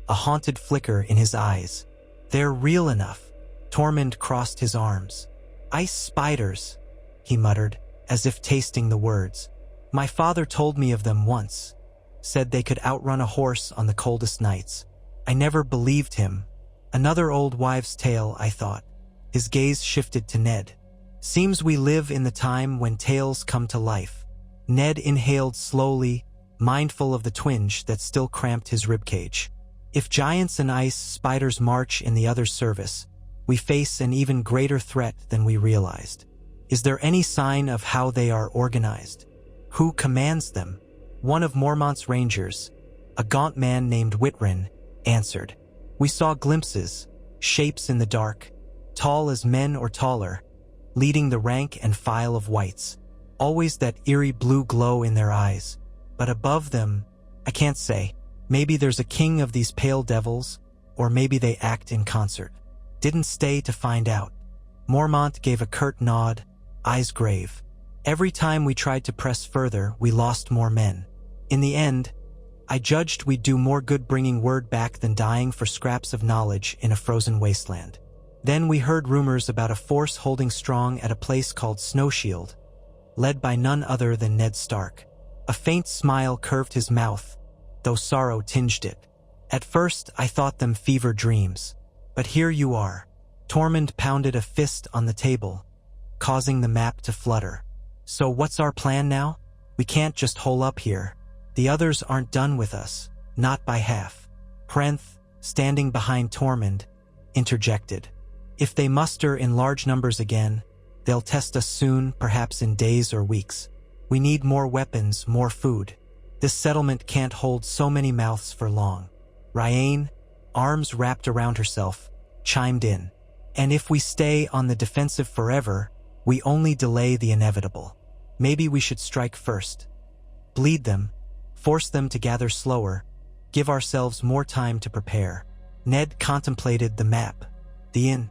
a haunted flicker in his eyes. "They're real enough." Tormund crossed his arms. "Ice spiders," he muttered, as if tasting the words. "My father told me of them once. Said they could outrun a horse on the coldest nights. I never believed him. Another old wives' tale, I thought." His gaze shifted to Ned. "Seems we live in the time when tales come to life." Ned inhaled slowly, mindful of the twinge that still cramped his ribcage. "If giants and ice spiders march in the other's service, we face an even greater threat than we realized. Is there any sign of how they are organized? Who commands them?" One of Mormont's rangers, a gaunt man named Whitrin, answered. "We saw glimpses, shapes in the dark, tall as men or taller, leading the rank and file of whites. Always that eerie blue glow in their eyes. But above them, I can't say. Maybe there's a king of these pale devils, or maybe they act in concert. Didn't stay to find out." Mormont gave a curt nod, eyes grave. "Every time we tried to press further, we lost more men. In the end, I judged we'd do more good bringing word back than dying for scraps of knowledge in a frozen wasteland. Then we heard rumors about a force holding strong at a place called Snow Shield, led by none other than Ned Stark." A faint smile curved his mouth, though sorrow tinged it. "At first, I thought them fever dreams. But here you are." Tormund pounded a fist on the table, causing the map to flutter. "So what's our plan now? We can't just hole up here. The others aren't done with us, not by half." Hrenth, standing behind Tormund, interjected. "If they muster in large numbers again, they'll test us soon, perhaps in days or weeks. We need more weapons, more food. This settlement can't hold so many mouths for long." Ryan, arms wrapped around herself, chimed in. And if we stay on the defensive forever, we only delay the inevitable. Maybe we should strike first. Bleed them, force them to gather slower, give ourselves more time to prepare. Ned contemplated the map. The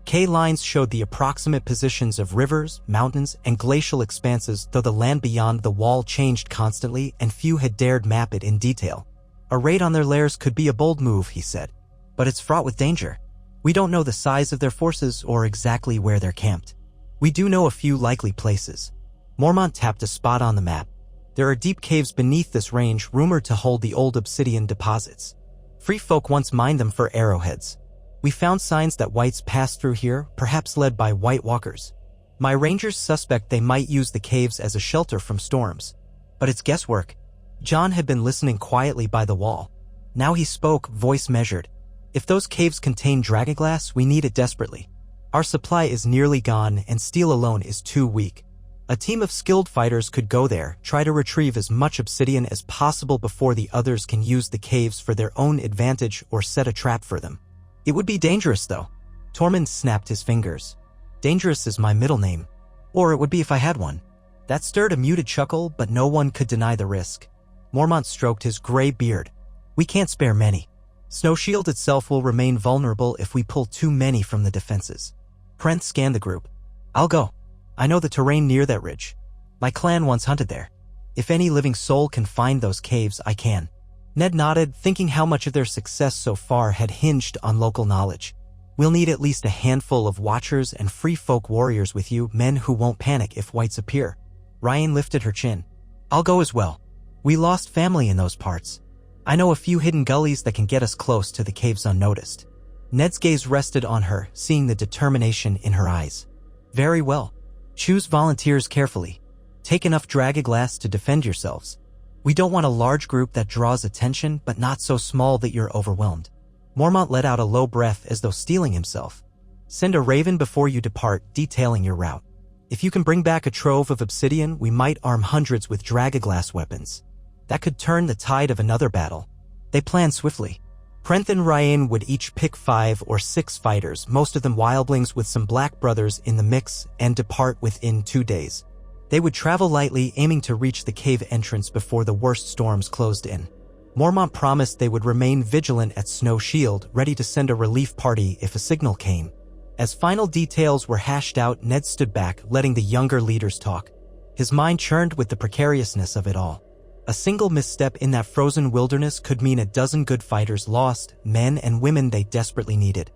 K lines showed the approximate positions of rivers, mountains, and glacial expanses, though the land beyond the wall changed constantly and few had dared map it in detail. A raid on their lairs could be a bold move, he said, but it's fraught with danger. We don't know the size of their forces or exactly where they're camped. We do know a few likely places. Mormont tapped a spot on the map. There are deep caves beneath this range rumored to hold the old obsidian deposits. Free folk once mined them for arrowheads. We found signs that whites passed through here, perhaps led by white walkers. My rangers suspect they might use the caves as a shelter from storms. But it's guesswork. John had been listening quietly by the wall. Now he spoke, voice measured. If those caves contain dragonglass, we need it desperately. Our supply is nearly gone, and steel alone is too weak. A team of skilled fighters could go there, try to retrieve as much obsidian as possible before the others can use the caves for their own advantage or set a trap for them. It would be dangerous, though. Tormund snapped his fingers. Dangerous is my middle name. Or it would be if I had one. That stirred a muted chuckle, but no one could deny the risk. Mormont stroked his gray beard. We can't spare many. Snowshield itself will remain vulnerable if we pull too many from the defenses. Prent scanned the group. I'll go. I know the terrain near that ridge. My clan once hunted there. If any living soul can find those caves, I can. Ned nodded, thinking how much of their success so far had hinged on local knowledge. We'll need at least a handful of watchers and free folk warriors with you, men who won't panic if whites appear. Ryan lifted her chin. I'll go as well. We lost family in those parts. I know a few hidden gullies that can get us close to the caves unnoticed. Ned's gaze rested on her, seeing the determination in her eyes. Very well. Choose volunteers carefully. Take enough dragonglass to defend yourselves. We don't want a large group that draws attention, but not so small that you're overwhelmed. Mormont let out a low breath as though steeling himself. Send a raven before you depart, detailing your route. If you can bring back a trove of obsidian, we might arm hundreds with dragonglass weapons. That could turn the tide of another battle. They planned swiftly. Prenth and Ryan would each pick 5 or 6 fighters, most of them wildlings with some black brothers in the mix, and depart within 2 days. They would travel lightly, aiming to reach the cave entrance before the worst storms closed in. Mormont promised they would remain vigilant at Snow Shield, ready to send a relief party if a signal came. As final details were hashed out, Ned stood back, letting the younger leaders talk. His mind churned with the precariousness of it all. A single misstep in that frozen wilderness could mean a dozen good fighters lost, men and women they desperately needed.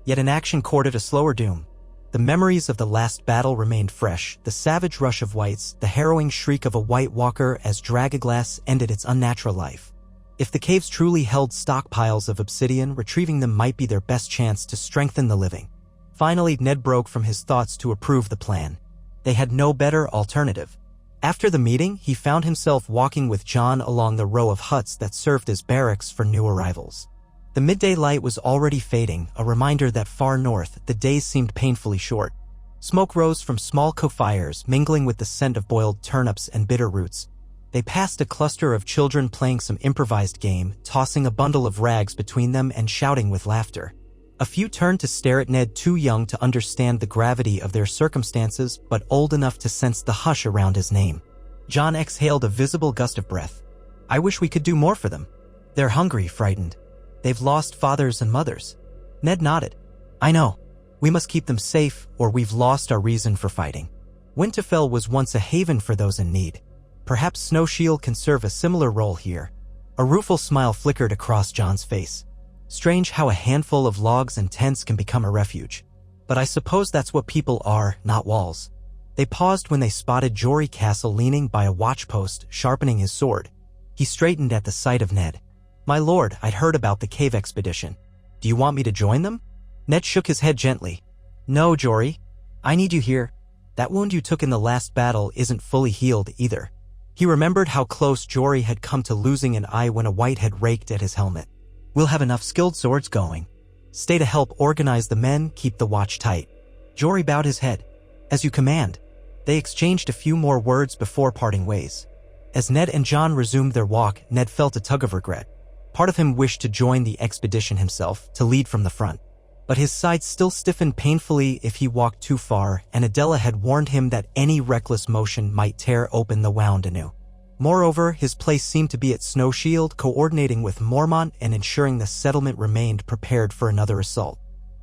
Yet inaction courted a slower doom. The memories of the last battle remained fresh, the savage rush of whites, the harrowing shriek of a white walker as dragonglass ended its unnatural life. If the caves truly held stockpiles of obsidian, retrieving them might be their best chance to strengthen the living. Finally, Ned broke from his thoughts to approve the plan. They had no better alternative. After the meeting, he found himself walking with John along the row of huts that served as barracks for new arrivals. The midday light was already fading, a reminder that far north, the days seemed painfully short. Smoke rose from small co-fires, mingling with the scent of boiled turnips and bitter roots. They passed a cluster of children playing some improvised game, tossing a bundle of rags between them and shouting with laughter. A few turned to stare at Ned, too young to understand the gravity of their circumstances, but old enough to sense the hush around his name. John exhaled a visible gust of breath. I wish we could do more for them. They're hungry, frightened. They've lost fathers and mothers. Ned nodded. I know. We must keep them safe, or we've lost our reason for fighting. Winterfell was once a haven for those in need. Perhaps Snow Shield can serve a similar role here. A rueful smile flickered across John's face. Strange how a handful of logs and tents can become a refuge. But I suppose that's what people are, not walls. They paused when they spotted Jory Castle leaning by a watchpost, sharpening his sword. He straightened at the sight of Ned. My lord, I'd heard about the cave expedition. Do you want me to join them? Ned shook his head gently. No, Jory. I need you here. That wound you took in the last battle isn't fully healed either. He remembered how close Jory had come to losing an eye when a white had raked at his helmet. We'll have enough skilled swords going. Stay to help organize the men, keep the watch tight. Jory bowed his head. As you command. They exchanged a few more words before parting ways. As Ned and John resumed their walk, Ned felt a tug of regret. Part of him wished to join the expedition himself, to lead from the front. But his side still stiffened painfully if he walked too far, and Adela had warned him that any reckless motion might tear open the wound anew. Moreover, his place seemed to be at Snow Shield, coordinating with Mormont and ensuring the settlement remained prepared for another assault.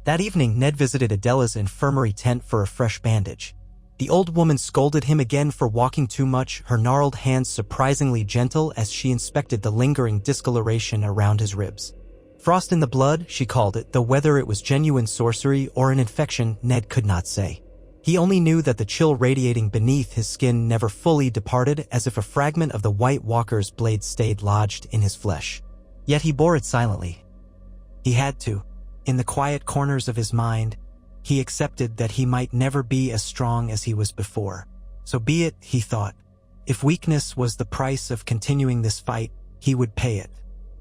That evening, Ned visited Adela's infirmary tent for a fresh bandage. The old woman scolded him again for walking too much, her gnarled hands surprisingly gentle as she inspected the lingering discoloration around his ribs. Frost in the blood, she called it, though whether it was genuine sorcery or an infection, Ned could not say. He only knew that the chill radiating beneath his skin never fully departed, as if a fragment of the White Walker's blade stayed lodged in his flesh. Yet he bore it silently. He had to. In the quiet corners of his mind, he accepted that he might never be as strong as he was before. So be it, he thought. If weakness was the price of continuing this fight, he would pay it.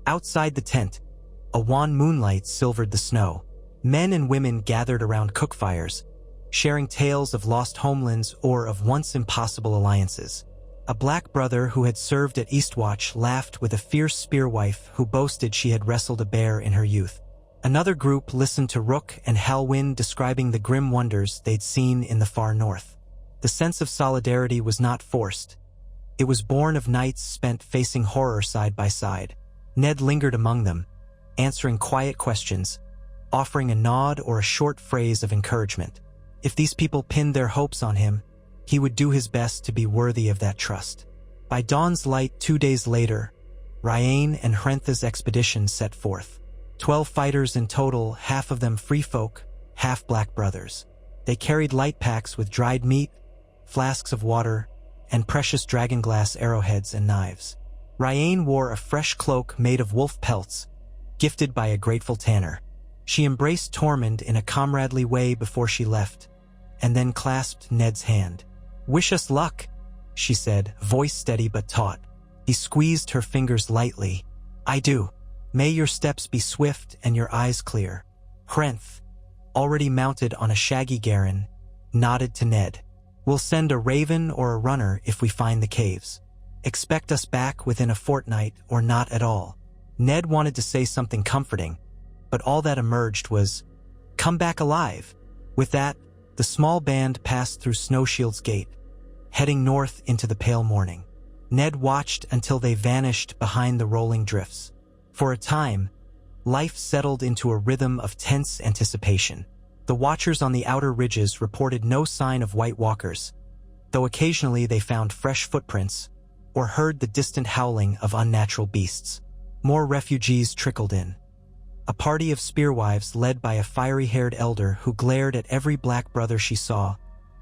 Outside the tent, a wan moonlight silvered the snow. Men and women gathered around cookfires, sharing tales of lost homelands or of once impossible alliances. A black brother who had served at Eastwatch laughed with a fierce spearwife who boasted she had wrestled a bear in her youth. Another group listened to Rook and Halwyn describing the grim wonders they'd seen in the far north. The sense of solidarity was not forced. It was born of nights spent facing horror side by side. Ned lingered among them, answering quiet questions, offering a nod or a short phrase of encouragement. If these people pinned their hopes on him, he would do his best to be worthy of that trust. By dawn's light 2 days later, Ryan and Hrentha's expedition set forth. 12 fighters in total, half of them free folk, half black brothers. They carried light packs with dried meat, flasks of water, and precious dragonglass arrowheads and knives. Ryan wore a fresh cloak made of wolf pelts, gifted by a grateful tanner. She embraced Tormund in a comradely way before she left, and then clasped Ned's hand. "Wish us luck," she said, voice steady but taut. He squeezed her fingers lightly. "I do. May your steps be swift and your eyes clear." Hrenthe, already mounted on a shaggy Garen, nodded to Ned. "We'll send a raven or a runner if we find the caves. Expect us back within a fortnight or not at all." Ned wanted to say something comforting, but all that emerged was, "Come back alive." With that, the small band passed through Snowshield's gate, heading north into the pale morning. Ned watched until they vanished behind the rolling drifts. For a time, life settled into a rhythm of tense anticipation. The watchers on the outer ridges reported no sign of White Walkers, though occasionally they found fresh footprints or heard the distant howling of unnatural beasts. More refugees trickled in. A party of spearwives led by a fiery-haired elder who glared at every black brother she saw,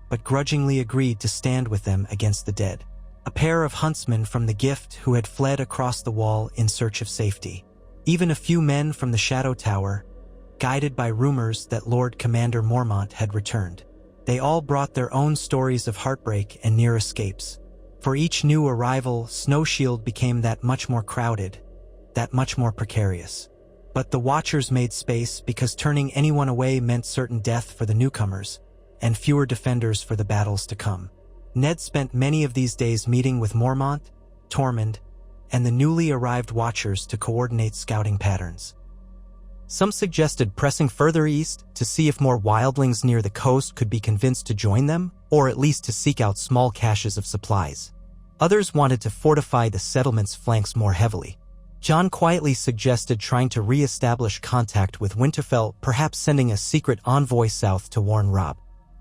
but grudgingly agreed to stand with them against the dead. A pair of huntsmen from the Gift who had fled across the wall in search of safety. Even a few men from the Shadow Tower, guided by rumors that Lord Commander Mormont had returned. They all brought their own stories of heartbreak and near escapes. For each new arrival, Snowshield became that much more crowded, that much more precarious. But the Watchers made space because turning anyone away meant certain death for the newcomers, and fewer defenders for the battles to come. Ned spent many of these days meeting with Mormont, Tormund, and the newly arrived Watchers to coordinate scouting patterns. Some suggested pressing further east to see if more wildlings near the coast could be convinced to join them, or at least to seek out small caches of supplies. Others wanted to fortify the settlement's flanks more heavily. John quietly suggested trying to re-establish contact with Winterfell, perhaps sending a secret envoy south to warn Robb.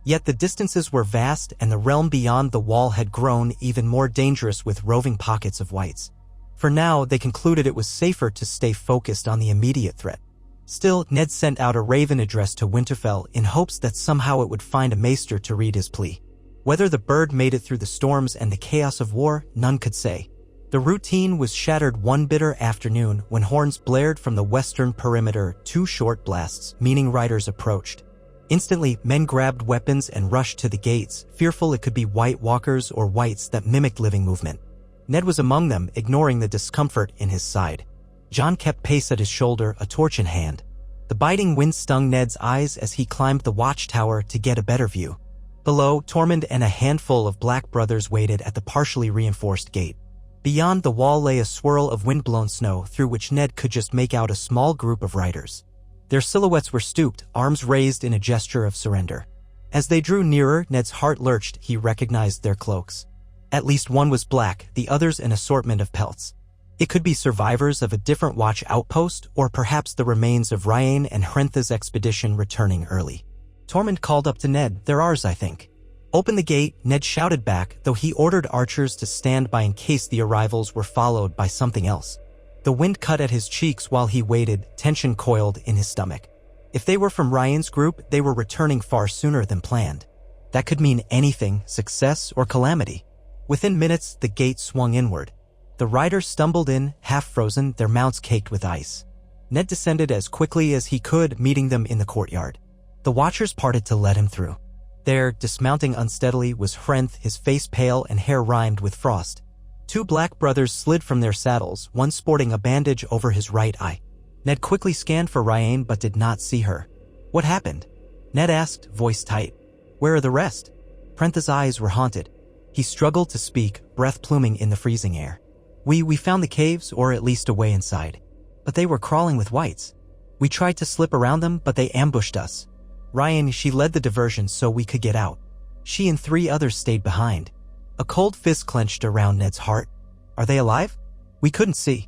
Yet the distances were vast, and the realm beyond the wall had grown even more dangerous with roving pockets of whites. For now, they concluded it was safer to stay focused on the immediate threat. Still, Ned sent out a raven address to Winterfell in hopes that somehow it would find a maester to read his plea. Whether the bird made it through the storms and the chaos of war, none could say. The routine was shattered one bitter afternoon when horns blared from the western perimeter, 2 short blasts, meaning riders approached. Instantly, men grabbed weapons and rushed to the gates, fearful it could be White Walkers or whites that mimicked living movement. Ned was among them, ignoring the discomfort in his side. John kept pace at his shoulder, a torch in hand. The biting wind stung Ned's eyes as he climbed the watchtower to get a better view. Below, Tormund and a handful of black brothers waited at the partially reinforced gate. Beyond the wall lay a swirl of wind-blown snow through which Ned could just make out a small group of riders. Their silhouettes were stooped, arms raised in a gesture of surrender. As they drew nearer, Ned's heart lurched. He recognized their cloaks. At least one was black, the others an assortment of pelts. It could be survivors of a different watch outpost, or perhaps the remains of Ryan and Hrentha's expedition returning early. Tormund called up to Ned, "They're ours, I think." "Open the gate," Ned shouted back, though he ordered archers to stand by in case the arrivals were followed by something else. The wind cut at his cheeks while he waited, tension coiled in his stomach. If they were from Ryan's group, they were returning far sooner than planned. That could mean anything, success or calamity. Within minutes, the gate swung inward. The riders stumbled in, half frozen, their mounts caked with ice. Ned descended as quickly as he could, meeting them in the courtyard. The watchers parted to let him through. There, dismounting unsteadily, was Hrenth, his face pale and hair rimed with frost. Two black brothers slid from their saddles, one sporting a bandage over his right eye. Ned quickly scanned for Ryan but did not see her. "What happened?" Ned asked, voice tight. "Where are the rest?" Hrentha's eyes were haunted. He struggled to speak, breath pluming in the freezing air. We found the caves, or at least a way inside. But they were crawling with whites. We tried to slip around them, but they ambushed us. Ryan, she led the diversion so we could get out. She and 3 others stayed behind." A cold fist clenched around Ned's heart. "Are they alive?" "We couldn't see."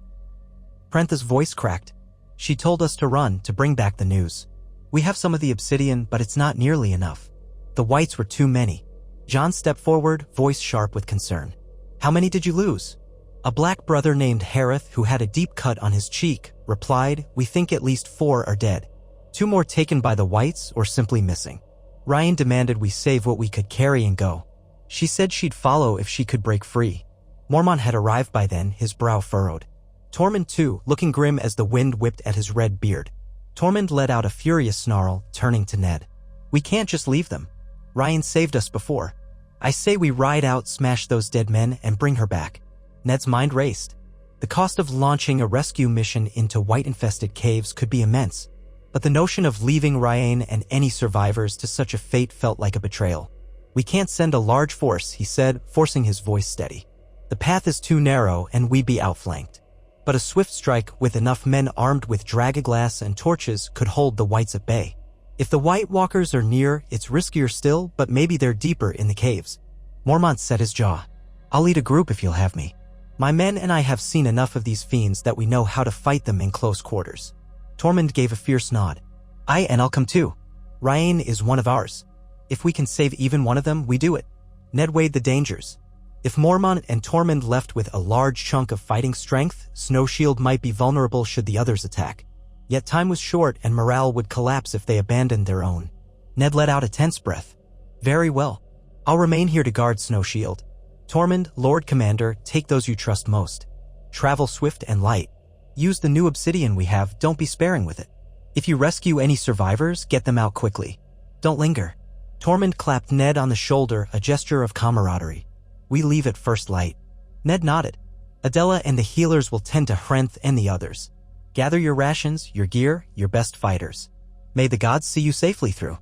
Hrentha's voice cracked. "She told us to run, to bring back the news. We have some of the obsidian, but it's not nearly enough. The whites were too many." John stepped forward, voice sharp with concern. "How many did you lose?" A black brother named Harith, who had a deep cut on his cheek, replied, "We think at least 4 are dead. 2 more taken by the whites or simply missing." Ryan demanded we save what we could carry and go. She said she'd follow if she could break free. Mormont had arrived by then, his brow furrowed. Tormund too, looking grim as the wind whipped at his red beard. Tormund let out a furious snarl, turning to Ned. "We can't just leave them. Ryan saved us before. I say we ride out, smash those dead men, and bring her back." Ned's mind raced. The cost of launching a rescue mission into white-infested caves could be immense, but the notion of leaving Ryan and any survivors to such a fate felt like a betrayal. "We can't send a large force," he said, forcing his voice steady. "The path is too narrow and we'd be outflanked. But a swift strike with enough men armed with dragaglass and torches could hold the whites at bay. If the White Walkers are near, it's riskier still, but maybe they're deeper in the caves." Mormont set his jaw. "I'll lead a group if you'll have me. My men and I have seen enough of these fiends that we know how to fight them in close quarters." Tormund gave a fierce nod. And I'll come too. Ryan is one of ours. If we can save even one of them, we do it." Ned weighed the dangers. If Mormont and Tormund left with a large chunk of fighting strength, Snowshield might be vulnerable should the others attack. Yet time was short and morale would collapse if they abandoned their own. Ned let out a tense breath. "Very well. I'll remain here to guard Snowshield. Tormund, Lord Commander, take those you trust most. Travel swift and light. Use the new obsidian we have, don't be sparing with it. If you rescue any survivors, get them out quickly. Don't linger." Tormund clapped Ned on the shoulder, a gesture of camaraderie. "We leave at first light." Ned nodded. "Adela and the healers will tend to Hrenth and the others. Gather your rations, your gear, your best fighters. May the gods see you safely through."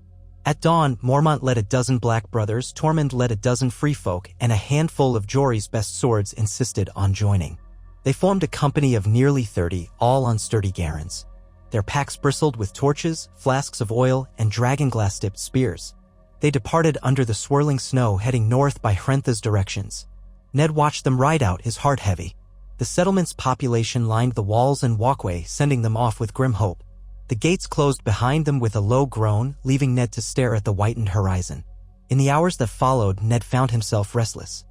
At dawn, Mormont led a dozen black brothers, Tormund led a dozen free folk, and a handful of Jory's best swords insisted on joining. They formed a company of nearly 30, all on sturdy garrons. Their packs bristled with torches, flasks of oil, and dragonglass-tipped spears. They departed under the swirling snow, heading north by Hrentha's directions. Ned watched them ride out, his heart heavy. The settlement's population lined the walls and walkway, sending them off with grim hope. The gates closed behind them with a low groan, leaving Ned to stare at the whitened horizon. In the hours that followed, Ned found himself restless.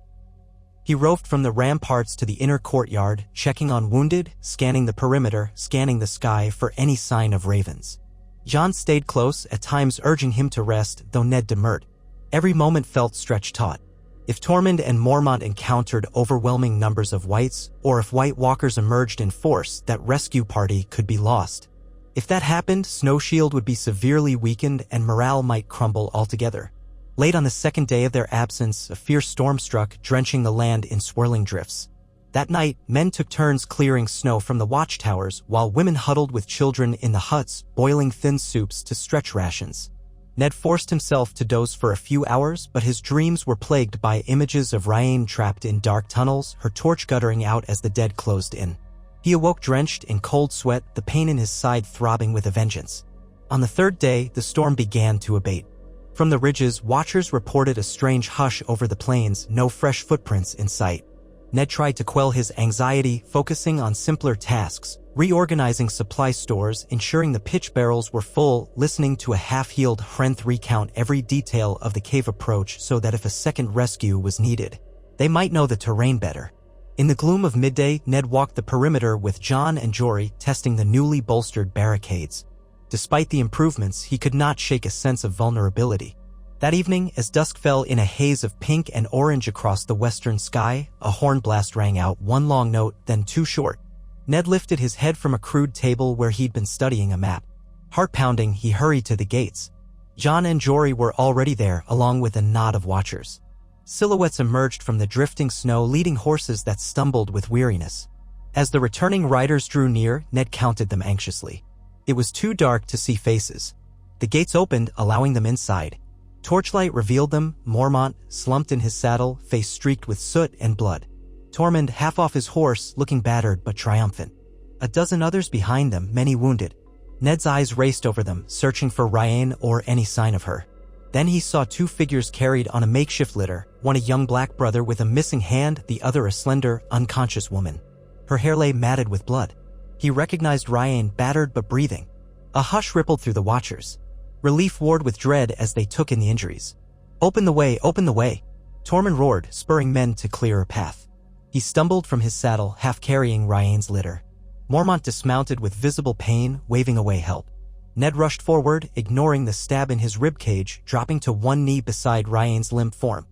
He roved from the ramparts to the inner courtyard, checking on wounded, scanning the perimeter, scanning the sky for any sign of ravens. John stayed close, at times urging him to rest, though Ned demurred. Every moment felt stretched taut. If Tormund and Mormont encountered overwhelming numbers of whites, or if White Walkers emerged in force, that rescue party could be lost. If that happened, Snowshield would be severely weakened and morale might crumble altogether. Late on the second day of their absence, a fierce storm struck, drenching the land in swirling drifts. That night, men took turns clearing snow from the watchtowers, while women huddled with children in the huts, boiling thin soups to stretch rations. Ned forced himself to doze for a few hours, but his dreams were plagued by images of Ryan trapped in dark tunnels, her torch guttering out as the dead closed in. He awoke drenched in cold sweat, the pain in his side throbbing with a vengeance. On the third day, the storm began to abate. From the ridges, watchers reported a strange hush over the plains, no fresh footprints in sight. Ned tried to quell his anxiety, focusing on simpler tasks, reorganizing supply stores, ensuring the pitch barrels were full, listening to a half-healed Hrenth recount every detail of the cave approach so that if a second rescue was needed, they might know the terrain better. In the gloom of midday, Ned walked the perimeter with John and Jory, testing the newly bolstered barricades. Despite the improvements, he could not shake a sense of vulnerability. That evening, as dusk fell in a haze of pink and orange across the western sky, a horn blast rang out, one long note, then two short. Ned lifted his head from a crude table where he'd been studying a map. Heart-pounding, he hurried to the gates. John and Jory were already there, along with a knot of watchers. Silhouettes emerged from the drifting snow, leading horses that stumbled with weariness. As the returning riders drew near, Ned counted them anxiously. It was too dark to see faces. The gates opened, allowing them inside. Torchlight revealed them, Mormont, slumped in his saddle, face streaked with soot and blood. Tormund, half off his horse, looking battered but triumphant. A dozen others behind them, many wounded. Ned's eyes raced over them, searching for Ryan or any sign of her. Then he saw two figures carried on a makeshift litter, one a young black brother with a missing hand, the other a slender, unconscious woman. Her hair lay matted with blood. He recognized Ryan, battered but breathing. A hush rippled through the watchers. Relief warred with dread as they took in the injuries. Open the way, open the way! Tormund roared, spurring men to clear a path. He stumbled from his saddle, half carrying Ryan's litter. Mormont dismounted with visible pain, waving away help. Ned rushed forward, ignoring the stab in his ribcage, dropping to one knee beside Ryan's limp form.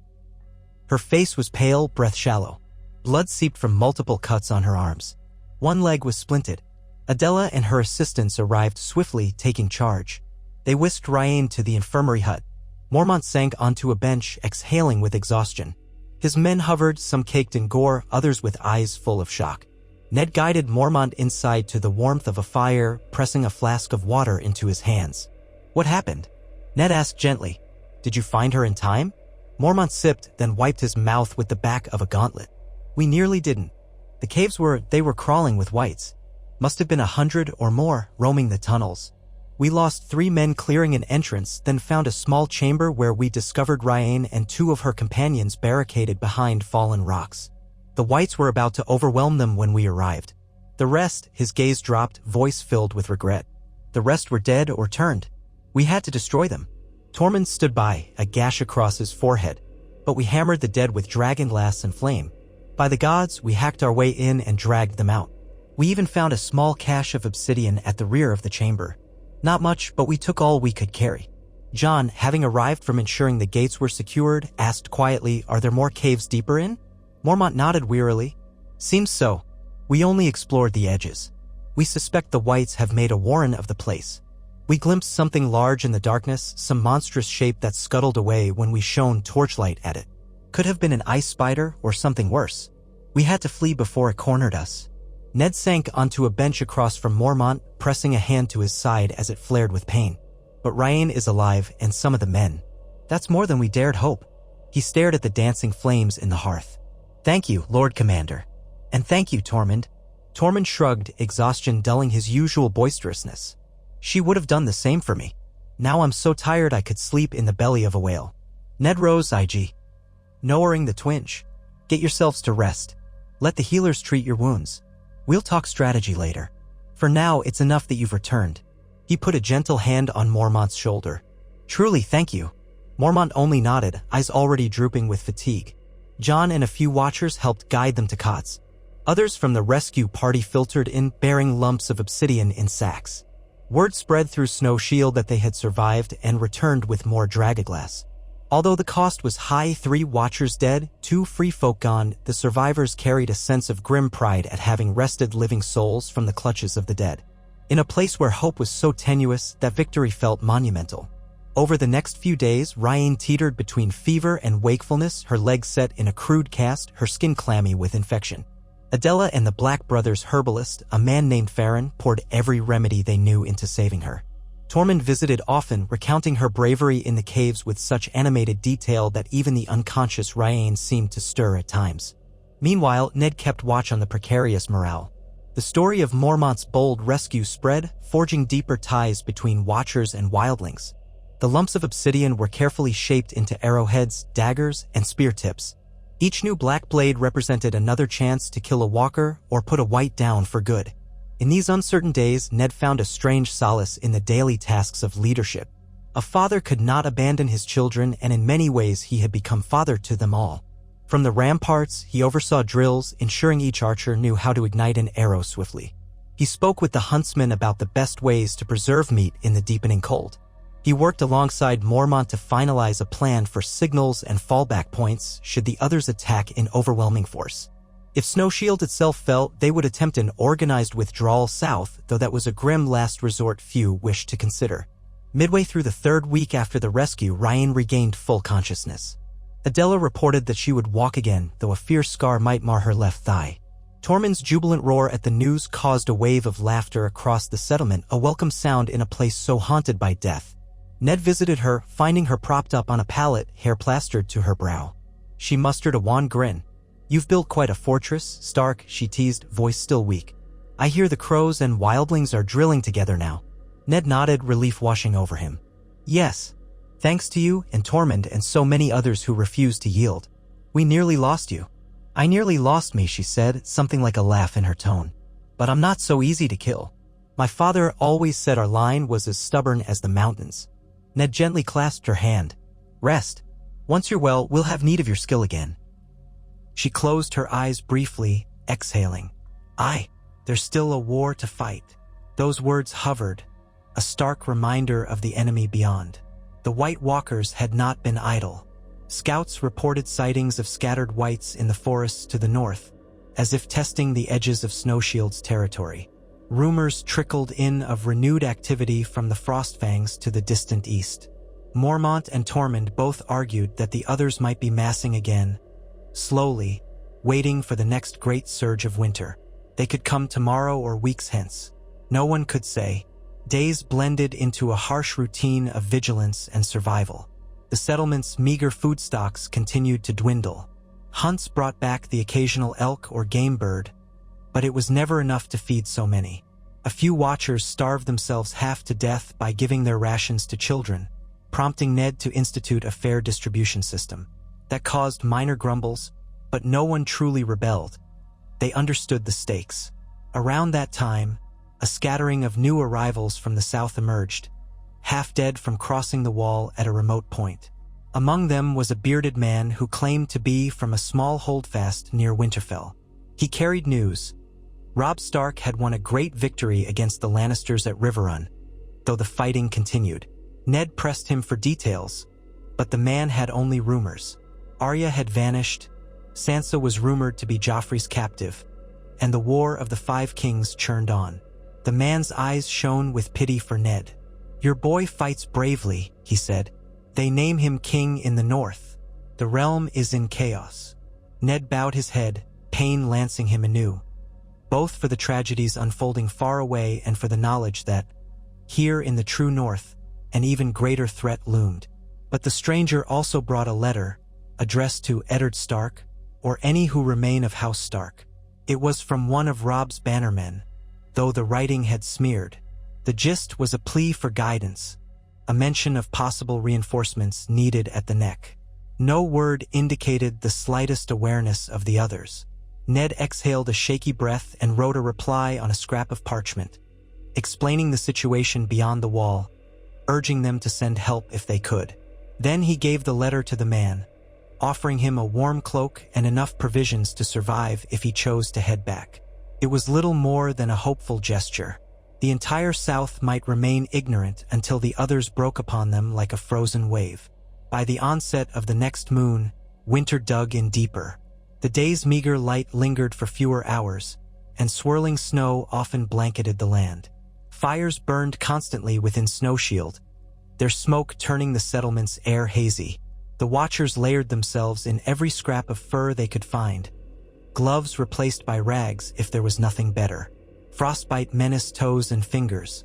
Her face was pale, breath shallow. Blood seeped from multiple cuts on her arms. One leg was splinted. Adela and her assistants arrived swiftly, taking charge. They whisked Ryan to the infirmary hut. Mormont sank onto a bench, exhaling with exhaustion. His men hovered, some caked in gore, others with eyes full of shock. Ned guided Mormont inside to the warmth of a fire, pressing a flask of water into his hands. What happened? Ned asked gently. Did you find her in time? Mormont sipped, then wiped his mouth with the back of a gauntlet. We nearly didn't. The caves they were crawling with whites. Must have been 100 or more, roaming the tunnels. We lost 3 men clearing an entrance, then found a small chamber where we discovered Ryan and 2 of her companions barricaded behind fallen rocks. The whites were about to overwhelm them when we arrived. The rest, his gaze dropped, voice filled with regret. The rest were dead or turned. We had to destroy them. Tormund stood by, a gash across his forehead. But we hammered the dead with dragon glass and flame. By the gods, we hacked our way in and dragged them out. We even found a small cache of obsidian at the rear of the chamber. Not much, but we took all we could carry. John, having arrived from ensuring the gates were secured, asked quietly, "Are there more caves deeper in?" Mormont nodded wearily. "Seems so. We only explored the edges. We suspect the whites have made a warren of the place. We glimpsed something large in the darkness, some monstrous shape that scuttled away when we shone torchlight at it. Could have been an ice spider or something worse. We had to flee before it cornered us." Ned sank onto a bench across from Mormont, pressing a hand to his side as it flared with pain. "But Ryan is alive, and some of the men. That's more than we dared hope." He stared at the dancing flames in the hearth. "Thank you, Lord Commander. And thank you, Tormund." Tormund shrugged, exhaustion dulling his usual boisterousness. "She would have done the same for me. Now I'm so tired I could sleep in the belly of a whale." Ned rose, IG. Lowering the twinge. "Get yourselves to rest. Let the healers treat your wounds. We'll talk strategy later. For now, it's enough that you've returned." He put a gentle hand on Mormont's shoulder. "Truly, thank you." Mormont only nodded, eyes already drooping with fatigue. John and a few watchers helped guide them to cots. Others from the rescue party filtered in, bearing lumps of obsidian in sacks. Word spread through Snow Shield that they had survived and returned with more dragaglass. Although the cost was high, 3 watchers dead, 2 free folk gone, the survivors carried a sense of grim pride at having wrested living souls from the clutches of the dead. In a place where hope was so tenuous, that victory felt monumental. Over the next few days, Ryan teetered between fever and wakefulness, her legs set in a crude cast, her skin clammy with infection. Adela and the Black Brothers' herbalist, a man named Farron, poured every remedy they knew into saving her. Tormund visited often, recounting her bravery in the caves with such animated detail that even the unconscious Ryan seemed to stir at times. Meanwhile, Ned kept watch on the precarious morale. The story of Mormont's bold rescue spread, forging deeper ties between Watchers and wildlings. The lumps of obsidian were carefully shaped into arrowheads, daggers, and spear tips. Each new black blade represented another chance to kill a walker or put a white down for good. In these uncertain days, Ned found a strange solace in the daily tasks of leadership. A father could not abandon his children, and in many ways he had become father to them all. From the ramparts, he oversaw drills, ensuring each archer knew how to ignite an arrow swiftly. He spoke with the huntsmen about the best ways to preserve meat in the deepening cold. He worked alongside Mormont to finalize a plan for signals and fallback points should the others attack in overwhelming force. If Snowshield itself fell, they would attempt an organized withdrawal south, though that was a grim last resort few wished to consider. Midway through the third week after the rescue, Ryan regained full consciousness. Adela reported that she would walk again, though a fierce scar might mar her left thigh. Tormund's jubilant roar at the news caused a wave of laughter across the settlement, a welcome sound in a place so haunted by death. Ned visited her, finding her propped up on a pallet, hair plastered to her brow. She mustered a wan grin. "You've built quite a fortress, Stark," she teased, voice still weak. "I hear the crows and wildlings are drilling together now." Ned nodded, relief washing over him. "Yes. Thanks to you and Tormund and so many others who refused to yield. We nearly lost you." "I nearly lost me," she said, something like a laugh in her tone. "But I'm not so easy to kill. My father always said our line was as stubborn as the mountains." Ned gently clasped her hand. "Rest. Once you're well, we'll have need of your skill again." She closed her eyes briefly, exhaling. There's still a war to fight." Those words hovered, a stark reminder of the enemy beyond. The White Walkers had not been idle. Scouts reported sightings of scattered whites in the forests to the north, as if testing the edges of Snowshield's territory. Rumors trickled in of renewed activity from the Frostfangs to the distant east. Mormont and Tormund both argued that the others might be massing again, slowly, waiting for the next great surge of winter. They could come tomorrow or weeks hence. No one could say. Days blended into a harsh routine of vigilance and survival. The settlement's meager food stocks continued to dwindle. Hunts brought back the occasional elk or game bird, but it was never enough to feed so many. A few Watchers starved themselves half to death by giving their rations to children, prompting Ned to institute a fair distribution system. That caused minor grumbles, but no one truly rebelled. They understood the stakes. Around that time, a scattering of new arrivals from the south emerged, half dead from crossing the wall at a remote point. Among them was a bearded man who claimed to be from a small holdfast near Winterfell. He carried news. Robb Stark had won a great victory against the Lannisters at Riverrun, though the fighting continued. Ned pressed him for details, but the man had only rumors. Arya had vanished, Sansa was rumored to be Joffrey's captive, and the War of the Five Kings churned on. The man's eyes shone with pity for Ned. "Your boy fights bravely," he said. "They name him king in the north. The realm is in chaos." Ned bowed his head, pain lancing him anew, both for the tragedies unfolding far away and for the knowledge that, here in the true north, an even greater threat loomed. But the stranger also brought a letter, addressed to Eddard Stark, or any who remain of House Stark. It was from one of Robb's bannermen, though the writing had smeared. The gist was a plea for guidance, a mention of possible reinforcements needed at the neck. No word indicated the slightest awareness of the others. Ned exhaled a shaky breath and wrote a reply on a scrap of parchment, explaining the situation beyond the wall, urging them to send help if they could. Then he gave the letter to the man, offering him a warm cloak and enough provisions to survive if he chose to head back. It was little more than a hopeful gesture. The entire South might remain ignorant until the others broke upon them like a frozen wave. By the onset of the next moon, winter dug in deeper. The day's meager light lingered for fewer hours, and swirling snow often blanketed the land. Fires burned constantly within Snowshield, their smoke turning the settlement's air hazy. The Watchers layered themselves in every scrap of fur they could find, gloves replaced by rags if there was nothing better. Frostbite menaced toes and fingers.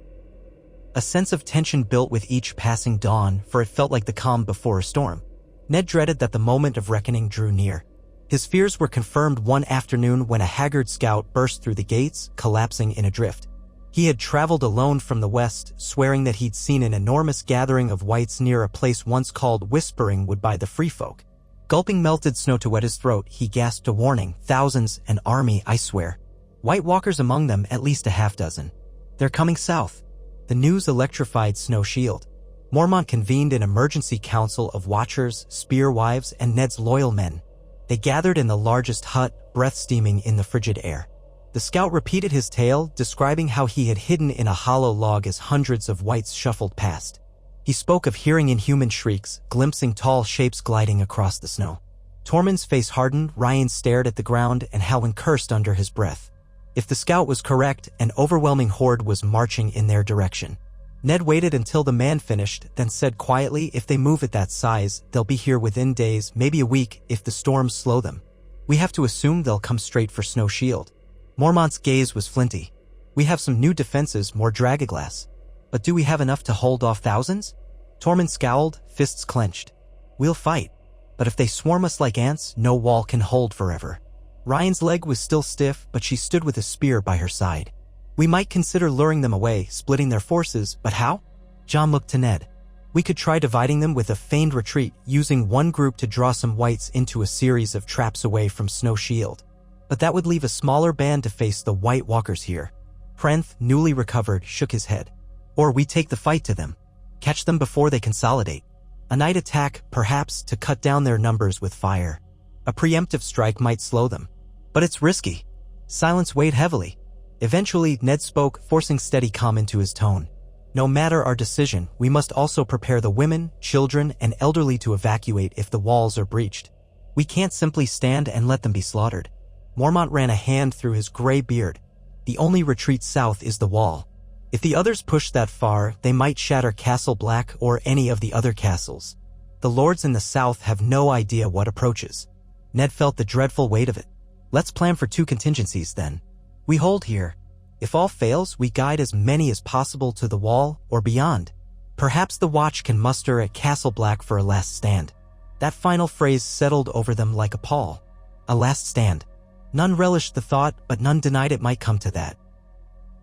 A sense of tension built with each passing dawn, for it felt like the calm before a storm. Ned dreaded that the moment of reckoning drew near. His fears were confirmed one afternoon when a haggard scout burst through the gates, collapsing in a drift. He had traveled alone from the west, swearing that he'd seen an enormous gathering of whites near a place once called Whispering Wood by the Free Folk. Gulping melted snow to wet his throat, he gasped a warning. Thousands, an army, I swear. White walkers among them, at least a half dozen. They're coming south. The news electrified Snow Shield. Mormont convened an emergency council of watchers, spear wives, and Ned's loyal men. They gathered in the largest hut, breath steaming in the frigid air. The scout repeated his tale, describing how he had hidden in a hollow log as hundreds of whites shuffled past. He spoke of hearing inhuman shrieks, glimpsing tall shapes gliding across the snow. Tormund's face hardened, Ryan stared at the ground, and Halwyn cursed under his breath. If the scout was correct, an overwhelming horde was marching in their direction. Ned waited until the man finished, then said quietly, if they move at that size, they'll be here within days, maybe a week, if the storms slow them. We have to assume they'll come straight for Snow Shield. Mormont's gaze was flinty. We have some new defenses, more dragaglass. But do we have enough to hold off thousands? Tormund scowled, fists clenched. We'll fight. But if they swarm us like ants, no wall can hold forever. Ryan's leg was still stiff, but she stood with a spear by her side. We might consider luring them away, splitting their forces, but how? John looked to Ned. We could try dividing them with a feigned retreat, using one group to draw some whites into a series of traps away from Snow Shield. But that would leave a smaller band to face the White Walkers here. Prenth, newly recovered, shook his head. Or we take the fight to them. Catch them before they consolidate. A night attack, perhaps, to cut down their numbers with fire. A preemptive strike might slow them. But it's risky. Silence weighed heavily. Eventually, Ned spoke, forcing steady calm into his tone. No matter our decision, we must also prepare the women, children, and elderly to evacuate if the walls are breached. We can't simply stand and let them be slaughtered. Mormont ran a hand through his gray beard. The only retreat south is the wall. If the others push that far, they might shatter Castle Black or any of the other castles. The lords in the south have no idea what approaches. Ned felt the dreadful weight of it. Let's plan for 2 contingencies then. We hold here. If all fails, we guide as many as possible to the wall or beyond. Perhaps the watch can muster at Castle Black for a last stand. That final phrase settled over them like a pall. A last stand. None relished the thought, but none denied it might come to that.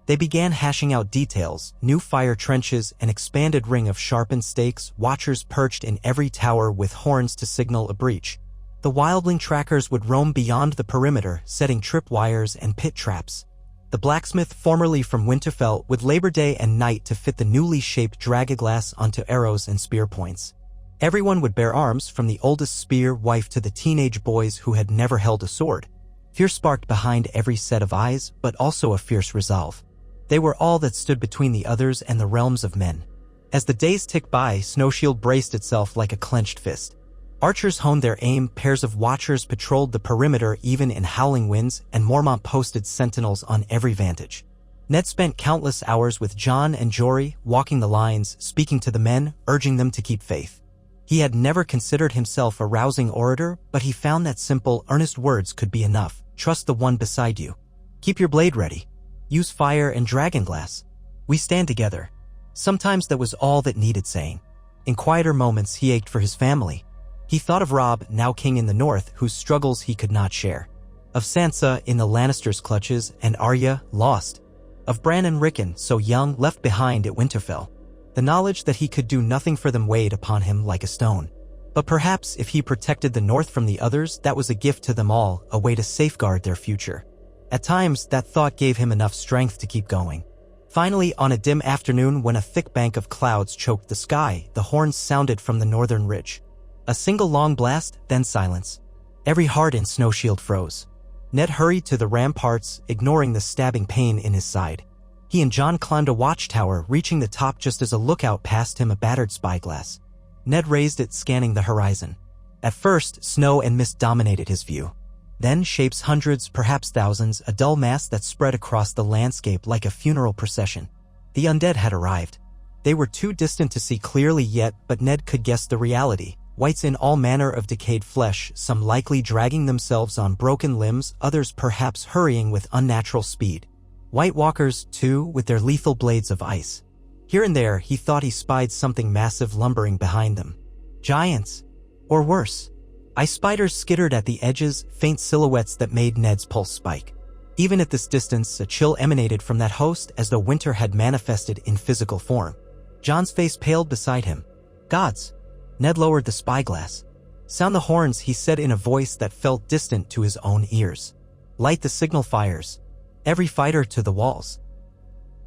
They began hashing out details, new fire trenches, an expanded ring of sharpened stakes, watchers perched in every tower with horns to signal a breach. The wildling trackers would roam beyond the perimeter, setting tripwires and pit traps. The blacksmith, formerly from Winterfell, would labor day and night to fit the newly shaped dragaglass onto arrows and spear points. Everyone would bear arms, from the oldest spear wife to the teenage boys who had never held a sword. Fear sparked behind every set of eyes, but also a fierce resolve. They were all that stood between the others and the realms of men. As the days ticked by, Snow Shield braced itself like a clenched fist. Archers honed their aim, pairs of watchers patrolled the perimeter even in howling winds, and Mormont posted sentinels on every vantage. Ned spent countless hours with Jon and Jory, walking the lines, speaking to the men, urging them to keep faith. He had never considered himself a rousing orator, but he found that simple, earnest words could be enough. Trust the one beside you. Keep your blade ready. Use fire and dragonglass. We stand together. Sometimes that was all that needed saying. In quieter moments, he ached for his family. He thought of Robb, now king in the north, whose struggles he could not share. Of Sansa, in the Lannisters' clutches, and Arya, lost. Of Bran and Rickon, so young, left behind at Winterfell. The knowledge that he could do nothing for them weighed upon him like a stone. But perhaps if he protected the north from the others, that was a gift to them all, a way to safeguard their future. At times, that thought gave him enough strength to keep going. Finally, on a dim afternoon when a thick bank of clouds choked the sky, the horns sounded from the northern ridge. A single long blast, then silence. Every heart in Snow Shield froze. Ned hurried to the ramparts, ignoring the stabbing pain in his side. He and Jon climbed a watchtower, reaching the top just as a lookout passed him a battered spyglass. Ned raised it, scanning the horizon. At first, snow and mist dominated his view. Then shapes hundreds, perhaps thousands, a dull mass that spread across the landscape like a funeral procession. The undead had arrived. They were too distant to see clearly yet, but Ned could guess the reality. Whites in all manner of decayed flesh, some likely dragging themselves on broken limbs, others perhaps hurrying with unnatural speed. White walkers, too, with their lethal blades of ice. Here and there, he thought he spied something massive lumbering behind them. Giants. Or worse. Ice spiders skittered at the edges, faint silhouettes that made Ned's pulse spike. Even at this distance, a chill emanated from that host as though winter had manifested in physical form. John's face paled beside him. Gods. Ned lowered the spyglass. Sound the horns, he said in a voice that felt distant to his own ears. Light the signal fires. Every fighter to the walls.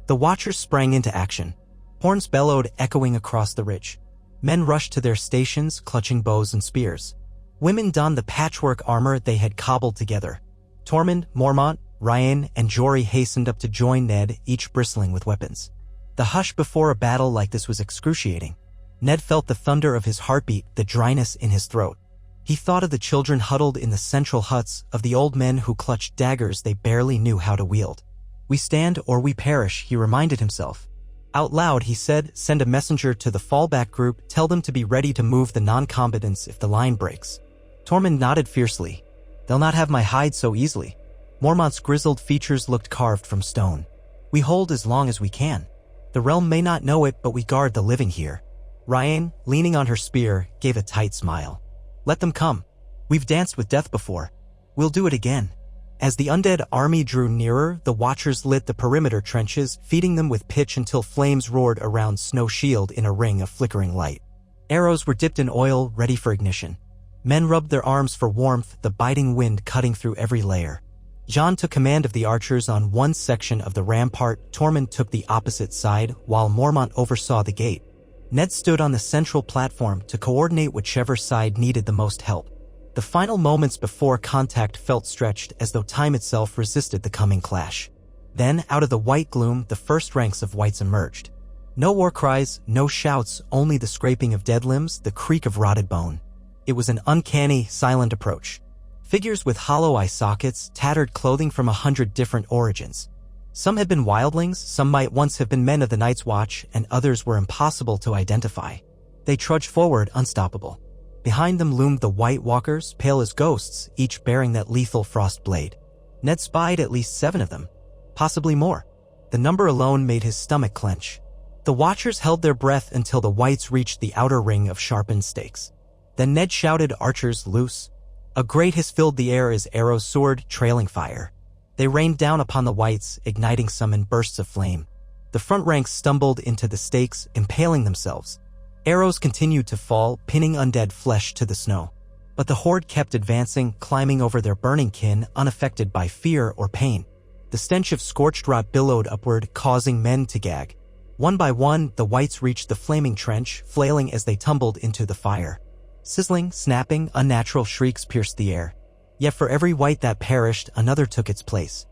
The watchers sprang into action. Horns bellowed, echoing across the ridge. Men rushed to their stations, clutching bows and spears. Women donned the patchwork armor they had cobbled together. Tormund, Mormont, Ryan, and Jory hastened up to join Ned, each bristling with weapons. The hush before a battle like this was excruciating. Ned felt the thunder of his heartbeat, the dryness in his throat. He thought of the children huddled in the central huts, of the old men who clutched daggers they barely knew how to wield. We stand or we perish, he reminded himself. Out loud, he said, send a messenger to the fallback group, tell them to be ready to move the non-combatants if the line breaks. Tormund nodded fiercely. They'll not have my hide so easily. Mormont's grizzled features looked carved from stone. We hold as long as we can. The realm may not know it, but we guard the living here. Ryan, leaning on her spear, gave a tight smile. Let them come. We've danced with death before. We'll do it again. As the undead army drew nearer, the watchers lit the perimeter trenches, feeding them with pitch until flames roared around Snow Shield in a ring of flickering light. Arrows were dipped in oil, ready for ignition. Men rubbed their arms for warmth, the biting wind cutting through every layer. Jon took command of the archers on one section of the rampart, Tormund took the opposite side, while Mormont oversaw the gate. Ned stood on the central platform to coordinate whichever side needed the most help. The final moments before contact felt stretched as though time itself resisted the coming clash. Then, out of the white gloom, the first ranks of wights emerged. No war cries, no shouts, only the scraping of dead limbs, the creak of rotted bone. It was an uncanny, silent approach. Figures with hollow eye sockets, tattered clothing from 100 different origins. Some had been wildlings, some might once have been men of the Night's Watch, and others were impossible to identify. They trudged forward, unstoppable. Behind them loomed the White Walkers, pale as ghosts, each bearing that lethal frost blade. Ned spied at least 7 of them, possibly more. The number alone made his stomach clench. The Watchers held their breath until the Whites reached the outer ring of sharpened stakes. Then Ned shouted, "Archers, loose!" A great hiss filled the air as arrows soared, trailing fire. They rained down upon the Whites, igniting some in bursts of flame. The front ranks stumbled into the stakes, impaling themselves. Arrows continued to fall, pinning undead flesh to the snow. But the horde kept advancing, climbing over their burning kin, unaffected by fear or pain. The stench of scorched rot billowed upward, causing men to gag. One by one, the Whites reached the flaming trench, flailing as they tumbled into the fire. Sizzling, snapping, unnatural shrieks pierced the air. Yet for every White that perished, another took its place.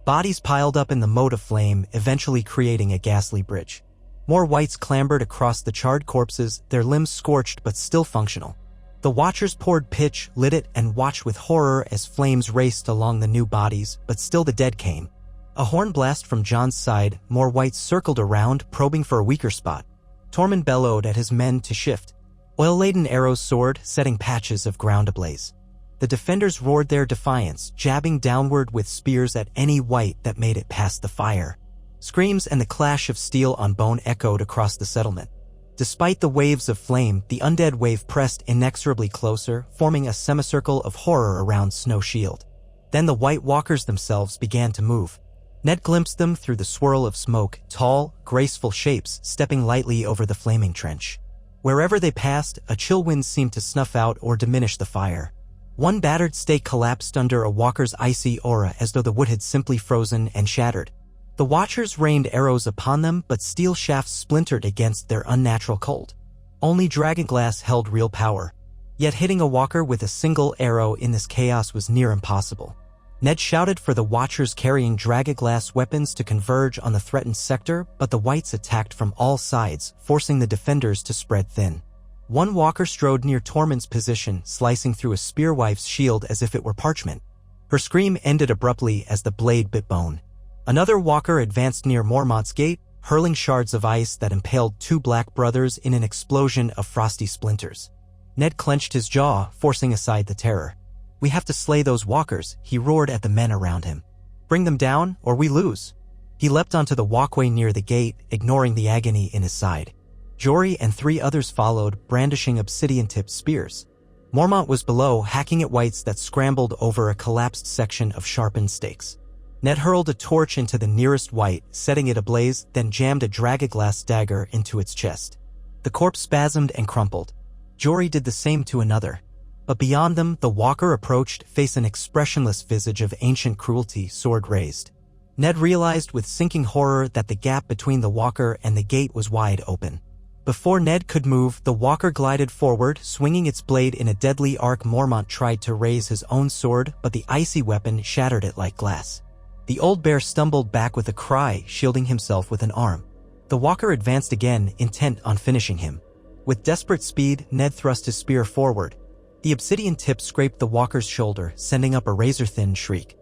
Bodies piled up in the moat of flame, eventually creating a ghastly bridge. More Whites clambered across the charred corpses, their limbs scorched but still functional. The Watchers poured pitch, lit it, and watched with horror as flames raced along the new bodies, but still the dead came. A horn blast from Jon's side, more Whites circled around, probing for a weaker spot. Tormund bellowed at his men to shift. Oil-laden arrows soared, setting patches of ground ablaze. The defenders roared their defiance, jabbing downward with spears at any White that made it past the fire. Screams and the clash of steel on bone echoed across the settlement. Despite the waves of flame, the undead wave pressed inexorably closer, forming a semicircle of horror around Snow Shield. Then the White Walkers themselves began to move. Ned glimpsed them through the swirl of smoke, tall, graceful shapes stepping lightly over the flaming trench. Wherever they passed, a chill wind seemed to snuff out or diminish the fire. One battered stake collapsed under a walker's icy aura as though the wood had simply frozen and shattered. The Watchers rained arrows upon them, but steel shafts splintered against their unnatural cold. Only dragonglass held real power. Yet hitting a walker with a single arrow in this chaos was near impossible. Ned shouted for the Watchers carrying dragonglass weapons to converge on the threatened sector, but the Whites attacked from all sides, forcing the defenders to spread thin. One walker strode near Tormund's position, slicing through a spearwife's shield as if it were parchment. Her scream ended abruptly as the blade bit bone. Another walker advanced near Mormont's gate, hurling shards of ice that impaled 2 black brothers in an explosion of frosty splinters. Ned clenched his jaw, forcing aside the terror. "We have to slay those walkers," he roared at the men around him. "Bring them down, or we lose." He leapt onto the walkway near the gate, ignoring the agony in his side. Jory and 3 others followed, brandishing obsidian-tipped spears. Mormont was below, hacking at wights that scrambled over a collapsed section of sharpened stakes. Ned hurled a torch into the nearest wight, setting it ablaze, then jammed a dragaglass dagger into its chest. The corpse spasmed and crumpled. Jory did the same to another. But beyond them, the walker approached, face an expressionless visage of ancient cruelty, sword raised. Ned realized with sinking horror that the gap between the walker and the gate was wide open. Before Ned could move, the walker glided forward, swinging its blade in a deadly arc. Mormont tried to raise his own sword, but the icy weapon shattered it like glass. The old bear stumbled back with a cry, shielding himself with an arm. The walker advanced again, intent on finishing him. With desperate speed, Ned thrust his spear forward. The obsidian tip scraped the walker's shoulder, sending up a razor-thin shriek.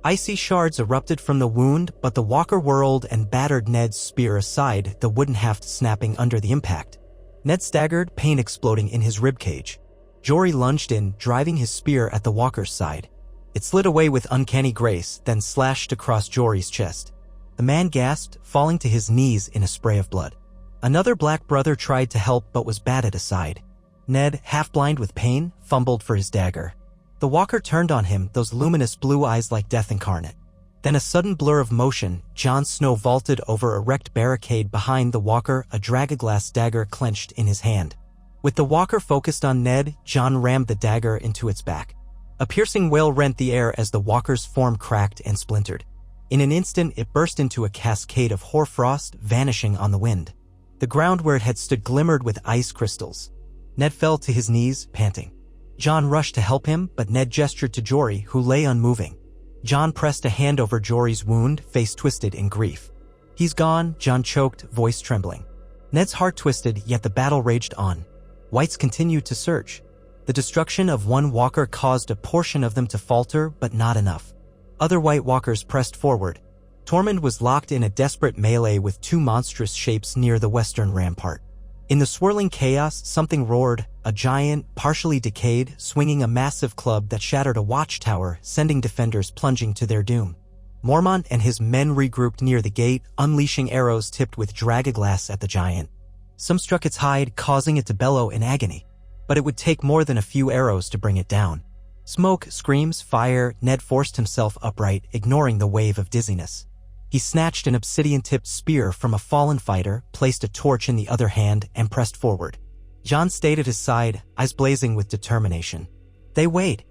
Icy shards erupted from the wound, but the walker whirled and battered Ned's spear aside, the wooden haft snapping under the impact. Ned staggered, pain exploding in his ribcage. Jory lunged in, driving his spear at the walker's side. It slid away with uncanny grace, then slashed across Jory's chest. The man gasped, falling to his knees in a spray of blood. Another black brother tried to help but was batted aside. Ned, half-blind with pain, fumbled for his dagger. The walker turned on him, those luminous blue eyes like death incarnate. Then a sudden blur of motion, Jon Snow vaulted over a wrecked barricade behind the walker, a dragaglass dagger clenched in his hand. With the walker focused on Ned, Jon rammed the dagger into its back. A piercing wail rent the air as the walker's form cracked and splintered. In an instant, it burst into a cascade of hoarfrost, vanishing on the wind. The ground where it had stood glimmered with ice crystals. Ned fell to his knees, panting. Jon rushed to help him, but Ned gestured to Jory, who lay unmoving. Jon pressed a hand over Jory's wound, face twisted in grief. "He's gone," Jon choked, voice trembling. Ned's heart twisted, yet the battle raged on. Wights continued to surge. The destruction of one walker caused a portion of them to falter, but not enough. Other white walkers pressed forward. Tormund was locked in a desperate melee with 2 monstrous shapes near the western rampart. In the swirling chaos, something roared, a giant, partially decayed, swinging a massive club that shattered a watchtower, sending defenders plunging to their doom. Mormont and his men regrouped near the gate, unleashing arrows tipped with dragaglass at the giant. Some struck its hide, causing it to bellow in agony. But it would take more than a few arrows to bring it down. Smoke, screams, fire. Ned forced himself upright, ignoring the wave of dizziness. He snatched an obsidian-tipped spear from a fallen fighter, placed a torch in the other hand, and pressed forward. Jon stayed at his side, eyes blazing with determination. They weighed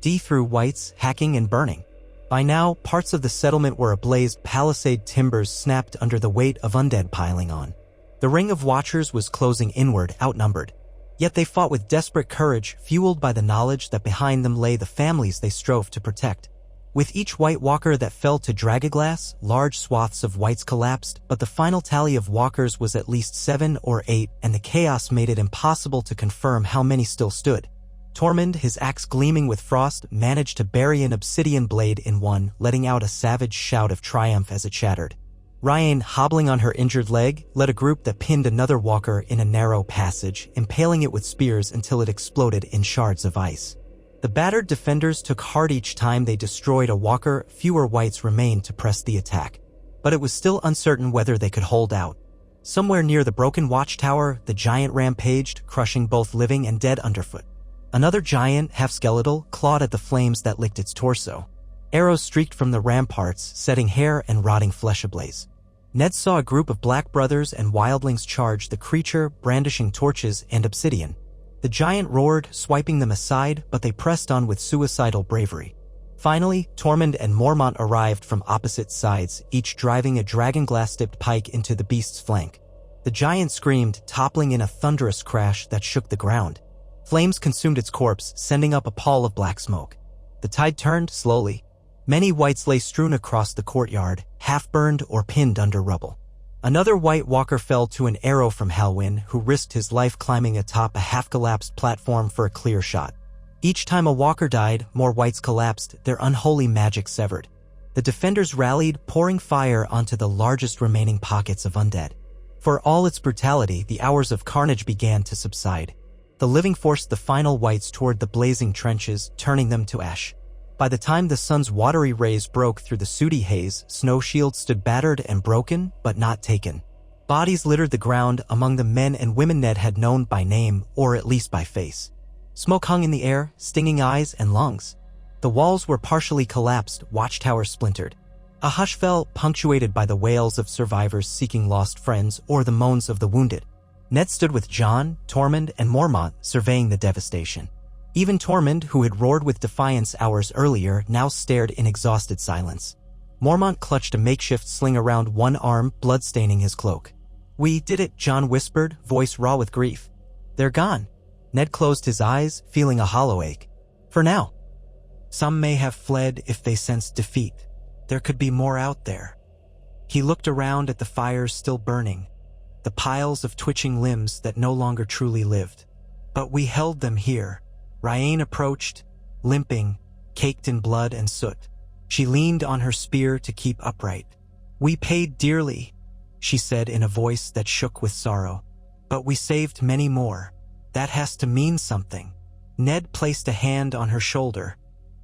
through wights, hacking and burning. By now, parts of the settlement were ablaze, palisade timbers snapped under the weight of undead piling on. The ring of watchers was closing inward, outnumbered. Yet they fought with desperate courage, fueled by the knowledge that behind them lay the families they strove to protect. With each white walker that fell to dragaglass, large swaths of wights collapsed, but the final tally of walkers was at least 7 or 8, and the chaos made it impossible to confirm how many still stood. Tormund, his axe gleaming with frost, managed to bury an obsidian blade in one, letting out a savage shout of triumph as it shattered. Ryan, hobbling on her injured leg, led a group that pinned another walker in a narrow passage, impaling it with spears until it exploded in shards of ice. The battered defenders took heart each time they destroyed a walker. Fewer wights remained to press the attack. But it was still uncertain whether they could hold out. Somewhere near the broken watchtower, the giant rampaged, crushing both living and dead underfoot. Another giant, half-skeletal, clawed at the flames that licked its torso. Arrows streaked from the ramparts, setting hair and rotting flesh ablaze. Ned saw a group of black brothers and wildlings charge the creature, brandishing torches and obsidian. The giant roared, swiping them aside, but they pressed on with suicidal bravery. Finally, Tormund and Mormont arrived from opposite sides, each driving a dragonglass-tipped pike into the beast's flank. The giant screamed, toppling in a thunderous crash that shook the ground. Flames consumed its corpse, sending up a pall of black smoke. The tide turned slowly. Many wights lay strewn across the courtyard, half-burned or pinned under rubble. Another white walker fell to an arrow from Halwyn, who risked his life climbing atop a half-collapsed platform for a clear shot. Each time a walker died, more wights collapsed, their unholy magic severed. The defenders rallied, pouring fire onto the largest remaining pockets of undead. For all its brutality, the hours of carnage began to subside. The living forced the final wights toward the blazing trenches, turning them to ash. By the time the sun's watery rays broke through the sooty haze, Snow Shield stood battered and broken, but not taken. Bodies littered the ground among the men and women Ned had known by name, or at least by face. Smoke hung in the air, stinging eyes and lungs. The walls were partially collapsed, watchtowers splintered. A hush fell, punctuated by the wails of survivors seeking lost friends or the moans of the wounded. Ned stood with Jon, Tormund, and Mormont, surveying the devastation. Even Tormund, who had roared with defiance hours earlier, now stared in exhausted silence. Mormont clutched a makeshift sling around one arm, blood-staining his cloak. "We did it," Jon whispered, voice raw with grief. "They're gone." Ned closed his eyes, feeling a hollow ache. "For now. Some may have fled if they sensed defeat. There could be more out there." He looked around at the fires still burning, the piles of twitching limbs that no longer truly lived. "But we held them here." Ryain approached, limping, caked in blood and soot. She leaned on her spear to keep upright. "We paid dearly," she said in a voice that shook with sorrow. "But we saved many more. That has to mean something." Ned placed a hand on her shoulder,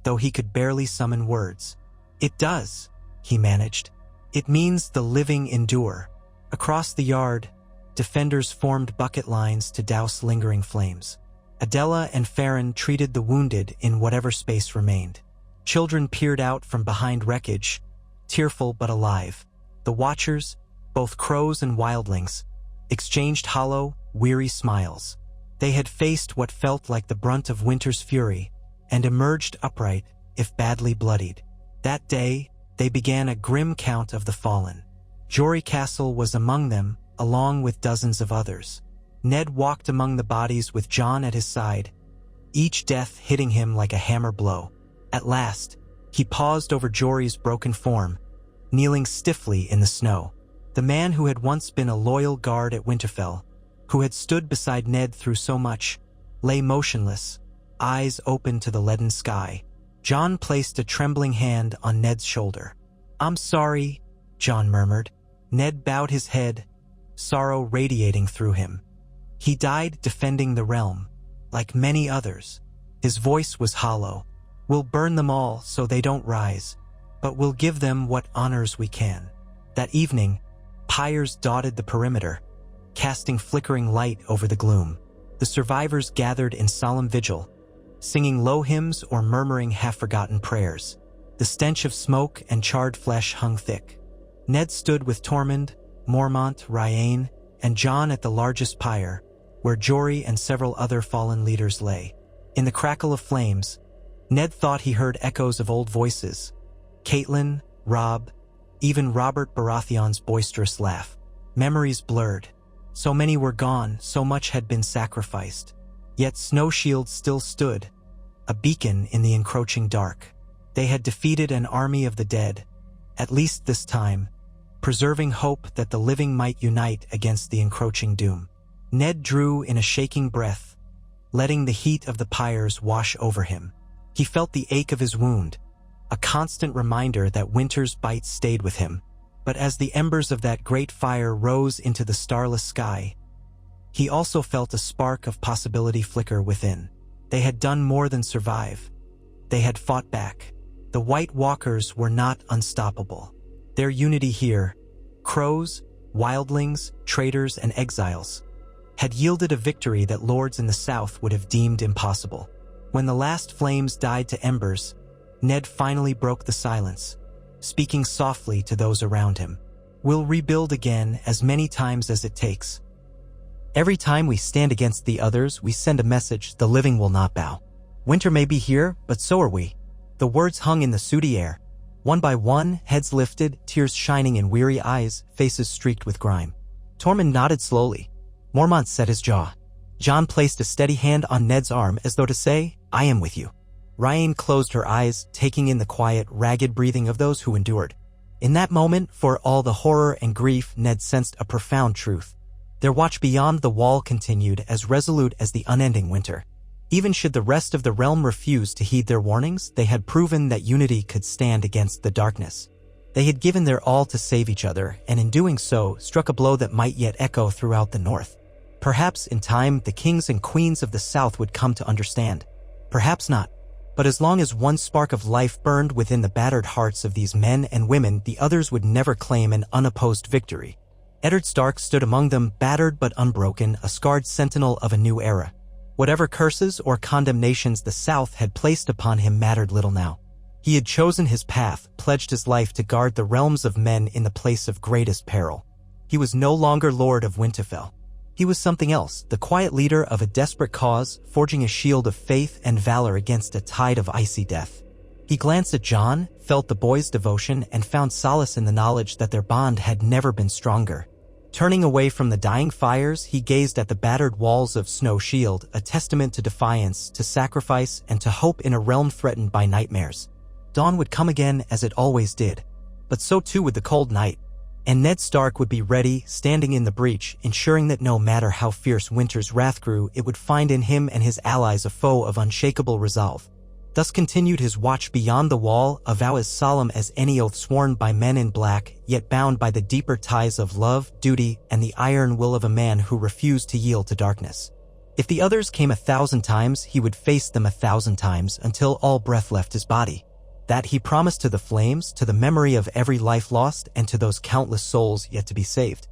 though he could barely summon words. "It does," he managed. "It means the living endure." Across the yard, defenders formed bucket lines to douse lingering flames. Adela and Farron treated the wounded in whatever space remained. Children peered out from behind wreckage, tearful but alive. The watchers, both crows and wildlings, exchanged hollow, weary smiles. They had faced what felt like the brunt of winter's fury and emerged upright, if badly bloodied. That day, they began a grim count of the fallen. Jory Castle was among them, along with dozens of others. Ned walked among the bodies with Jon at his side, each death hitting him like a hammer blow. At last, he paused over Jory's broken form, kneeling stiffly in the snow. The man who had once been a loyal guard at Winterfell, who had stood beside Ned through so much, lay motionless, eyes open to the leaden sky. Jon placed a trembling hand on Ned's shoulder. "I'm sorry," Jon murmured. Ned bowed his head, sorrow radiating through him. "He died defending the realm, like many others." His voice was hollow. "We'll burn them all so they don't rise, but we'll give them what honors we can." That evening, pyres dotted the perimeter, casting flickering light over the gloom. The survivors gathered in solemn vigil, singing low hymns or murmuring half-forgotten prayers. The stench of smoke and charred flesh hung thick. Ned stood with Tormund, Mormont, Ryain, and Jon at the largest pyre, where Jory and several other fallen leaders lay. In the crackle of flames, Ned thought he heard echoes of old voices. Catelyn, Robb, even Robert Baratheon's boisterous laugh. Memories blurred. So many were gone, so much had been sacrificed. Yet Snow Shield still stood, a beacon in the encroaching dark. They had defeated an army of the dead, at least this time, preserving hope that the living might unite against the encroaching doom. Ned drew in a shaking breath, letting the heat of the pyres wash over him. He felt the ache of his wound, a constant reminder that winter's bite stayed with him. But as the embers of that great fire rose into the starless sky, he also felt a spark of possibility flicker within. They had done more than survive. They had fought back. The White Walkers were not unstoppable. Their unity here, crows, wildlings, traitors, and exiles, had yielded a victory that lords in the south would have deemed impossible. When the last flames died to embers, Ned finally broke the silence, speaking softly to those around him. "We'll rebuild again as many times as it takes. Every time we stand against the others, we send a message: the living will not bow. Winter may be here, but so are we." The words hung in the sooty air. One by one, heads lifted, tears shining in weary eyes, faces streaked with grime. Tormund nodded slowly. Mormont set his jaw. Jon placed a steady hand on Ned's arm as though to say, "I am with you." Ryain closed her eyes, taking in the quiet, ragged breathing of those who endured. In that moment, for all the horror and grief, Ned sensed a profound truth. Their watch beyond the wall continued, as resolute as the unending winter. Even should the rest of the realm refuse to heed their warnings, they had proven that unity could stand against the darkness. They had given their all to save each other, and in doing so, struck a blow that might yet echo throughout the north. Perhaps in time, the kings and queens of the south would come to understand. Perhaps not. But as long as one spark of life burned within the battered hearts of these men and women, the others would never claim an unopposed victory. Eddard Stark stood among them, battered but unbroken, a scarred sentinel of a new era. Whatever curses or condemnations the South had placed upon him mattered little now. He had chosen his path, pledged his life to guard the realms of men in the place of greatest peril. He was no longer Lord of Winterfell. He was something else, the quiet leader of a desperate cause, forging a shield of faith and valor against a tide of icy death. He glanced at Jon, felt the boy's devotion, and found solace in the knowledge that their bond had never been stronger. Turning away from the dying fires, he gazed at the battered walls of Snow Shield, a testament to defiance, to sacrifice, and to hope in a realm threatened by nightmares. Dawn would come again as it always did, but so too would the cold night. And Ned Stark would be ready, standing in the breach, ensuring that no matter how fierce winter's wrath grew, it would find in him and his allies a foe of unshakable resolve. Thus continued his watch beyond the wall, a vow as solemn as any oath sworn by men in black, yet bound by the deeper ties of love, duty, and the iron will of a man who refused to yield to darkness. If the others came 1,000 times, he would face them 1,000 times until all breath left his body. That he promised to the flames, to the memory of every life lost, and to those countless souls yet to be saved.